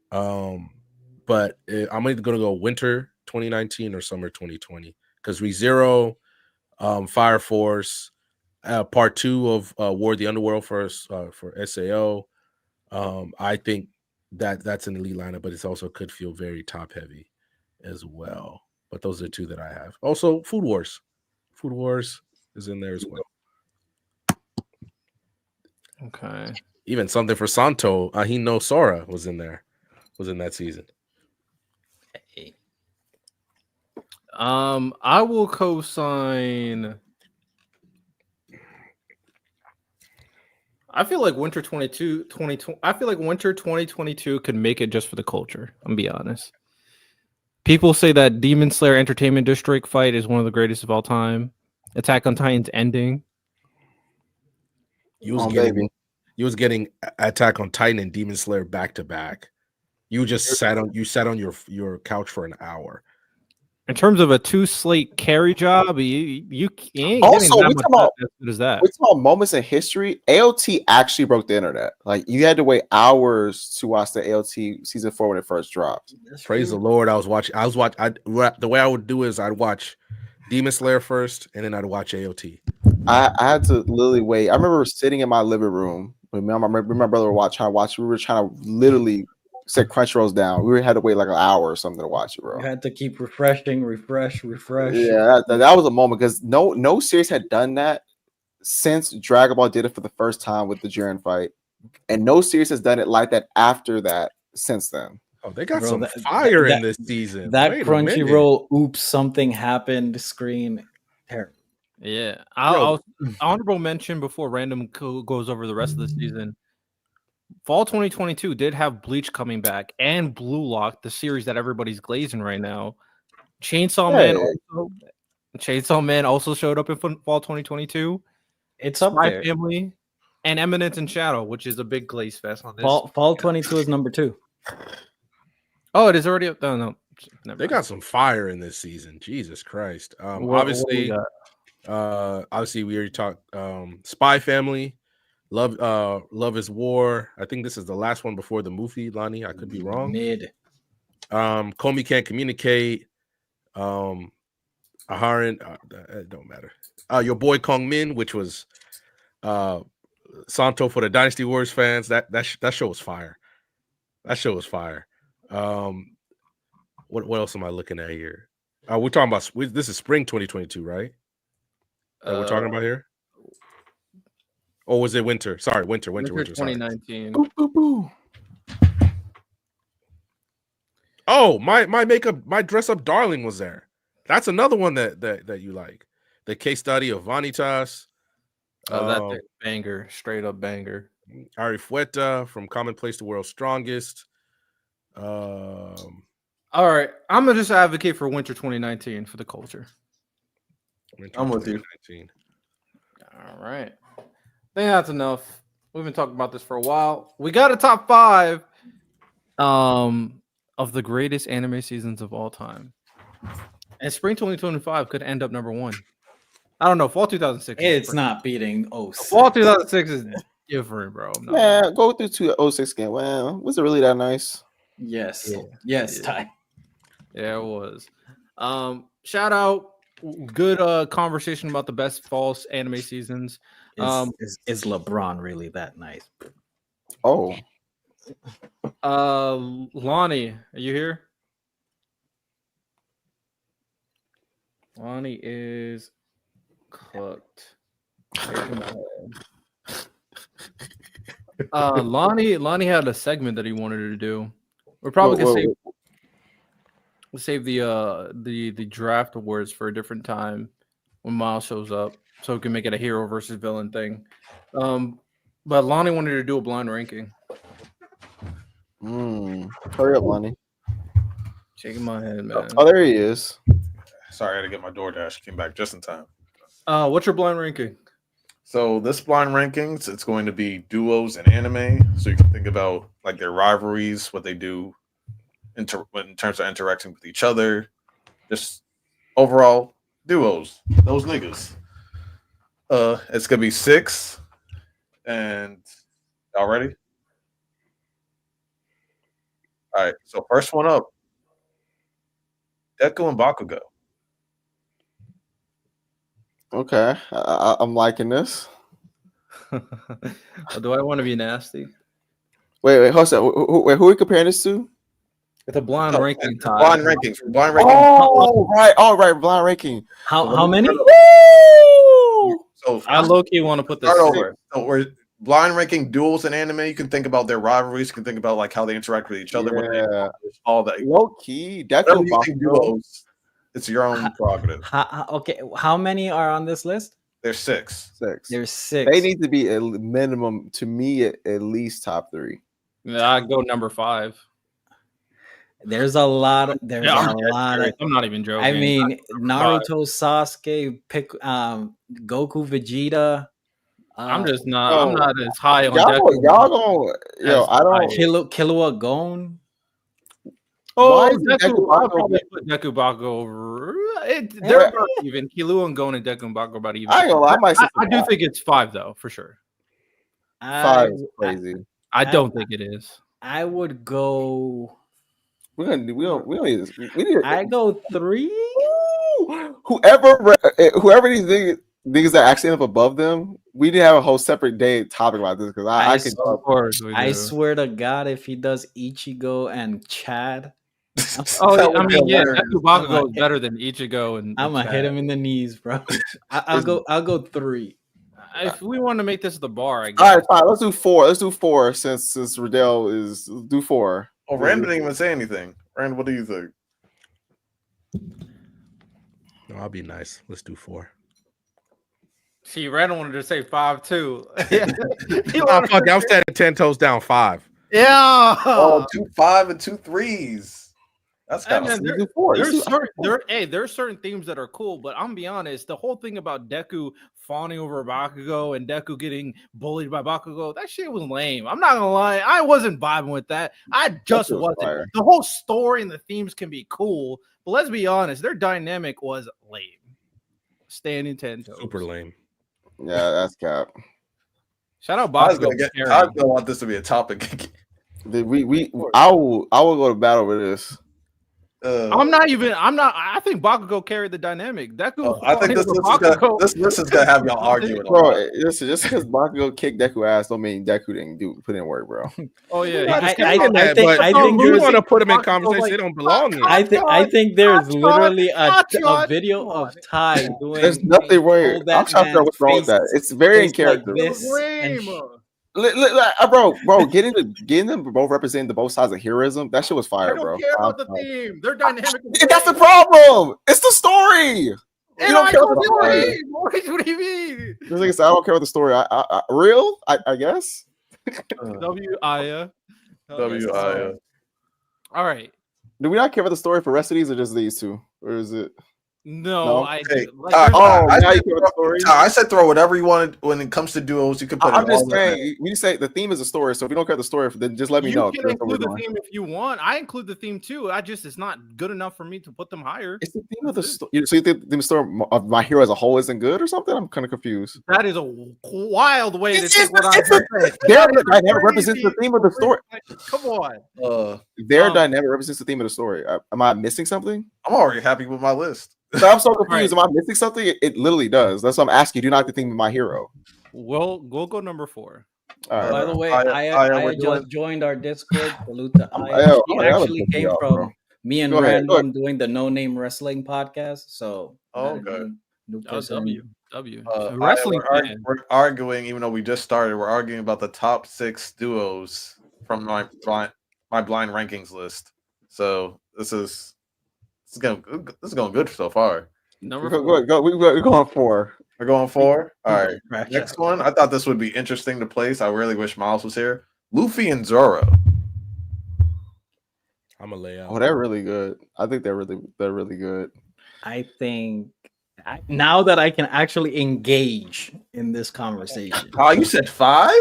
But I'm either gonna go winter 2019 or summer 2020 because ReZero, Fire Force, part 2 of War of the Underworld for SAO. I think that's an elite lineup, but it also could feel very top heavy as well. But those are 2 that I have. Also, Food Wars. Food Wars is in there as well. Okay. Even something for Santo. Ahino Sora was in there. Was in that season. I will co-sign. I feel like winter 2022 I feel like winter 2022 could make it just for the culture. I'm gonna be honest. People say that Demon Slayer Entertainment District fight is one of the greatest of all time. Attack on Titan's ending. You was Oh, getting baby. you was getting Attack on Titan and Demon Slayer back to back. You just sat on your couch for an hour. In terms of a 2 slate carry job, you ain't Also, getting we that much talking about- as good as that. We're talking about moments in history. AOT actually broke the internet. Like you had to wait hours to watch the AOT season 4 when it first dropped. Praise the Lord. The way I would do is I'd watch Demon Slayer first, and then I'd watch AOT. I had to literally wait. I remember sitting in my living room with my brother trying to watch. We were trying to literally set Crunchyrolls down. We had to wait like an hour or something to watch it, bro. You had to keep refreshing, refresh. Yeah, that was a moment because no series had done that since Dragon Ball did it for the first time with the Jiren fight, and no series has done it like that after that since then. Oh, they got Bro, some that- fire that- in this season. That Wait a minute. Crunchyroll, oops, something happened screen. Terrible. Yeah, I'll honorable mention before random goes over the rest of the season. Fall 2022 did have Bleach coming back and Blue Lock, the series that everybody's glazing right now. Chainsaw Man also showed up in fall 2022. It's up Spy there. Family and Eminence and Shadow, which is a big glaze fest on this. Fall 22 is number 2. Oh, it is already up. No, never They mind. got some fire in this season. Jesus Christ. What do we got? Obviously we already talked Spy Family, Love is War. I think this is the last one before the movie, Lonnie. I could be wrong. Mid. Comey Can't Communicate. Aharon, it don't matter. Your boy Kong Min, which was Santo for the Dynasty Wars fans. That show was fire. That show was fire. What else am I looking at here? We're talking about this is spring 2022, right? That we're talking about here. Or was it winter? Sorry, winter. 2019. Boo, boo, boo. Oh, my dress up darling was there. That's another one that you like. The case study of Vanitas. That banger, straight up banger. Ari Fueta from Commonplace to World's Strongest. All right, I'm gonna just advocate for winter 2019 for the culture. I'm with you. All right, I think that's enough. We've been talking about this for a while. We got a top 5 of the greatest anime seasons of all time. And spring 2025 could end up number 1. I don't know. Fall 2006. It's not beating 06. Fall 2006 is different, bro. Yeah, go through 206 again. Well, was it really that nice? Yes. Yeah. Yes, Yeah. Ty. Yeah, it was. Shout out. Good conversation about the best fall anime seasons. Is LeBron really that nice? Oh, Lonnie, are you here? Lonnie is cooked. Lonnie had a segment that he wanted to do. We're probably gonna save the draft awards for a different time when Miles shows up, so we can make it a hero versus villain thing. But Lonnie wanted to do a blind ranking. hurry up, Lonnie. Shaking my head, man. Oh, there he is. Sorry, I had to get my DoorDash. Came back just in time. What's your blind ranking? So this blind rankings, it's going to be duos and anime. So you can think about like their rivalries, what they do in terms of interacting with each other, just overall duos. Those niggas. It's gonna be 6, and y'all ready? All right. So first one up, Deku and Bakugo. Okay, I'm liking this. Do I want to be nasty? Wait, hold on. Who are we comparing this to? It's a blind ranking time. Blind rankings. Blind ranking. Oh, right. All right, blind ranking. How many? So I low key want to put this. start over. So we're blind ranking duels in anime. You can think about their rivalries. You can think about like how they interact with each other. What they Yeah. all that. Low key, Whatever Deku you think Bakugo. duos, it's your own prerogative. Okay, how many are on this list? There's 6. 6. There's 6. They need to be a minimum to me at least top 3. Yeah, I go number 5. There's a lot. There's Yeah, a lot of. I'm not even joking. I mean, Naruto, Sasuke, Goku, Vegeta. I'm just not. I'm Oh, not as high on y'all Deku. going, yo, as I don't. Killua Gon. Why Oh, is Deku. Deku I'll Bakugo probably put Deku Bakugo over. They're Yeah. about even. Killua and Gon and Deku and Bakugo about even. I ain't gonna lie, I might say I do think it's 5 though, for sure. 5 is crazy. I don't think it is. I would go. We need. I go 3. Whoever these niggas that actually end up above them, we need to have a whole separate day topic about this because I can. Of course, we do. I swear to God, if he does Ichigo and Chad, Oh, I mean, yeah, Deku Bakugo I'm is better than Ichigo and. I'm gonna hit him in the knees, bro. I'll go 3. If we want to make this the bar, I guess. All right, fine. Let's do 4. Let's do 4 since Riddell is. Let's do 4. Oh, Rand didn't even say anything. Rand, what do you think? No, I'll be nice. Let's do 4. See, Randall wanted to say 5 too. Fuck it, I'm standing 10 toes down 5. Yeah. Oh, 2 5 and 2 3s. That's kind of Let's do 4. There's certain themes that are cool, but I'm gonna be honest, the whole thing about Deku fawning over Bakugo and Deku getting bullied by Bakugo, that shit was lame. I'm not gonna lie, I wasn't vibing with that. I just wasn't. Fire. The whole story and the themes can be cool, but let's be honest, their dynamic was lame. Standing 10 toes. Super lame. Yeah, that's cap. Shout out I was Bakugo. gonna want this to be a topic. I will go to battle with this. I think Bakugo carried the dynamic. Deku. I think this list is gonna have y'all arguing. Bro, listen, just because Bakugo kicked Deku ass don't mean Deku didn't put in work, bro. Oh yeah, I think you we want to put them in conversation. They don't belong in. I think there's literally a video of Ty doing. There's nothing wrong. I'm trying to figure out what's wrong with that. It's very in character. Like this and Bro, getting them both representing the both sides of heroism, that shit was fire, bro. I don't care about the theme. They're dynamic. That's the problem. It's the story. You don't care about the story. What do you mean? Just like I said, I don't care about the story. I guess. W-I-A. All right. Do we not care about the story for the rest of these, or just these two, or is it? No, I said throw whatever you wanted when it comes to duos. You can put. I'm just saying. We say the theme is a story, so if you don't care the story, then just let me know. You can include the theme if you want. I include the theme too. It's not good enough for me to put them higher. It's the theme of the story. So you think the story of My Hero as a whole isn't good or something? I'm kind of confused. That is a wild way to think what I'm saying. Their dynamic represents the theme of the story. Come on. Their dynamic represents the theme of the story. Am I missing something? I'm already happy with my list. So I'm so confused. Am I missing something? It literally does. That's what I'm asking. Do you not think of My Hero? Well, we'll go number 4. All right, by the way, I just joined our Discord. Salute to Aya. She actually came from me and Random doing the No Name Wrestling podcast. So, okay. Wrestling. We're arguing, even though we just started. We're arguing about the top 6 duos from my blind rankings list. So this is going good so far. We're going 4. We're going 4. All right. Next one. I thought this would be interesting to place. I really wish Miles was here. Luffy and Zoro. I'm a layout. Oh, they're really good. I think they're really good. I think now that I can actually engage in this conversation. Oh, you said 5?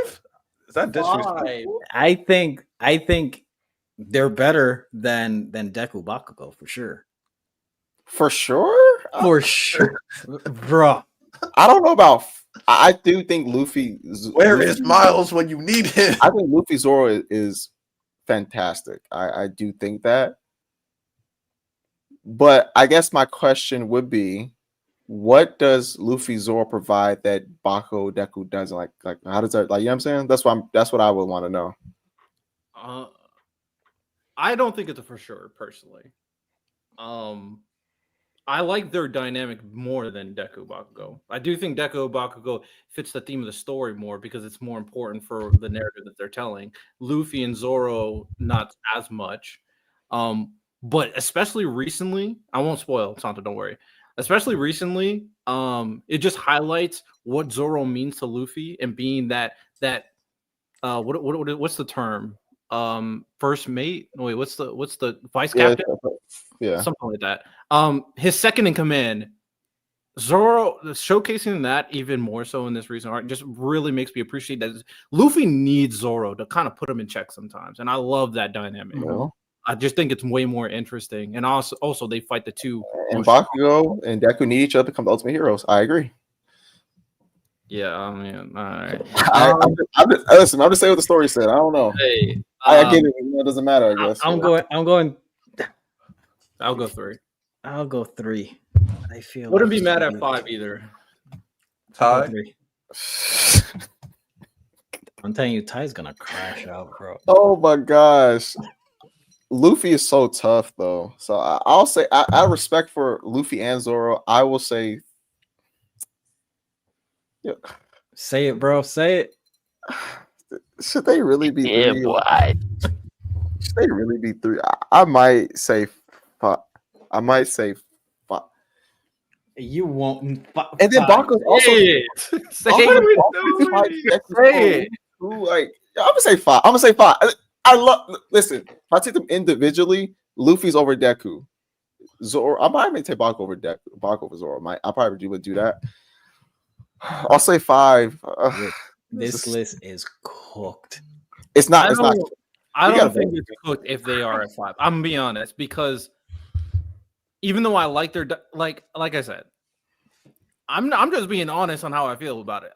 Is that disrespectful? I think they're better than Deku Bakugo for sure. For sure? For sure. Bro. I don't know about. I do think Luffy. Where is Miles when you need him? I think Luffy Zoro is fantastic. I do think that. But I guess my question would be, what does Luffy Zoro provide that Bakugo Deku doesn't? Like how does that? Like, you know what I'm saying? That's what I would want to know. I don't think it's a for sure, personally. I like their dynamic more than Deku Bakugo. I do think Deku Bakugo fits the theme of the story more because it's more important for the narrative that they're telling. Luffy and Zoro, not as much. But especially recently, I won't spoil, Santa, don't worry. Especially recently, it just highlights what Zoro means to Luffy and being that what's the term? first mate. Wait, what's the vice Yeah, captain? yeah. Something like that. His second in command, Zoro, showcasing that even more so in this recent arc just really makes me appreciate that Luffy needs Zoro to kind of put him in check sometimes, and I love that dynamic. Well, I just think it's way more interesting, and also they fight the two. and Bakugo and Deku need each other to become the ultimate heroes. I agree. Yeah, I mean, all right. Listen, I'm just saying what the story said. I don't know. Hey, I get it. It doesn't matter. I guess. I'm going. I'll go 3. I'll go 3. I feel Wouldn't like be mad at it's 5 either. I'll go Ty? 3. I'm telling you, Ty's gonna crash out, bro. Oh my gosh. Luffy is so tough though. So I'll say I respect for Luffy and Zoro. I will say yeah. Say it, bro. Say it. Should they really be 3? Yeah, boy. Should they really be 3? I might say 5. I might say 5. You won't. And then Baku's also Say it. Say it. Like I'm gonna say 5. I'm gonna say 5. I love. Listen, if I take them individually, Luffy's over Deku. Zoro, I might even take Baku over Deku. Baku over Zoro. I probably would do that. I'll say 5. This list is cooked. It's not. It's not. I You don't gotta think vote. it's cooked if they are at 5. I'm gonna be honest, because even though I like their like I said, I'm just being honest on how I feel about it.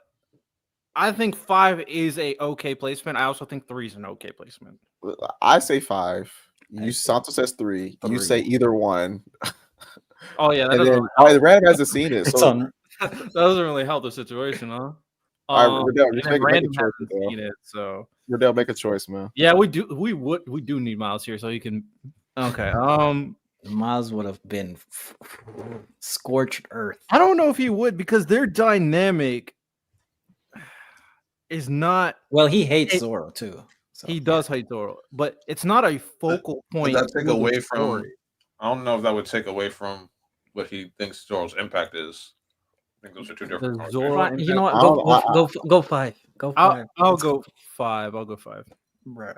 I think 5 is a okay placement. I also think 3 is an okay placement. I say 5. You Santo says 3. You say either one. Oh yeah, that And doesn't, then the Random hasn't seen it. It's So on. that doesn't really help the situation, huh? all right, Riddell, just and then make a Random choice. hasn't seen it, so Riddell, make a choice, man. yeah, we do need Miles here so he can. Okay, Miles would have been scorched earth. I don't know if he would because their dynamic is not. Well, he hates Zoro too. So. He does hate Zoro, but it's not a focal point. Does that take to the away from? story. I don't know if that would take away from what he thinks Zoro's impact is. I think those are two different. The conversations. Zoro Fine, you know what? I don't- Go 5. Go 5. I'll go 5. I'll go 5. Bruh.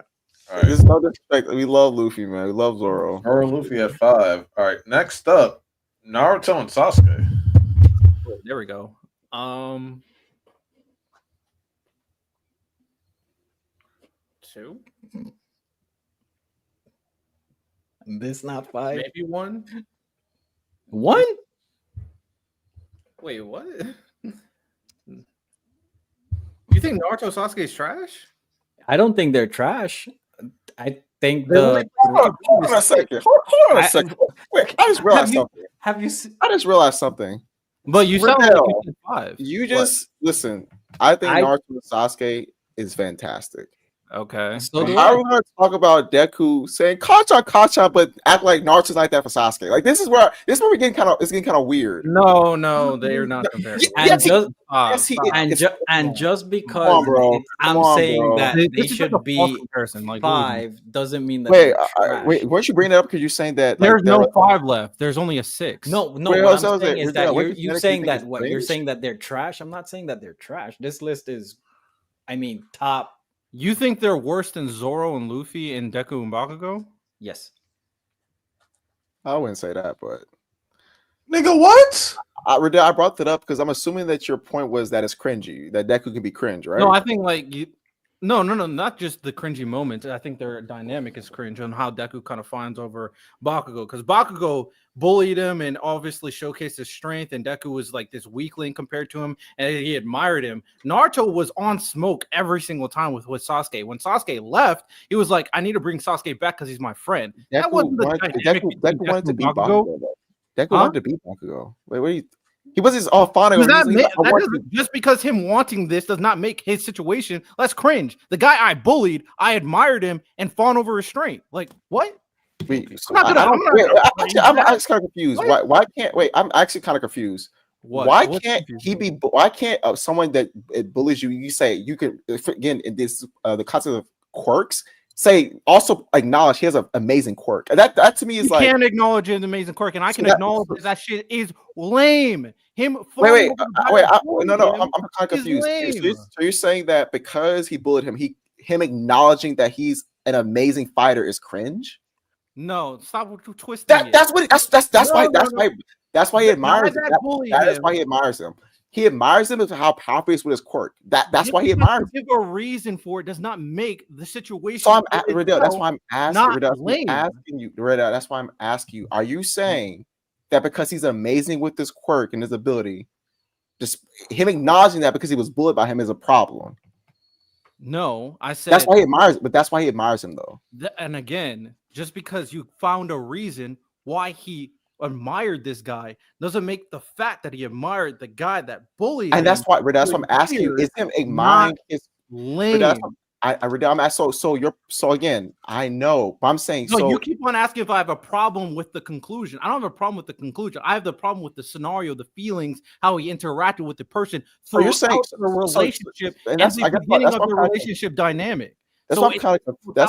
All right. There's no disrespect. We love Luffy, man. We love Zoro. Zoro Luffy at 5. All right. Next up, Naruto and Sasuke. There we go. 2, This not 5. maybe 1. 1? Wait, what? You think Naruto Sasuke is trash? I don't think they're trash. I think They're the. Hold on a second. Hold on a second. Wait, I just realized something. Have you? I just realized something. But you sound like Riddell, you said 5. You just listen. I think I- Naruto and Sasuke is fantastic. Okay. So do How I. are we going to talk about Deku saying "Kacha, Kacha," but act like Naruto's like that for Sasuke? Like this is where we're getting kind of weird. No, they are not compared. Yeah, And yes, just yes, he is. and just because Come on, bro. I'm Come on, saying bro. that This they is should like a false be comparison. Like, believe me. 5 doesn't mean that. Wait, they're trash. wait. Weren't you bringing it up because you're saying that There's like, no 5 left. There's only a 6. No. Wait, What so I'm saying is that Riddell, what you're genetically saying think that is what you're cringe? saying that they're trash. I'm not saying that they're trash. This list is, I mean, top. You think they're worse than Zoro and Luffy and Deku and Bakugo? Yes. I wouldn't say that, but Nigga, what? Riddell, I brought that up because I'm assuming that your point was that it's cringy, that Deku can be cringe, right? No, I think like you. No, not just the cringy moments. I think their dynamic is cringe on how Deku kind of finds over Bakugo because Bakugo bullied him and obviously showcased his strength, and Deku was like this weakling compared to him, and he admired him. Naruto was on smoke every single time with Sasuke. When Sasuke left, he was like, "I need to bring Sasuke back because he's my friend." That wasn't the dynamic between Deku wanted to and beat Bakugo. Deku wanted to beat Bakugo. Wait. He was his fun. Just because him wanting this does not make his situation less cringe. The guy I bullied, I admired him and fawned over his strength. Like what? I'm actually kind of confused. Why can't wait? I'm actually kind of confused. What? Why What's can't confusing? he be? Why can't someone that bullies you? You say you can again in this the concept of quirks. Say also acknowledge he has an amazing quirk. That to me is You like can't acknowledge his amazing quirk, and I can that- acknowledge that shit is lame. Him. wait. falling over the No. him I'm kind of is confused. lame. So you're saying that because he bullied him, him acknowledging that he's an amazing fighter is cringe? No, stop twisting it. That's what that's why he admires him. That is him. why he admires him. He admires him as how powerful he is with his quirk. That's why he admires him. Give a reason for it does not make the situation. So Riddell, that's why I'm asking. Riddell, asking you. Riddell, that's why I'm asking you. Are you saying that because he's amazing with his quirk and his ability, just him acknowledging that because he was bullied by him is a problem? No, I said that's why he admires. But that's why he admires him, though. And again, just because you found a reason why he admired this guy doesn't make the fact that he admired the guy that bullied him. And that's why I'm asking you, is him admiring his lame. I'm asking, so again, I know, but I'm saying no, you keep on asking if I have a problem with the conclusion. I don't have a problem with the conclusion. I have the problem with the scenario, the feelings, how he interacted with the person throughout the relationship and the beginning of the relationship dynamic. That's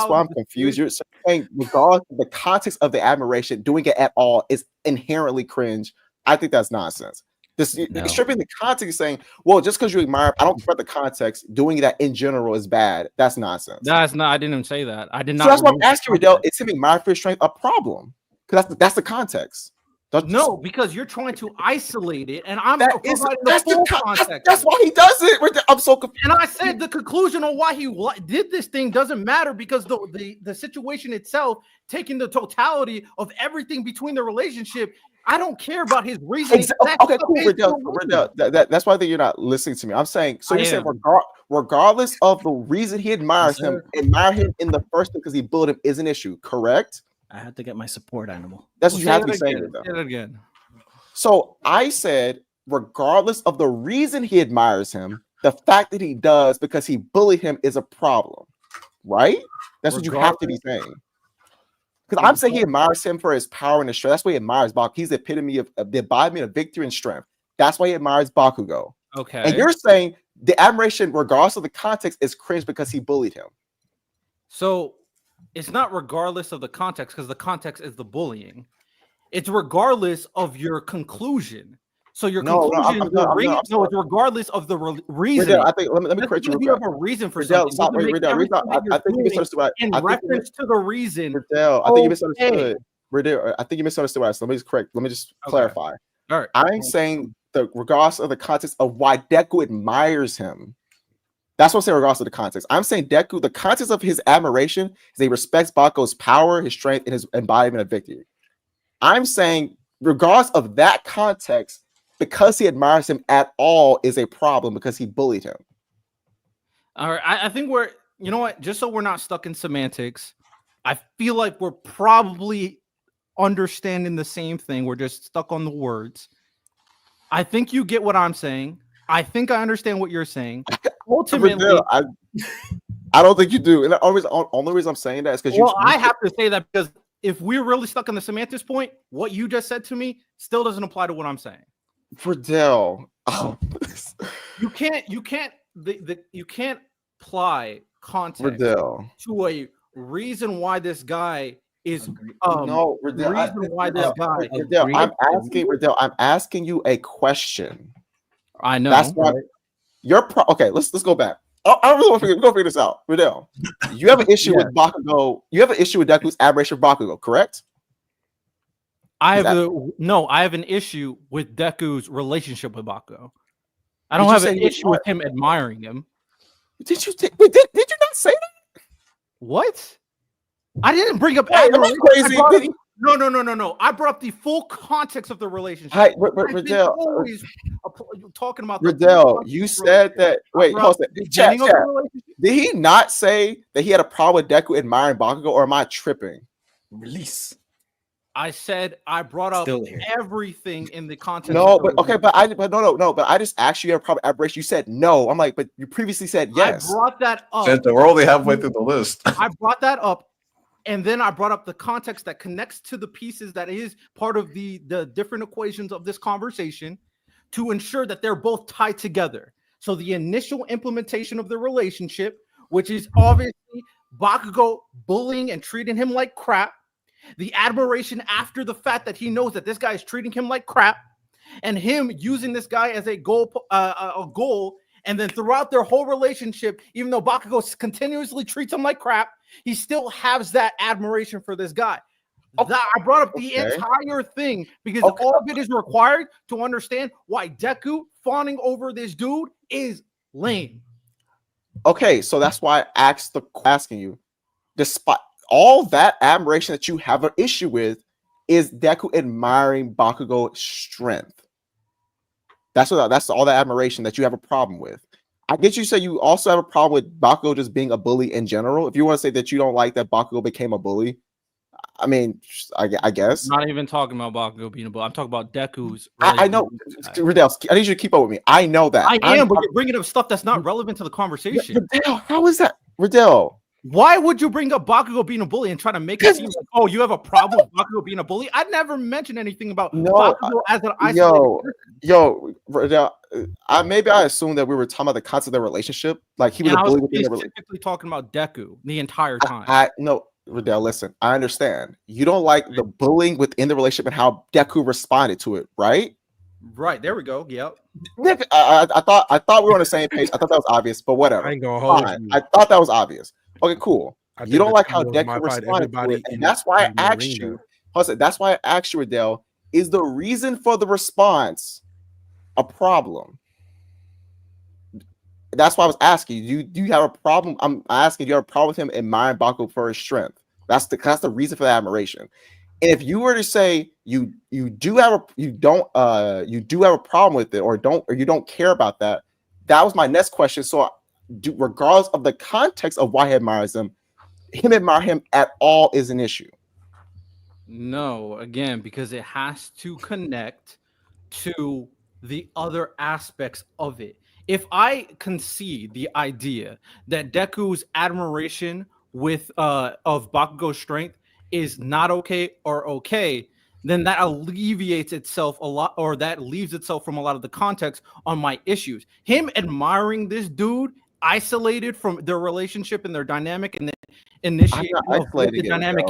why I'm confused. You're saying regardless of the context of the admiration, doing it at all is inherently cringe. I think that's nonsense. Stripping the context, saying, well, just because you admire, I don't care about the context, doing that in general is bad. That's nonsense. That's not, I didn't say that. I did not. So that's what I'm asking, Riddell. Is him admiring for his strength a problem? Because that's the context. No, because you're trying to isolate it, and I'm providing the full context. That's why he does it. I'm so confused. And I said the conclusion on why he did this thing doesn't matter because the situation itself, taking the totality of everything between the relationship, I don't care about his reasoning. Okay, cool, Riddell. That's why I think you're not listening to me. I'm saying, so you're saying regardless of the reason he admires him, admire him in the first thing because he bullied him is an issue, correct? I had to get my support animal. That's what you have to be saying. Say it again. So I said, regardless of the reason he admires him, the fact that he does because he bullied him is a problem, right? That's what you have to be saying. Because I'm saying he admires him for his power and his strength. That's why he admires Bakugo. He's the epitome of the embodiment of victory and strength. That's why he admires Bakugo. Okay. And you're saying the admiration, regardless of the context, is cringe because he bullied him. So it's not regardless of the context, because the context is the bullying. It's regardless of your conclusion. So your conclusion it's regardless of the reason. Riddell, I think let me correct you. You have a reason for something. I think you misunderstood. In reference to the reason. Riddell, I think you misunderstood. Riddell, I think you misunderstood what I said. Let me just clarify. All right. I'm saying regardless of the context of why Deku admires him. That's what I'm saying regardless of the context. I'm saying Deku, the context of his admiration is he respects Bakugo's power, his strength, and his embodiment of victory. I'm saying regardless of that context, because he admires him at all is a problem because he bullied him. All right. I think you know what? Just so we're not stuck in semantics, I feel like we're probably understanding the same thing. We're just stuck on the words. I think you get what I'm saying. I think I understand what you're saying. Ultimately, I don't think you do. And the only reason I'm saying that is because I have to say that because if we're really stuck in the semantics point, what you just said to me still doesn't apply to what I'm saying. Riddell, you can't apply context to a reason why this guy is Riddell, I'm asking you a question. I know. That's why okay, let's go back. I really want to figure this out. Riddell, you have an issue with Bakugo. You have an issue with Deku's admiration for Bakugo, correct? I have an issue with Deku's relationship with Bakugo. I don't have an issue with him admiring him. Did you not say that? What? I didn't bring up crazy. No. I brought up the full context of the relationship. Hi, Riddell. Talking about Riddell, you said that. Wait, hold on. Chat. Did he not say that he had a problem with Deku admiring Bakugo, or am I tripping? Release. I said I brought up everything in the context. No, but okay, but I just asked you a problem admiration. You said no. I'm like, but you previously said yes. I brought that up. We're only halfway through the list. I brought that up. And then I brought up the context that connects to the pieces that is part of the different equations of this conversation to ensure that they're both tied together. So the initial implementation of the relationship, which is obviously Bakugo bullying and treating him like crap, the admiration after the fact that he knows that this guy is treating him like crap, and him using this guy as a goal, and then throughout their whole relationship, even though Bakugo continuously treats him like crap, He still has that admiration for this guy. Okay. That I brought up the Okay. entire thing because Okay. all of it is required to understand why Deku fawning over this dude is lame. Okay, so that's why I asking you, despite all that admiration that you have an issue with, is Deku admiring Bakugo's strength. That's all the admiration that you have a problem with. I guess you say you also have a problem with Bakugo just being a bully in general. If you want to say that you don't like that Bakugo became a bully, I mean, I guess. I'm not even talking about Bakugo being a bully. I'm talking about Deku's. I know, Riddell. I need you to keep up with me. I know that. I am, but you're bringing up stuff that's not relevant to the conversation. Riddell, how is that, Riddell? Why would you bring up Bakugo being a bully and try to make it seem like, oh, you have a problem with Bakugo being a bully? I never mentioned anything about Bakugo as an isolated Yo, Riddell, maybe I assumed that we were talking about the concept of their relationship. Like he was a bully within the relationship. Specifically talking about Deku the entire time. No, Riddell, listen, I understand. You don't like the bullying within the relationship and how Deku responded to it, right? Right, there we go. Yep. Nick, I thought we were on the same page. I thought that was obvious, but whatever. I ain't gonna hold Fine. you. I thought that was obvious. Okay, cool. You don't like how Deku Deku responded to it, and that's why I asked you. That's why I asked you, Riddell. Is the reason for the response a problem? That's why I was asking you. Do you have a problem? I'm asking, do you have a problem with him admiring Bakugo for his strength? That's the reason for the admiration. And if you were to say you do have a problem with it, or you don't care about that, that was my next question. So, regardless of the context of why he admires him admire him at all is an issue. No, again, because it has to connect to the other aspects of it. If I concede the idea that Deku's admiration of Bakugo's strength is not okay or okay, then that alleviates itself a lot, or that leaves itself from a lot of the context on my issues. Him admiring this dude isolated from their relationship and their dynamic and the initiate of what the dynamic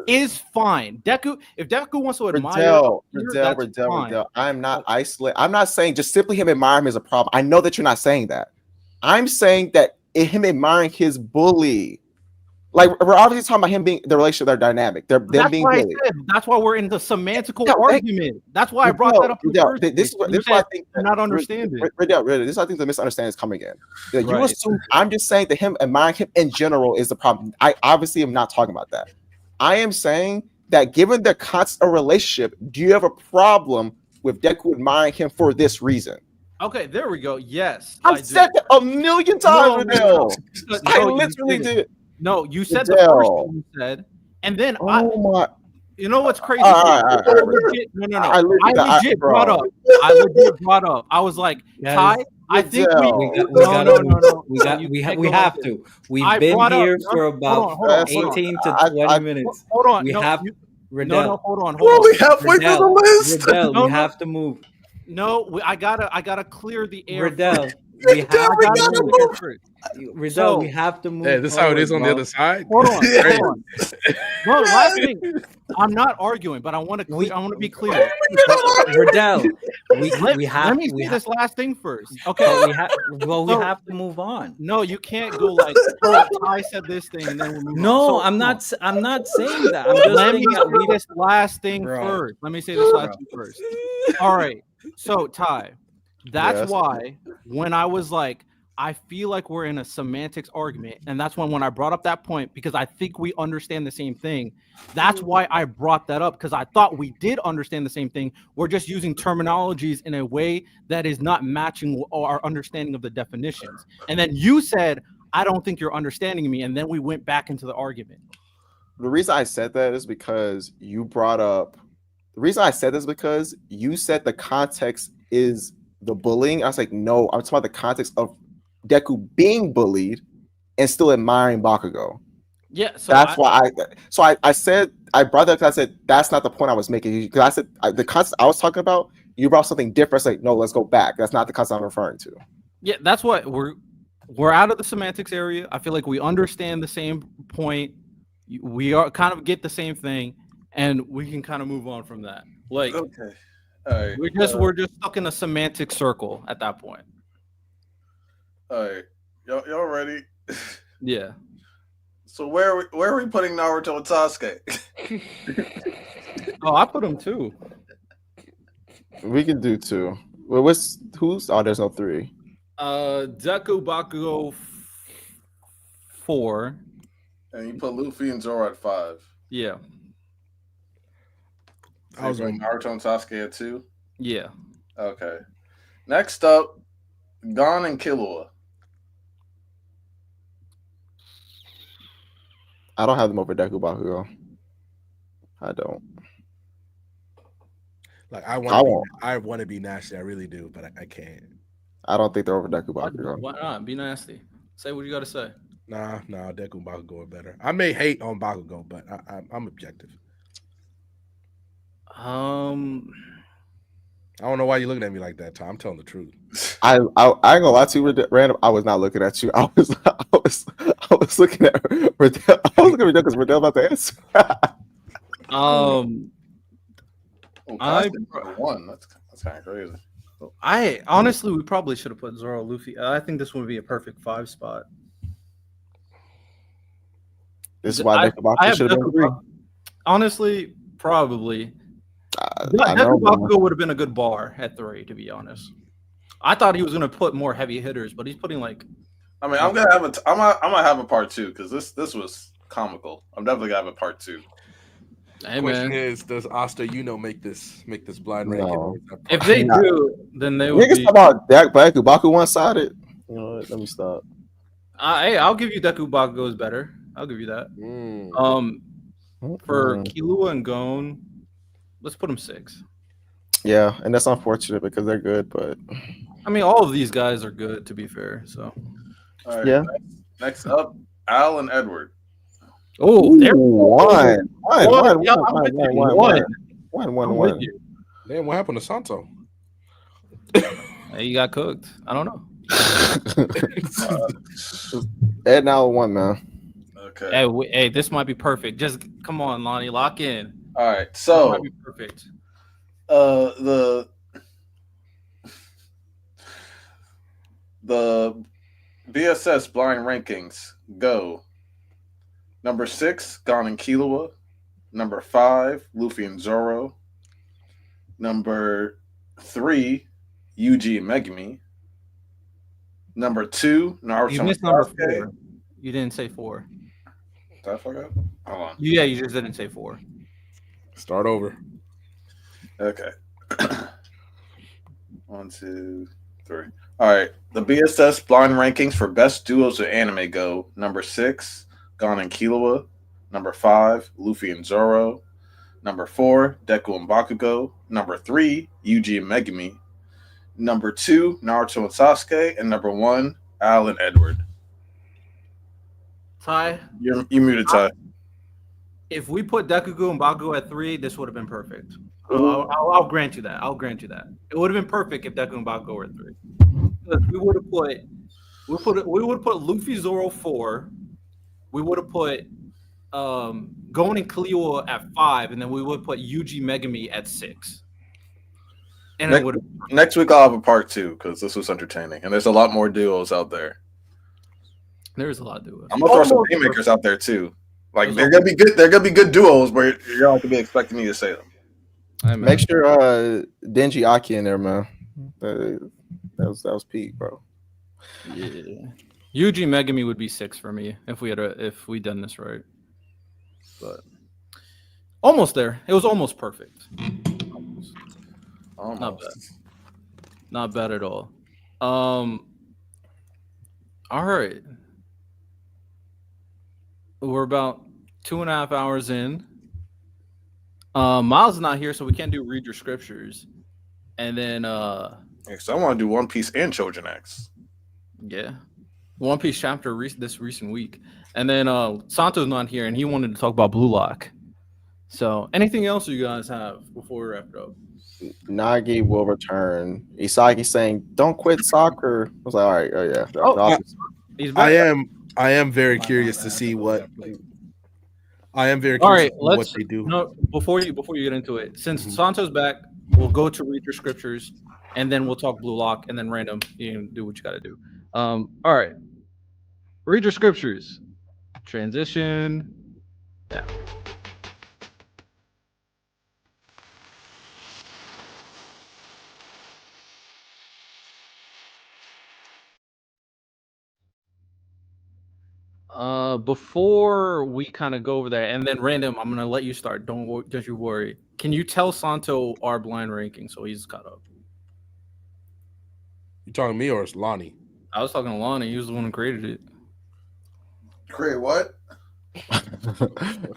is fine. If Deku wants to admire Riddell, I'm not isolated. I'm not saying just simply him admiring him is a problem. I know that you're not saying that. I'm saying that him admiring his bully. Like, we're obviously talking about him being the relationship, their dynamic. That's why we're in the semantical argument. That's why I brought that up. This is why I think I'm not understanding. Riddell, this is why I think the misunderstanding is coming in. You assume I'm just saying that him admiring him in general is the problem. I obviously am not talking about that. I am saying that given the concept of relationship, do you have a problem with Deku admiring him for this reason? Okay, there we go. Yes, I've said that a million times, Riddell. I literally did. No, you said the first thing you said, and then you know what's crazy? I legit brought up. I was like, Ty, I think we have to. We've been here for about 18 to 20 minutes. Hold on. We have Riddell. Hold on. We're only halfway through the list. Riddell, we have to move. No, I gotta clear the air. Riddell. We have to move. Yeah, this is how it is on the other side. Hold on. No, last thing. I'm not arguing, but I want to be clear. Riddell, let me say this last thing first. Okay. We have to move on. No, you can't go like, oh, I said this thing and then we'll move on. I'm not saying that. I'm just Let me say this last thing first. Let me say this last thing first. All right. So, Ty, that's why when I was like, I feel like we're in a semantics argument, and that's when I brought up that point, because I think we understand the same thing. That's why I brought that up, because I thought we did understand the same thing. We're just using terminologies in a way that is not matching our understanding of the definitions. And then you said, I don't think you're understanding me, and then we went back into the argument. The reason I said that is because you brought up. The reason I said this is because you said the context is the bullying. I was like, no, I'm talking about the context of Deku being bullied and still admiring Bakugo. Yeah, so that's why I said I brought that because I said that's not the point I was making. Because I said the concept I was talking about, you brought something different. It's like, no, let's go back. That's not the concept I'm referring to. Yeah, that's what we're out of the semantics area. I feel like we understand the same point. We are kind of get the same thing, and we can kind of move on from that. Like, okay, all right, we're just stuck in a semantic circle at that point. All right, y'all ready? Yeah. So where are we putting Naruto and Sasuke? Oh, I put him too. We can do 2. Well, who's? Oh, there's no 3. Deku Bakugo 4. And you put Luffy and Zoro at 5. Yeah. So I was going Naruto and Sasuke at 2. Yeah. Okay. Next up, Gon and Killua. I don't have them over Deku Bakugo. I don't. Like I want to be nasty. I really do, but I can't. I don't think they're over Deku Bakugo. Why not? Be nasty. Say what you got to say. Nah, Deku and Bakugo are better. I may hate on Bakugo, but I'm objective. Um, I don't know why you're looking at me like that, Tom. I'm telling the truth. I ain't gonna lie to you, Random. I was not looking at you. I was looking at Riddell. I was looking at Riddell because Riddell about to answer. One. That's kind of crazy. I honestly, we probably should have put Zoro Luffy. I think this would be a perfect 5 spot. This is why Deku Bakugo should have been 3. Honestly, probably. I know, Deku Bakugo would have been a good bar at 3, to be honest. I thought he was going to put more heavy hitters, but he's putting like. I mean, I'm gonna have a part 2 because this was comical. I'm definitely gonna have a part 2. Hey, question is, does Asta make this blind ranking? No. If they do, then they would. Niggas talk about Deku Bakugo one-sided. You know what? Let me stop. Hey, I'll give you Deku Bakugo is better. I'll give you that. For Killua and Gon, let's put them 6. Yeah, and that's unfortunate because they're good, but I mean, all of these guys are good, to be fair. So, all right, yeah. Next up, Al and Edward. Oh, there one. Damn, what happened to Santo? Hey, you got cooked. I don't know. Ed now 1, man. Okay. Hey, this might be perfect. Just come on, Lonnie, lock in. All right, so this might be perfect. The BSS blind rankings go. Number 6, Gon and Killua. Number 5, Luffy and Zoro. Number 3, Yuji and Megumi. Number 2, Naruto. You missed number 4. You didn't say 4. Did I fuck up? Hold on. Yeah, you just didn't say 4. Start over. Okay. 1, 2, 3. All right. The BSS blind rankings for best duos of anime go. Number 6, Gon and Killua. Number 5, Luffy and Zoro. Number 4, Deku and Bakugo. Number 3, Yuji and Megumi. Number 2, Naruto and Sasuke. And number 1, Al and Edward. Ty? You muted, Ty. If we put Deku and Bakugo at 3, this would have been perfect. I'll grant you that. It would have been perfect if Deku and Bakugo were at 3. Because we would have put Luffy Zoro 4. We would have put Gon and Killua at 5, and then we would put Yuji Megami at 6. And next week I'll have a part 2 because this was entertaining, and there's a lot more duos out there. There's a lot of duos. I'm gonna throw some makers out there too. Like they're gonna be good. They're gonna be good duos, but you're not gonna be expecting me to say them. Hey, make sure Denji Aki in there, man. That was peak, bro. Yeah. Yuji Megami would be 6 for me if we done this right. But almost there. It was almost perfect. Almost. Not bad at all. All right. We're about 2.5 hours in. Miles is not here, so we can't read your scriptures. And then so I want to do One Piece and Chojin X. Yeah. One Piece chapter this recent week. And then Santo's not here, and he wanted to talk about Blue Lock. So anything else you guys have before we wrap it up? Nagi will return. Isagi saying, "Don't quit soccer." I was like, "All right, oh yeah." He's back. I am very curious to see what. I am very curious to see what they do. No, before you get into it, since Santo's back, we'll go to read your scriptures, and then we'll talk Blue Lock, and then random. You can do what you got to do. All right. Read your scriptures. Transition. Yeah. Before we kind of go over there, and then random, I'm gonna let you start. Don't you worry. Can you tell Santo our blind ranking so he's caught up? You talking to me or it's Lonnie? I was talking to Lonnie. He was the one who created it. Great, what?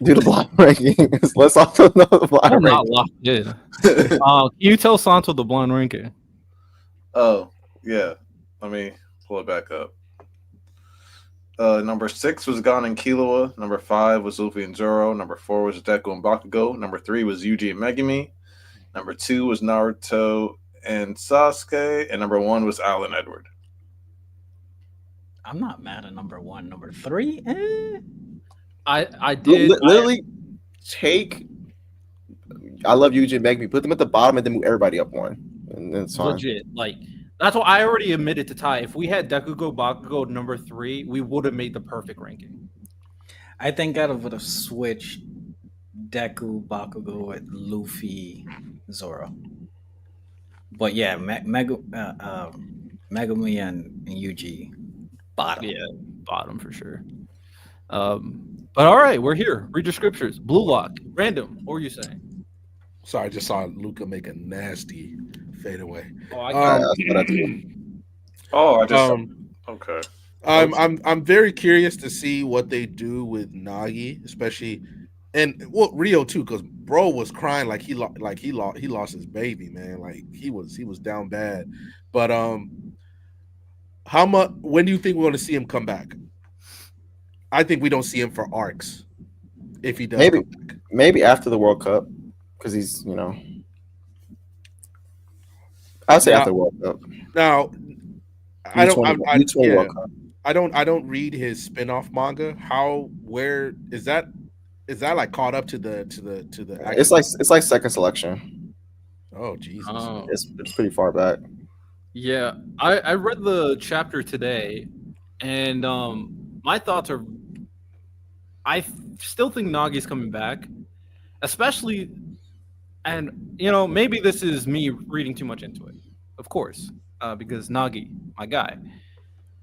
Do the blind rankings. Let's also know the blind I'm not rankings. locked in. Can you tell Santo the blind ranking? Oh, yeah. Let me pull it back up. Number 6 was Gon and Killua. Number 5 was Luffy and Zoro. Number 4 was Deku and Bakugo. Number 3 was Yuji and Megumi. Number 2 was Naruto and Sasuke. And number 1 was Alan Edward. I'm not mad at number 1. Number 3, I did Literally take. I love Yuji and Megumi. Put them at the bottom and then move everybody up one, and then it's fine. legit. Like that's what I already admitted to Ty. If we had Dekugo Bakugo number 3, we would have made the perfect ranking. I think I would have switched Deku Bakugo with Luffy Zoro. But yeah, Megumi and Yuji bottom. Yeah, bottom for sure. But all right, we're here. Read your scriptures. Blue Lock, random. What were you saying? Sorry, I just saw Luca make a nasty fadeaway. Oh, I That's what I do. Oh, I just okay. I'm very curious to see what they do with Nagi, especially, and well Rio too, because bro was crying like he lost his baby, man. Like he was down bad. But how much? When do you think we're going to see him come back? I think we don't see him for arcs. If he does, Maybe after the World Cup, because he's I'll say after the World Cup. Now, I don't read his spin-off manga. Where is that? Is that like caught up to the? It's like second selection. Oh Jesus! It's pretty far back. Yeah, I read the chapter today, and my thoughts are, I still think Nagi's coming back, especially, and maybe this is me reading too much into it, of course, because Nagi, my guy.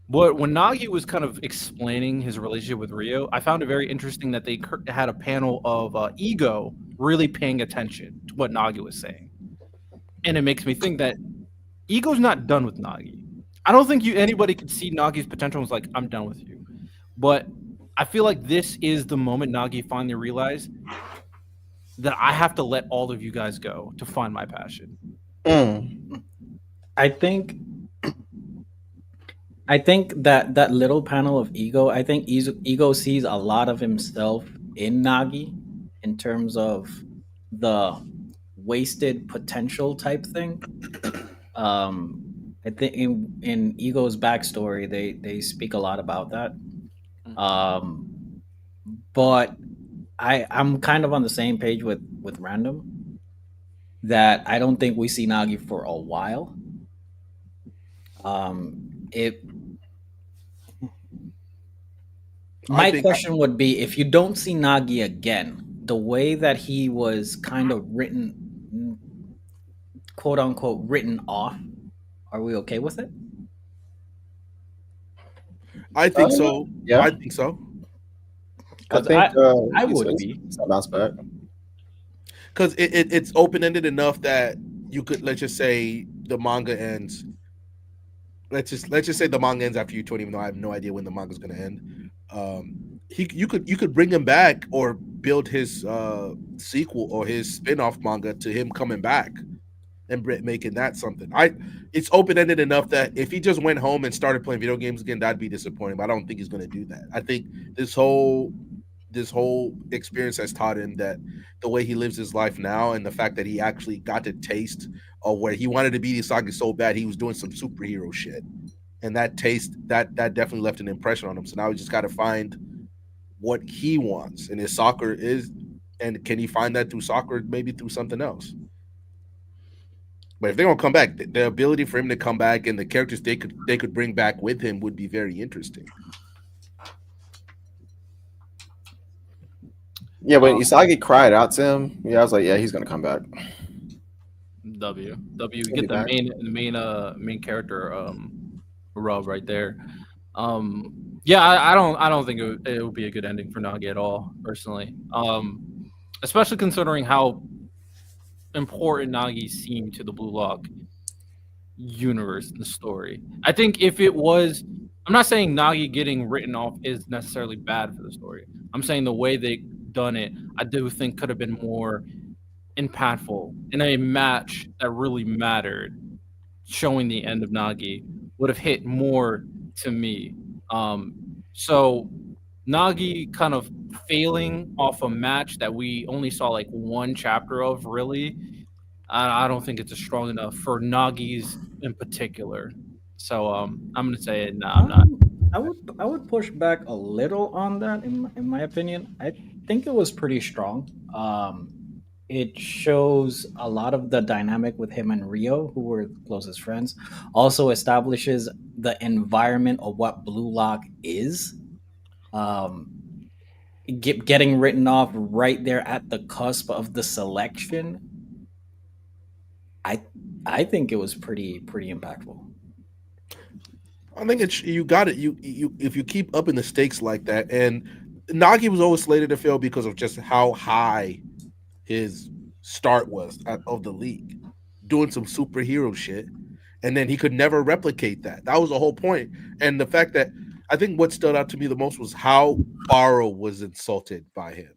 But when Nagi was kind of explaining his relationship with Rio, I found it very interesting that they had a panel of Ego really paying attention to what Nagi was saying, and it makes me think that Ego's not done with Nagi. I don't think anybody could see Nagi's potential and was like, I'm done with you. But I feel like this is the moment Nagi finally realized that I have to let all of you guys go to find my passion. I think that little panel of Ego, I think Ego sees a lot of himself in Nagi in terms of the wasted potential type thing. I think in Ego's backstory, they speak a lot about that. But I'm kind of on the same page with Random that I don't think we see Nagi for a while. My question would be, if you don't see Nagi again, the way that he was kind of written, quote unquote, written off, are we okay with it? I think so. Yeah, I think so. I think I would be. Bounce back. Because it's open-ended enough that you could, let's just say the manga ends. Let's just say the manga ends after U20, even though I have no idea when the manga is going to end. You could bring him back or build his sequel or his spin-off manga to him coming back and making that something. It's open-ended enough that if he just went home and started playing video games again, that'd be disappointing. But I don't think he's going to do that. I think this whole experience has taught him that the way he lives his life now and the fact that he actually got to taste of where he wanted to be Isagi so bad, he was doing some superhero shit. And that taste, that definitely left an impression on him. So now he just got to find what he wants. And his soccer is, and can he find that through soccer, maybe through something else? But if they're going to come back, the ability for him to come back and the characters they could bring back with him would be very interesting. Yeah, when Usagi cried out to him, yeah, I was like, yeah, he's gonna come back. W He'll get be the back. main character rub right there. Yeah, I don't think it would be a good ending for Nagi at all, personally. Especially considering how important Nagi seemed to the Blue Lock universe in the story. I think if it was, I'm not saying Nagi getting written off is necessarily bad for the story. I'm saying the way they done it, I do think could have been more impactful in a match that really mattered. Showing the end of Nagi would have hit more to me. So Nagi kind of failing off a match that we only saw like one chapter of, really, I don't think it's a strong enough for Nagi's in particular. So I'm gonna say no, I'm not. I would push back a little on that in my opinion. I think it was pretty strong. It shows a lot of the dynamic with him and Rio, who were closest friends. Also establishes the environment of what Blue Lock is. Um, getting written off right there at the cusp of the selection. I I think it was pretty impactful. I think it's you got it. You if you keep upping the stakes like that, and Nagi was always slated to fail because of just how high his start was of the league, doing some superhero shit, and then he could never replicate that. That was the whole point. And the fact that I think what stood out to me the most was how Baro was insulted by him.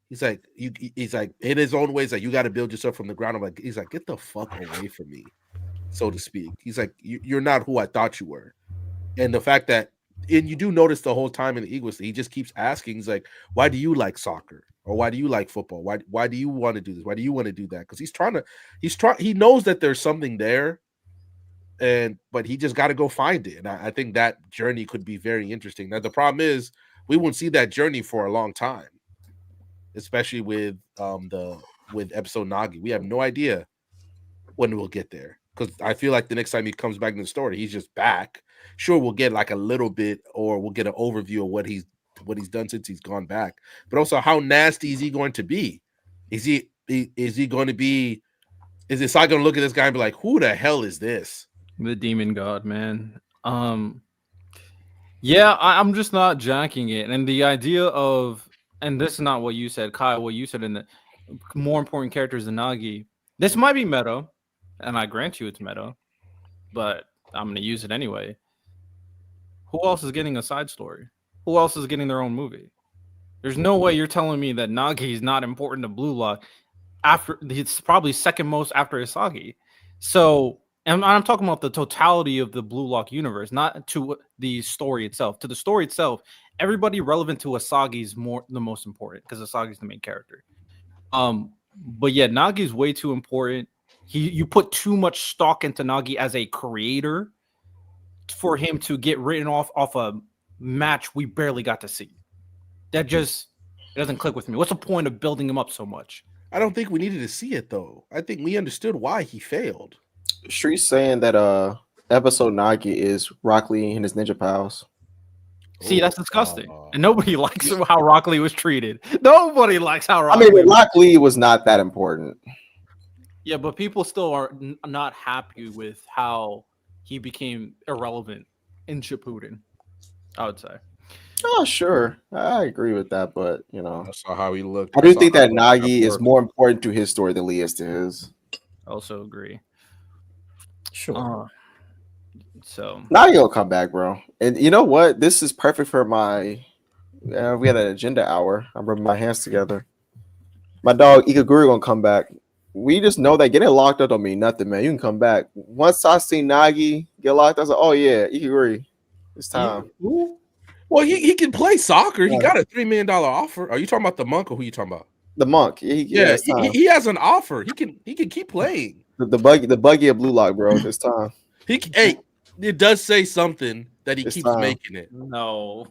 He's like, he's like, in his own ways, like, you got to build yourself from the ground. I'm like, he's like, get the fuck away from me, so to speak. He's like, you're not who I thought you were. And the fact that, and you do notice the whole time in the Eagles, he just keeps asking, he's like, why do you like soccer? Or why do you like football? Why do you want to do this? Why do you want to do that? Because he knows that there's something there, but he just got to go find it. And I think that journey could be very interesting. Now the problem is we won't see that journey for a long time, especially with episode Nagi. We have no idea when we'll get there, because I feel like the next time he comes back in the story, he's just back. Sure, we'll get like a little bit, or we'll get an overview of what he's done since he's gone back. But also, how nasty is he going to be? Is he going to be? Is this guy going to look at this guy and be like, "Who the hell is this?" The demon god, man. Yeah, I'm just not jacking it. And the idea of, and this is not what you said, Kyle, what you said in the more important characters than Nagi. This might be meta, and I grant you it's meta, but I'm going to use it anyway. Who else is getting a side story? Who else is getting their own movie? There's no way you're telling me that Nagi is not important to Blue Lock. After it's probably second most after Isagi. So, and I'm talking about the totality of the Blue Lock universe, not to the story itself. To the story itself, everybody relevant to Asagi is the most important, because Asagi's the main character. But yeah, Nagi's way too important. You put too much stock into Nagi as a creator for him to get written off a match we barely got to see. That just, it doesn't click with me. What's the point of building him up so much? I don't think we needed to see it, though. I think we understood why he failed. Street's saying that episode Nagi is Rock Lee and his ninja pals. See, that's disgusting. And nobody likes how Rock Lee was treated. Nobody likes how Rock Lee Rock Lee was not that important. Yeah, but people still are not happy with how he became irrelevant in Shippuden, I would say. Oh, sure. I agree with that, but, you know. I saw how he looked. I do think that Nagi is more important to his story than Lee is to his. I also agree. Sure. So Nagi will come back, bro. And you know what? This is perfect for my... we had an agenda hour. I'm rubbing my hands together. My dog, Ikaguri, gonna come back. We just know that getting locked up don't mean nothing, man. You can come back. Once I see Nagi get locked up, I was like, oh, yeah, Ikaguri. It's time. Well, he can play soccer. He got a $3 million offer. Are you talking about the monk, or who are you talking about? The monk. He has an offer. He can keep playing. The buggy of Blue Lock, bro. It's time. It does say something that he keeps making it. No.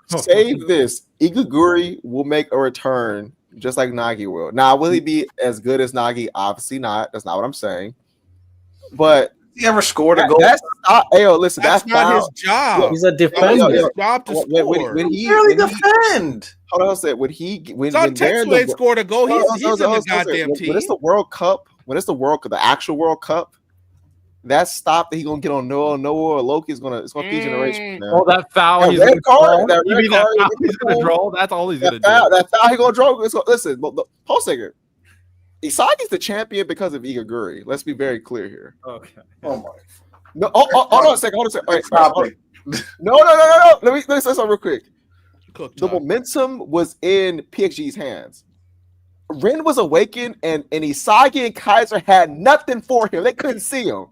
Save this. Ikaguri will make a return just like Nagi will. Now, will he be as good as Nagi? Obviously not. That's not what I'm saying. But He ever scored a goal? That's listen, That's not foul. his job. He's a It's defender. his job to score. When he Barely defend. hold on a second. When they're in Tetsuo ain't scored a goal. He's in the goddamn team. When it's the World Cup, the actual World Cup, that stop that he gonna get on Noah or Loki is gonna feed generation. Man. Oh, that foul! That red card, that red card, he's gonna draw. That's all he's gonna do. That foul he gonna draw. Listen, hold a second. Isagi's the champion because of Igaguri. Let's be very clear here. Okay. Oh my. No, hold on a second. Hold on. Stop it. No. Let me say something real quick. The momentum was in PXG's hands. Ren was awakened, and Isagi and Kaiser had nothing for him. They couldn't see him.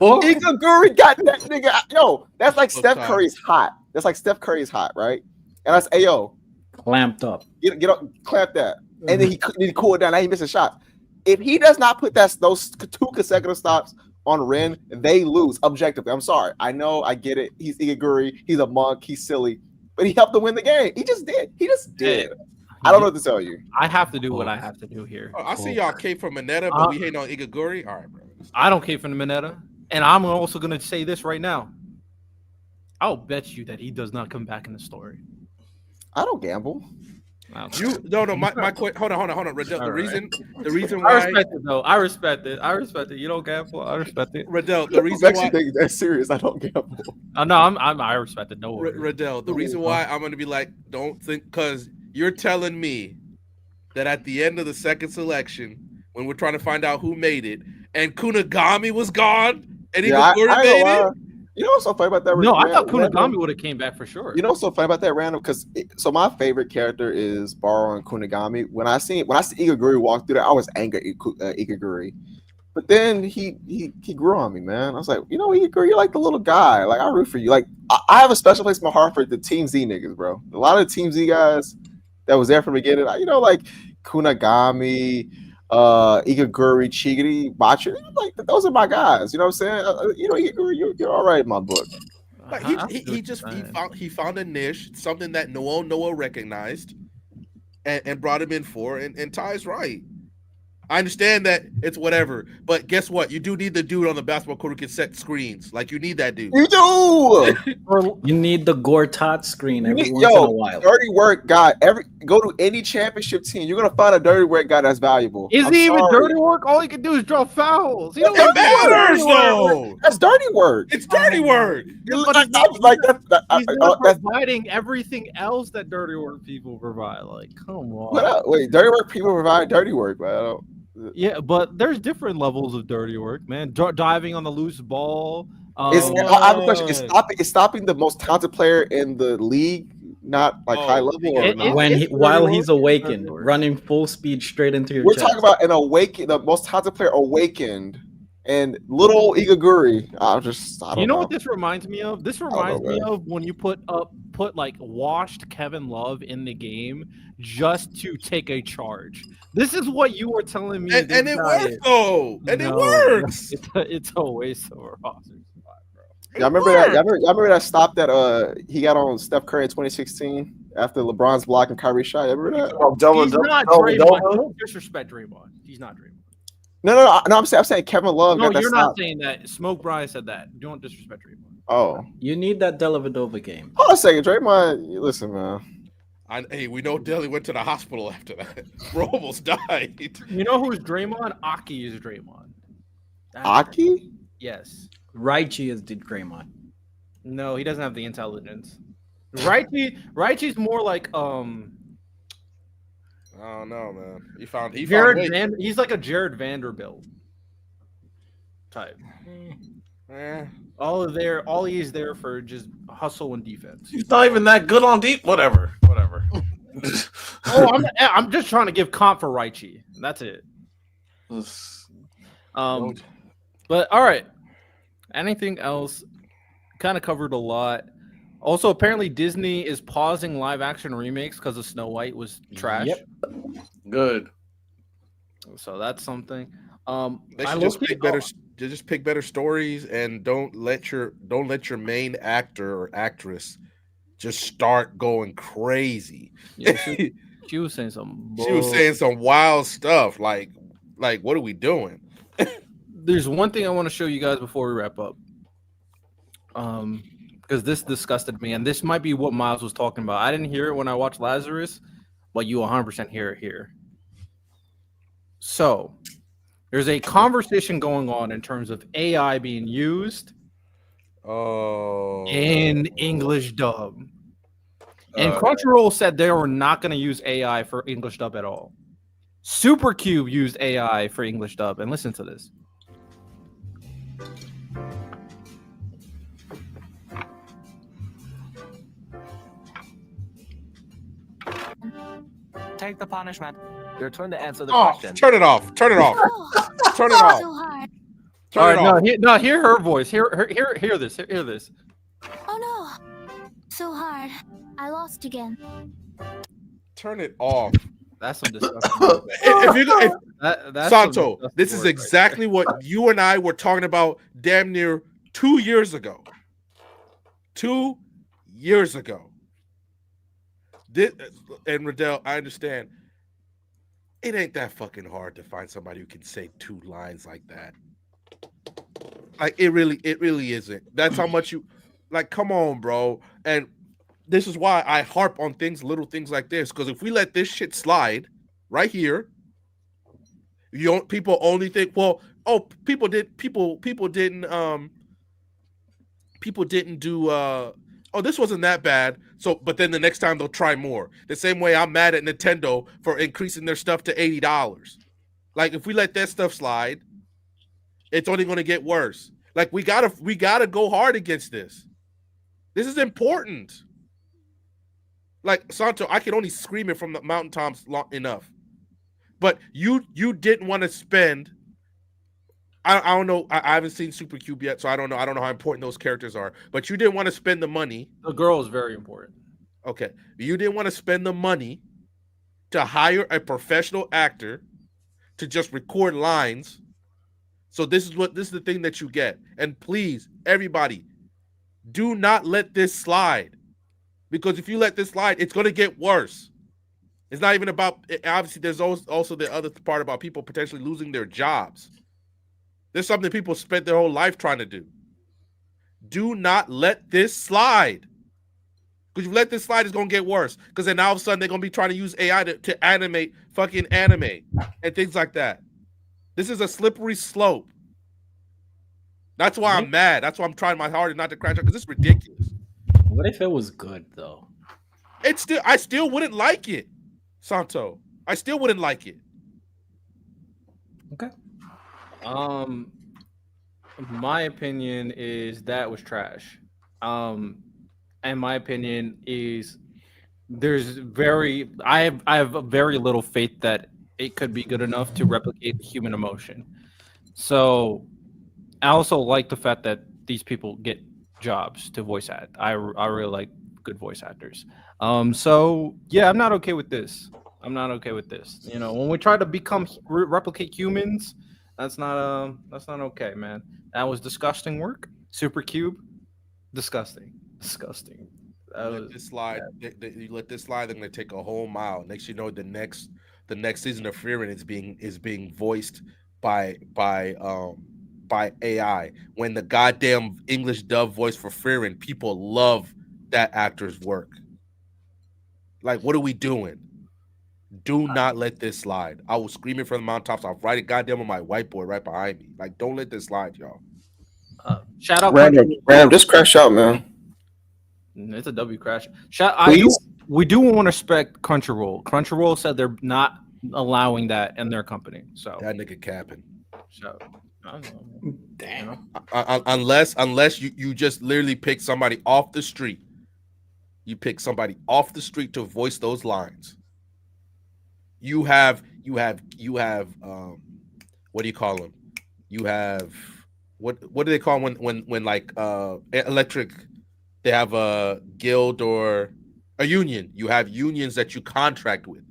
Igaguri got that nigga. Yo, that's like Steph Curry's hot. That's like Steph Curry's hot, right? And I say, yo, clamped up. Get up, clamp that. And then he cooled down. Now he missing shots. If he does not put those 2 consecutive stops on Ren, they lose objectively. I'm sorry. I know. I get it. He's Igaguri. He's a monk. He's silly. But he helped them win the game. He just did. Yeah. I don't know what to tell you. I have to do what I have to do here. I see y'all came from Mineta, but we hating on Igaguri. All right, bro. I don't care for the Mineta. And I'm also going to say this right now. I'll bet you that he does not come back in the story. I don't gamble. My question. Hold on, Riddell. The reason why I respect it though. I respect it. You don't gamble. I respect it. Riddell, the reason why that's serious. I don't gamble. No, I respect it. No worries. Riddell, the reason why I'm going to be like, don't think, because you're telling me that at the end of the second selection, when we're trying to find out who made it, and Kunigami was gone, and he made it. You know what's so funny about that? No, I thought Kunigami would have came back for sure. You know what's so funny about that random? Because my favorite character is Baro and Kunigami. When I see Igaguri walk through there, I was angry at Igaguri. But then he grew on me, man. I was like, Igaguri, you're like the little guy. Like, I root for you. Like, I have a special place in my heart for the Team Z niggas, bro. A lot of the Team Z guys that was there from the beginning, like Kunigami, Igaguri, Chigiri, Bachi, like those are my guys. You know what I'm saying? Igaguri, you're all right in my book. Like he found a niche, something that Noah recognized, and brought him in for. And Ty's right. I understand that it's whatever, but guess what? You do need the dude on the basketball court who can set screens. Like, you need that dude. You do. You need the Gortat screen once in a while. Dirty work guy. Go to any championship team. You're gonna find a dirty work guy that's valuable. Is he even dirty work? All he can do is draw fouls. He it matters though. That's dirty work. It's dirty work. He's providing everything else that dirty work people provide. Like, come on. Wait, dirty work people provide dirty work, man. Yeah, but there's different levels of dirty work, man. Diving on the loose ball. I have a question. Is stopping the most talented player in the league not like high level? While he's awakened, running full speed straight into your chest. We're talking about the most talented player awakened, and little Igaguri. I don't know what this reminds me of? This reminds me of when you put like washed Kevin Love in the game just to take a charge. This is what you were telling me, and it works though. And it works. It's a waste of a roster spot, bro. Y'all remember that? Y'all remember that stop that he got on Steph Curry in 2016 after LeBron's block and Kyrie shot? You remember that? He's not Draymond. Don't disrespect Draymond. He's not Draymond. No. I'm saying Kevin Love. No, you're not saying that. Smoke Bryan said that. Don't disrespect Draymond. Oh, you need that Dellavedova game. Hold on a second, Draymond. Listen, man. Hey, we know Deli went to the hospital after that. Bro almost died. You know who's Draymond? Aki is Draymond. Aki? Yes. Raichi is Draymond. No, he doesn't have the intelligence. Raichi's more like I don't know, man. He's like a Jared Vanderbilt type. All he's there for just hustle and defense. He's not even that good on deep. Whatever. I'm just trying to give comp for Raichi. That's it. But all right. Anything else? Kind of covered a lot. Also, apparently Disney is pausing live action remakes because of Snow White was trash. Yep. Good. So that's something. They should just pick better. Just pick better stories and don't let your main actor or actress just start going crazy. Yeah, she was saying some. She was saying some wild stuff. Like what are we doing? there's one thing I want to show you guys before we wrap up. Because this disgusted me, and this might be what Miles was talking about. I didn't hear it when I watched Lazarus, but you 100% hear it here. So there's a conversation going on in terms of AI being used in English dub. And Crunchyroll said they were not going to use AI for English dub at all. Supercube used AI for English dub, and listen to this. Take the punishment. Your turn to answer the Oh, question. turn it off. Turn it off. Turn it off. So hard. Turn it off. Hear her voice. Hear this. Hear this. Oh no. So hard. I lost again. Turn it off. That's some disgusting. That's Santo, this is exactly what you and I were talking about damn near 2 years ago. 2 years ago. And Riddell, I understand. It ain't that fucking hard to find somebody who can say 2 lines like that. Like it really isn't. That's how much you like. Come on, bro. And this is why I harp on little things like this. Because if we let this shit slide right here, people only think, well, people didn't do this wasn't that bad. So, but then the next time they'll try more. The same way I'm mad at Nintendo for increasing their stuff to $80. Like if we let that stuff slide, it's only going to get worse. Like we gotta go hard against this. This is important. Like Santo, I can only scream it from the mountaintops long enough. But you didn't want to spend. I don't know. I haven't seen Supercube yet, so I don't know. I don't know how important those characters are. But you didn't want to spend the money. The girl is very important. Okay, you didn't want to spend the money to hire a professional actor to just record lines. So this is the thing that you get. And please, everybody, do not let this slide. Because if you let this slide, it's going to get worse. It's not even about, obviously, there's also the other part about people potentially losing their jobs. There's something people spent their whole life trying to do. Do not let this slide. Because if you let this slide, it's going to get worse. Because then all of a sudden, they're going to be trying to use AI to animate fucking anime and things like that. This is a slippery slope. That's why I'm mad. That's why I'm trying my hardest not to crash out, because it's ridiculous. What if it was good though? I still wouldn't like it, Santo. I still wouldn't like it. Okay. My opinion is that was trash. And my opinion is I have very little faith that it could be good enough to replicate human emotion. So I also like the fact that these people get jobs to voice act. I really like good voice actors. So yeah, I'm not okay with this. You know, when we try to replicate humans, that's not okay, man. That was disgusting work. Supercube, disgusting. Let this slide. You let this slide, they're gonna take a whole mile. Next, you know, the next season of Fearing is being voiced by AI. When the goddamn English dub voice for Fearing, people love that actor's work. Like, what are we doing? Do not let this slide. I will scream it from the mountaintops. I'll write it goddamn on my whiteboard right behind me. Like, don't let this slide, y'all. Shout out Random, just crash out, man. It's a W crash. We do want to respect Crunchyroll. Crunchyroll said they're not allowing that in their company. So that nigga capping. So I don't know. Damn. Unless you just literally pick somebody off the street. You pick somebody off the street to voice those lines. You have what do you call them? You have what do they call when like electric, they have a guild or a union. You have unions that you contract with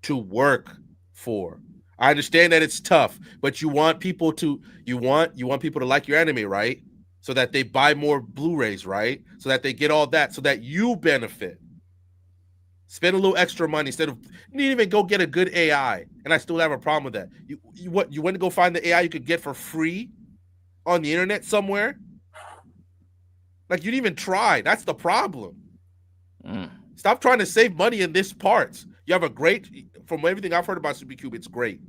to work for. I understand that it's tough, but you want people to like your anime, right? So that they buy more Blu-rays, right? So that they get all that, so that you benefit. Spend a little extra money instead of, you didn't even go get a good AI, and I still have a problem with that. You went to go find the AI you could get for free on the internet somewhere. Like, you didn't even try. That's the problem. Stop trying to save money in this parts. You have a great, from everything I've heard about Supercube, it's great.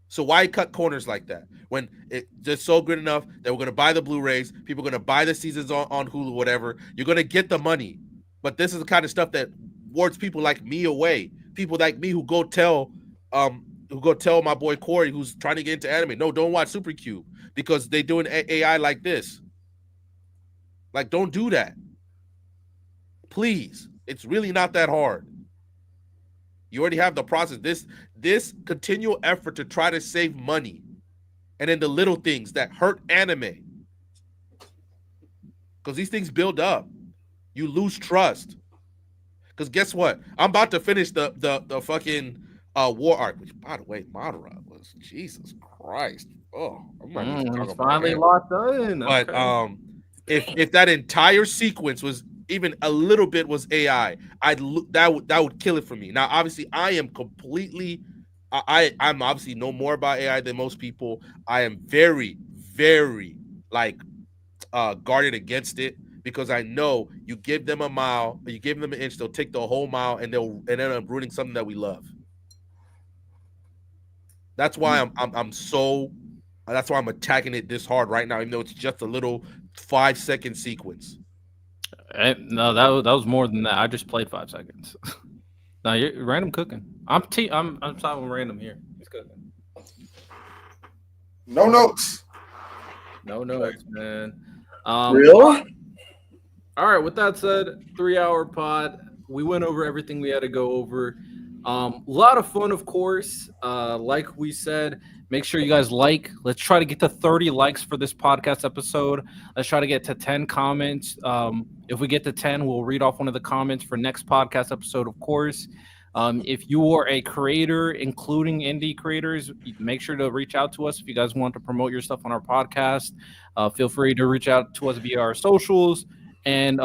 So why cut corners like that? When it's just so good enough that we're going to buy the Blu-rays, people are going to buy the seasons on Hulu, whatever. You're going to get the money. But this is the kind of stuff that wards people like me away. People like me who go tell my boy Corey, who's trying to get into anime, no, don't watch Supercube because they doing AI like this. Like, don't do that. Please. It's really not that hard. You already have the process. This continual effort to try to save money and then the little things that hurt anime. Because these things build up. You lose trust. Because guess what? I'm about to finish the fucking war arc, which, by the way, Madara was, Jesus Christ. Oh, I'm not even talking about finally locked in. But Okay. if that entire sequence was even a little bit was AI, that would kill it for me. Now, obviously, I am completely, I'm obviously know more about AI than most people. I am very, very guarded against it because I know you give them a mile, or you give them an inch, they'll take the whole mile and they'll end up ruining something that we love. That's why that's why I'm attacking it this hard right now, even though it's just a little 5-second sequence. No, that was more than that. I just played 5 seconds. No, you're random cooking. I'm talking random here. He's cooking. No notes. No notes, man. Real? All right. With that said, 3-hour pod. We went over everything we had to go over. A lot of fun, of course. Like we said, make sure you guys like. Let's try to get to 30 likes for this podcast episode. Let's try to get to 10 comments. If we get to 10, we'll read off one of the comments for next podcast episode, of course. If you are a creator, including indie creators, make sure to reach out to us if you guys want to promote your stuff on our podcast. Feel free to reach out to us via our socials and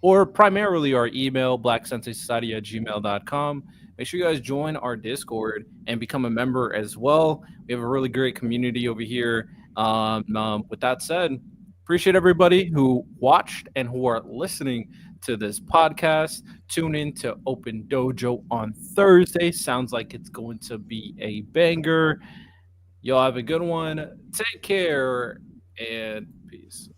or primarily our email, blacksenseisociety@gmail.com. Make sure you guys join our Discord and become a member as well. We have a really great community over here. With that said, appreciate everybody who watched and who are listening to this podcast. Tune in to Open Dojo on Thursday. Sounds like it's going to be a banger. Y'all have a good one. Take care and peace.